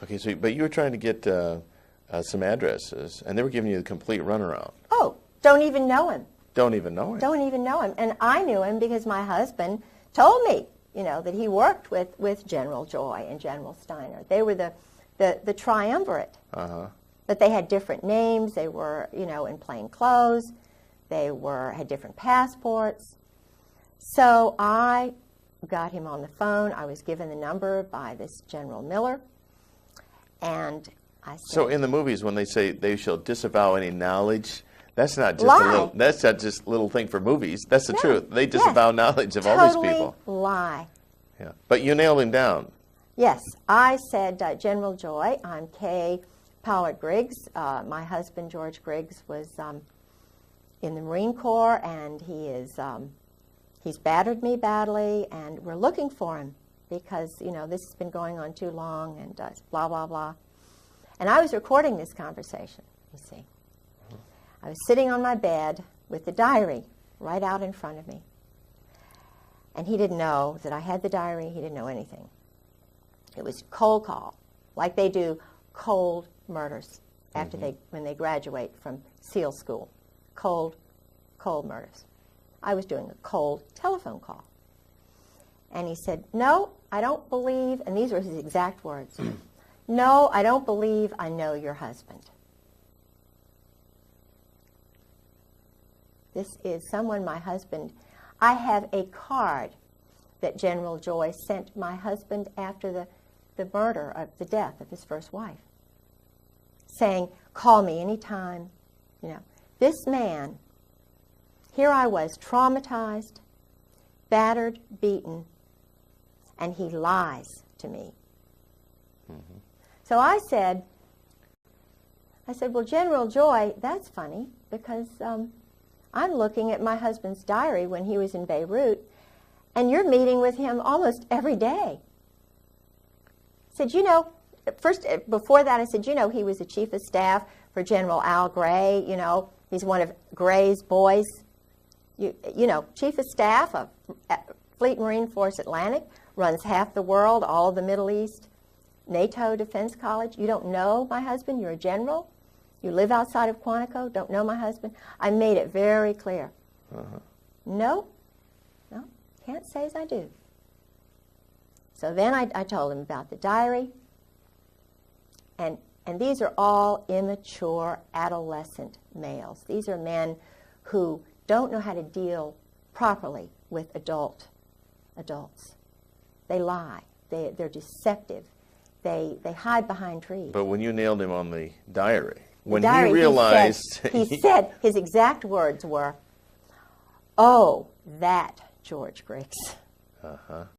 Okay, so, but you were trying to get some addresses, and they were giving you the complete runaround. Oh, don't even know him. Don't even know him. Don't even know him. And I knew him because my husband told me, you know, that he worked with General Joy and General Steiner. They were the triumvirate. But they had different names. They were, you know, in plain clothes. They had different passports. So I got him on the phone. I was given the number by this General Miller. And I said... So in the movies, when they say they shall disavow any knowledge, that's not just that's not just a little thing for movies. That's the truth. They disavow knowledge of all these people. Totally lie. Yeah. But you nailed him down. Yes. I said, General Joy, I'm Kay Griggs. My husband, George Griggs, was in the Marine Corps, and he's battered me badly, and we're looking for him because, you know, this has been going on too long, and blah, blah, blah. And I was recording this conversation, you see. I was sitting on my bed with the diary right out in front of me. And he didn't know that I had the diary. He didn't know anything. It was cold call, like they do cold murders after when they graduate from SEAL school. Cold murders. I was doing a cold telephone call. And he said, no, I don't believe, and these were his exact words, no, I don't believe I know your husband. This is someone my husband... I have a card that General Joy sent my husband after the murder, of the death of his first wife, saying, call me anytime. You know, this man, here I was, traumatized, battered, beaten, and he lies to me. So I said, well, General Joy, that's funny, because I'm looking at my husband's diary when he was in Beirut, and you're meeting with him almost every day. I said, you know, first, before that, I said, you know, he was the chief of staff for General Al Gray. You know, he's one of Gray's boys. You know, chief of staff of Fleet Marine Force Atlantic, runs half the world, all of the Middle East, NATO Defense College. You don't know my husband? You're a general? You live outside of Quantico, don't know my husband? I made it very clear. No, can't say as I do. So then I told him about the diary. And these are all immature, adolescent males. These are men who don't know how to deal properly with adults. They lie. They're deceptive. They hide behind trees. But when you nailed him on the diary... When he realized... He said, his exact words were, oh, that George Griggs.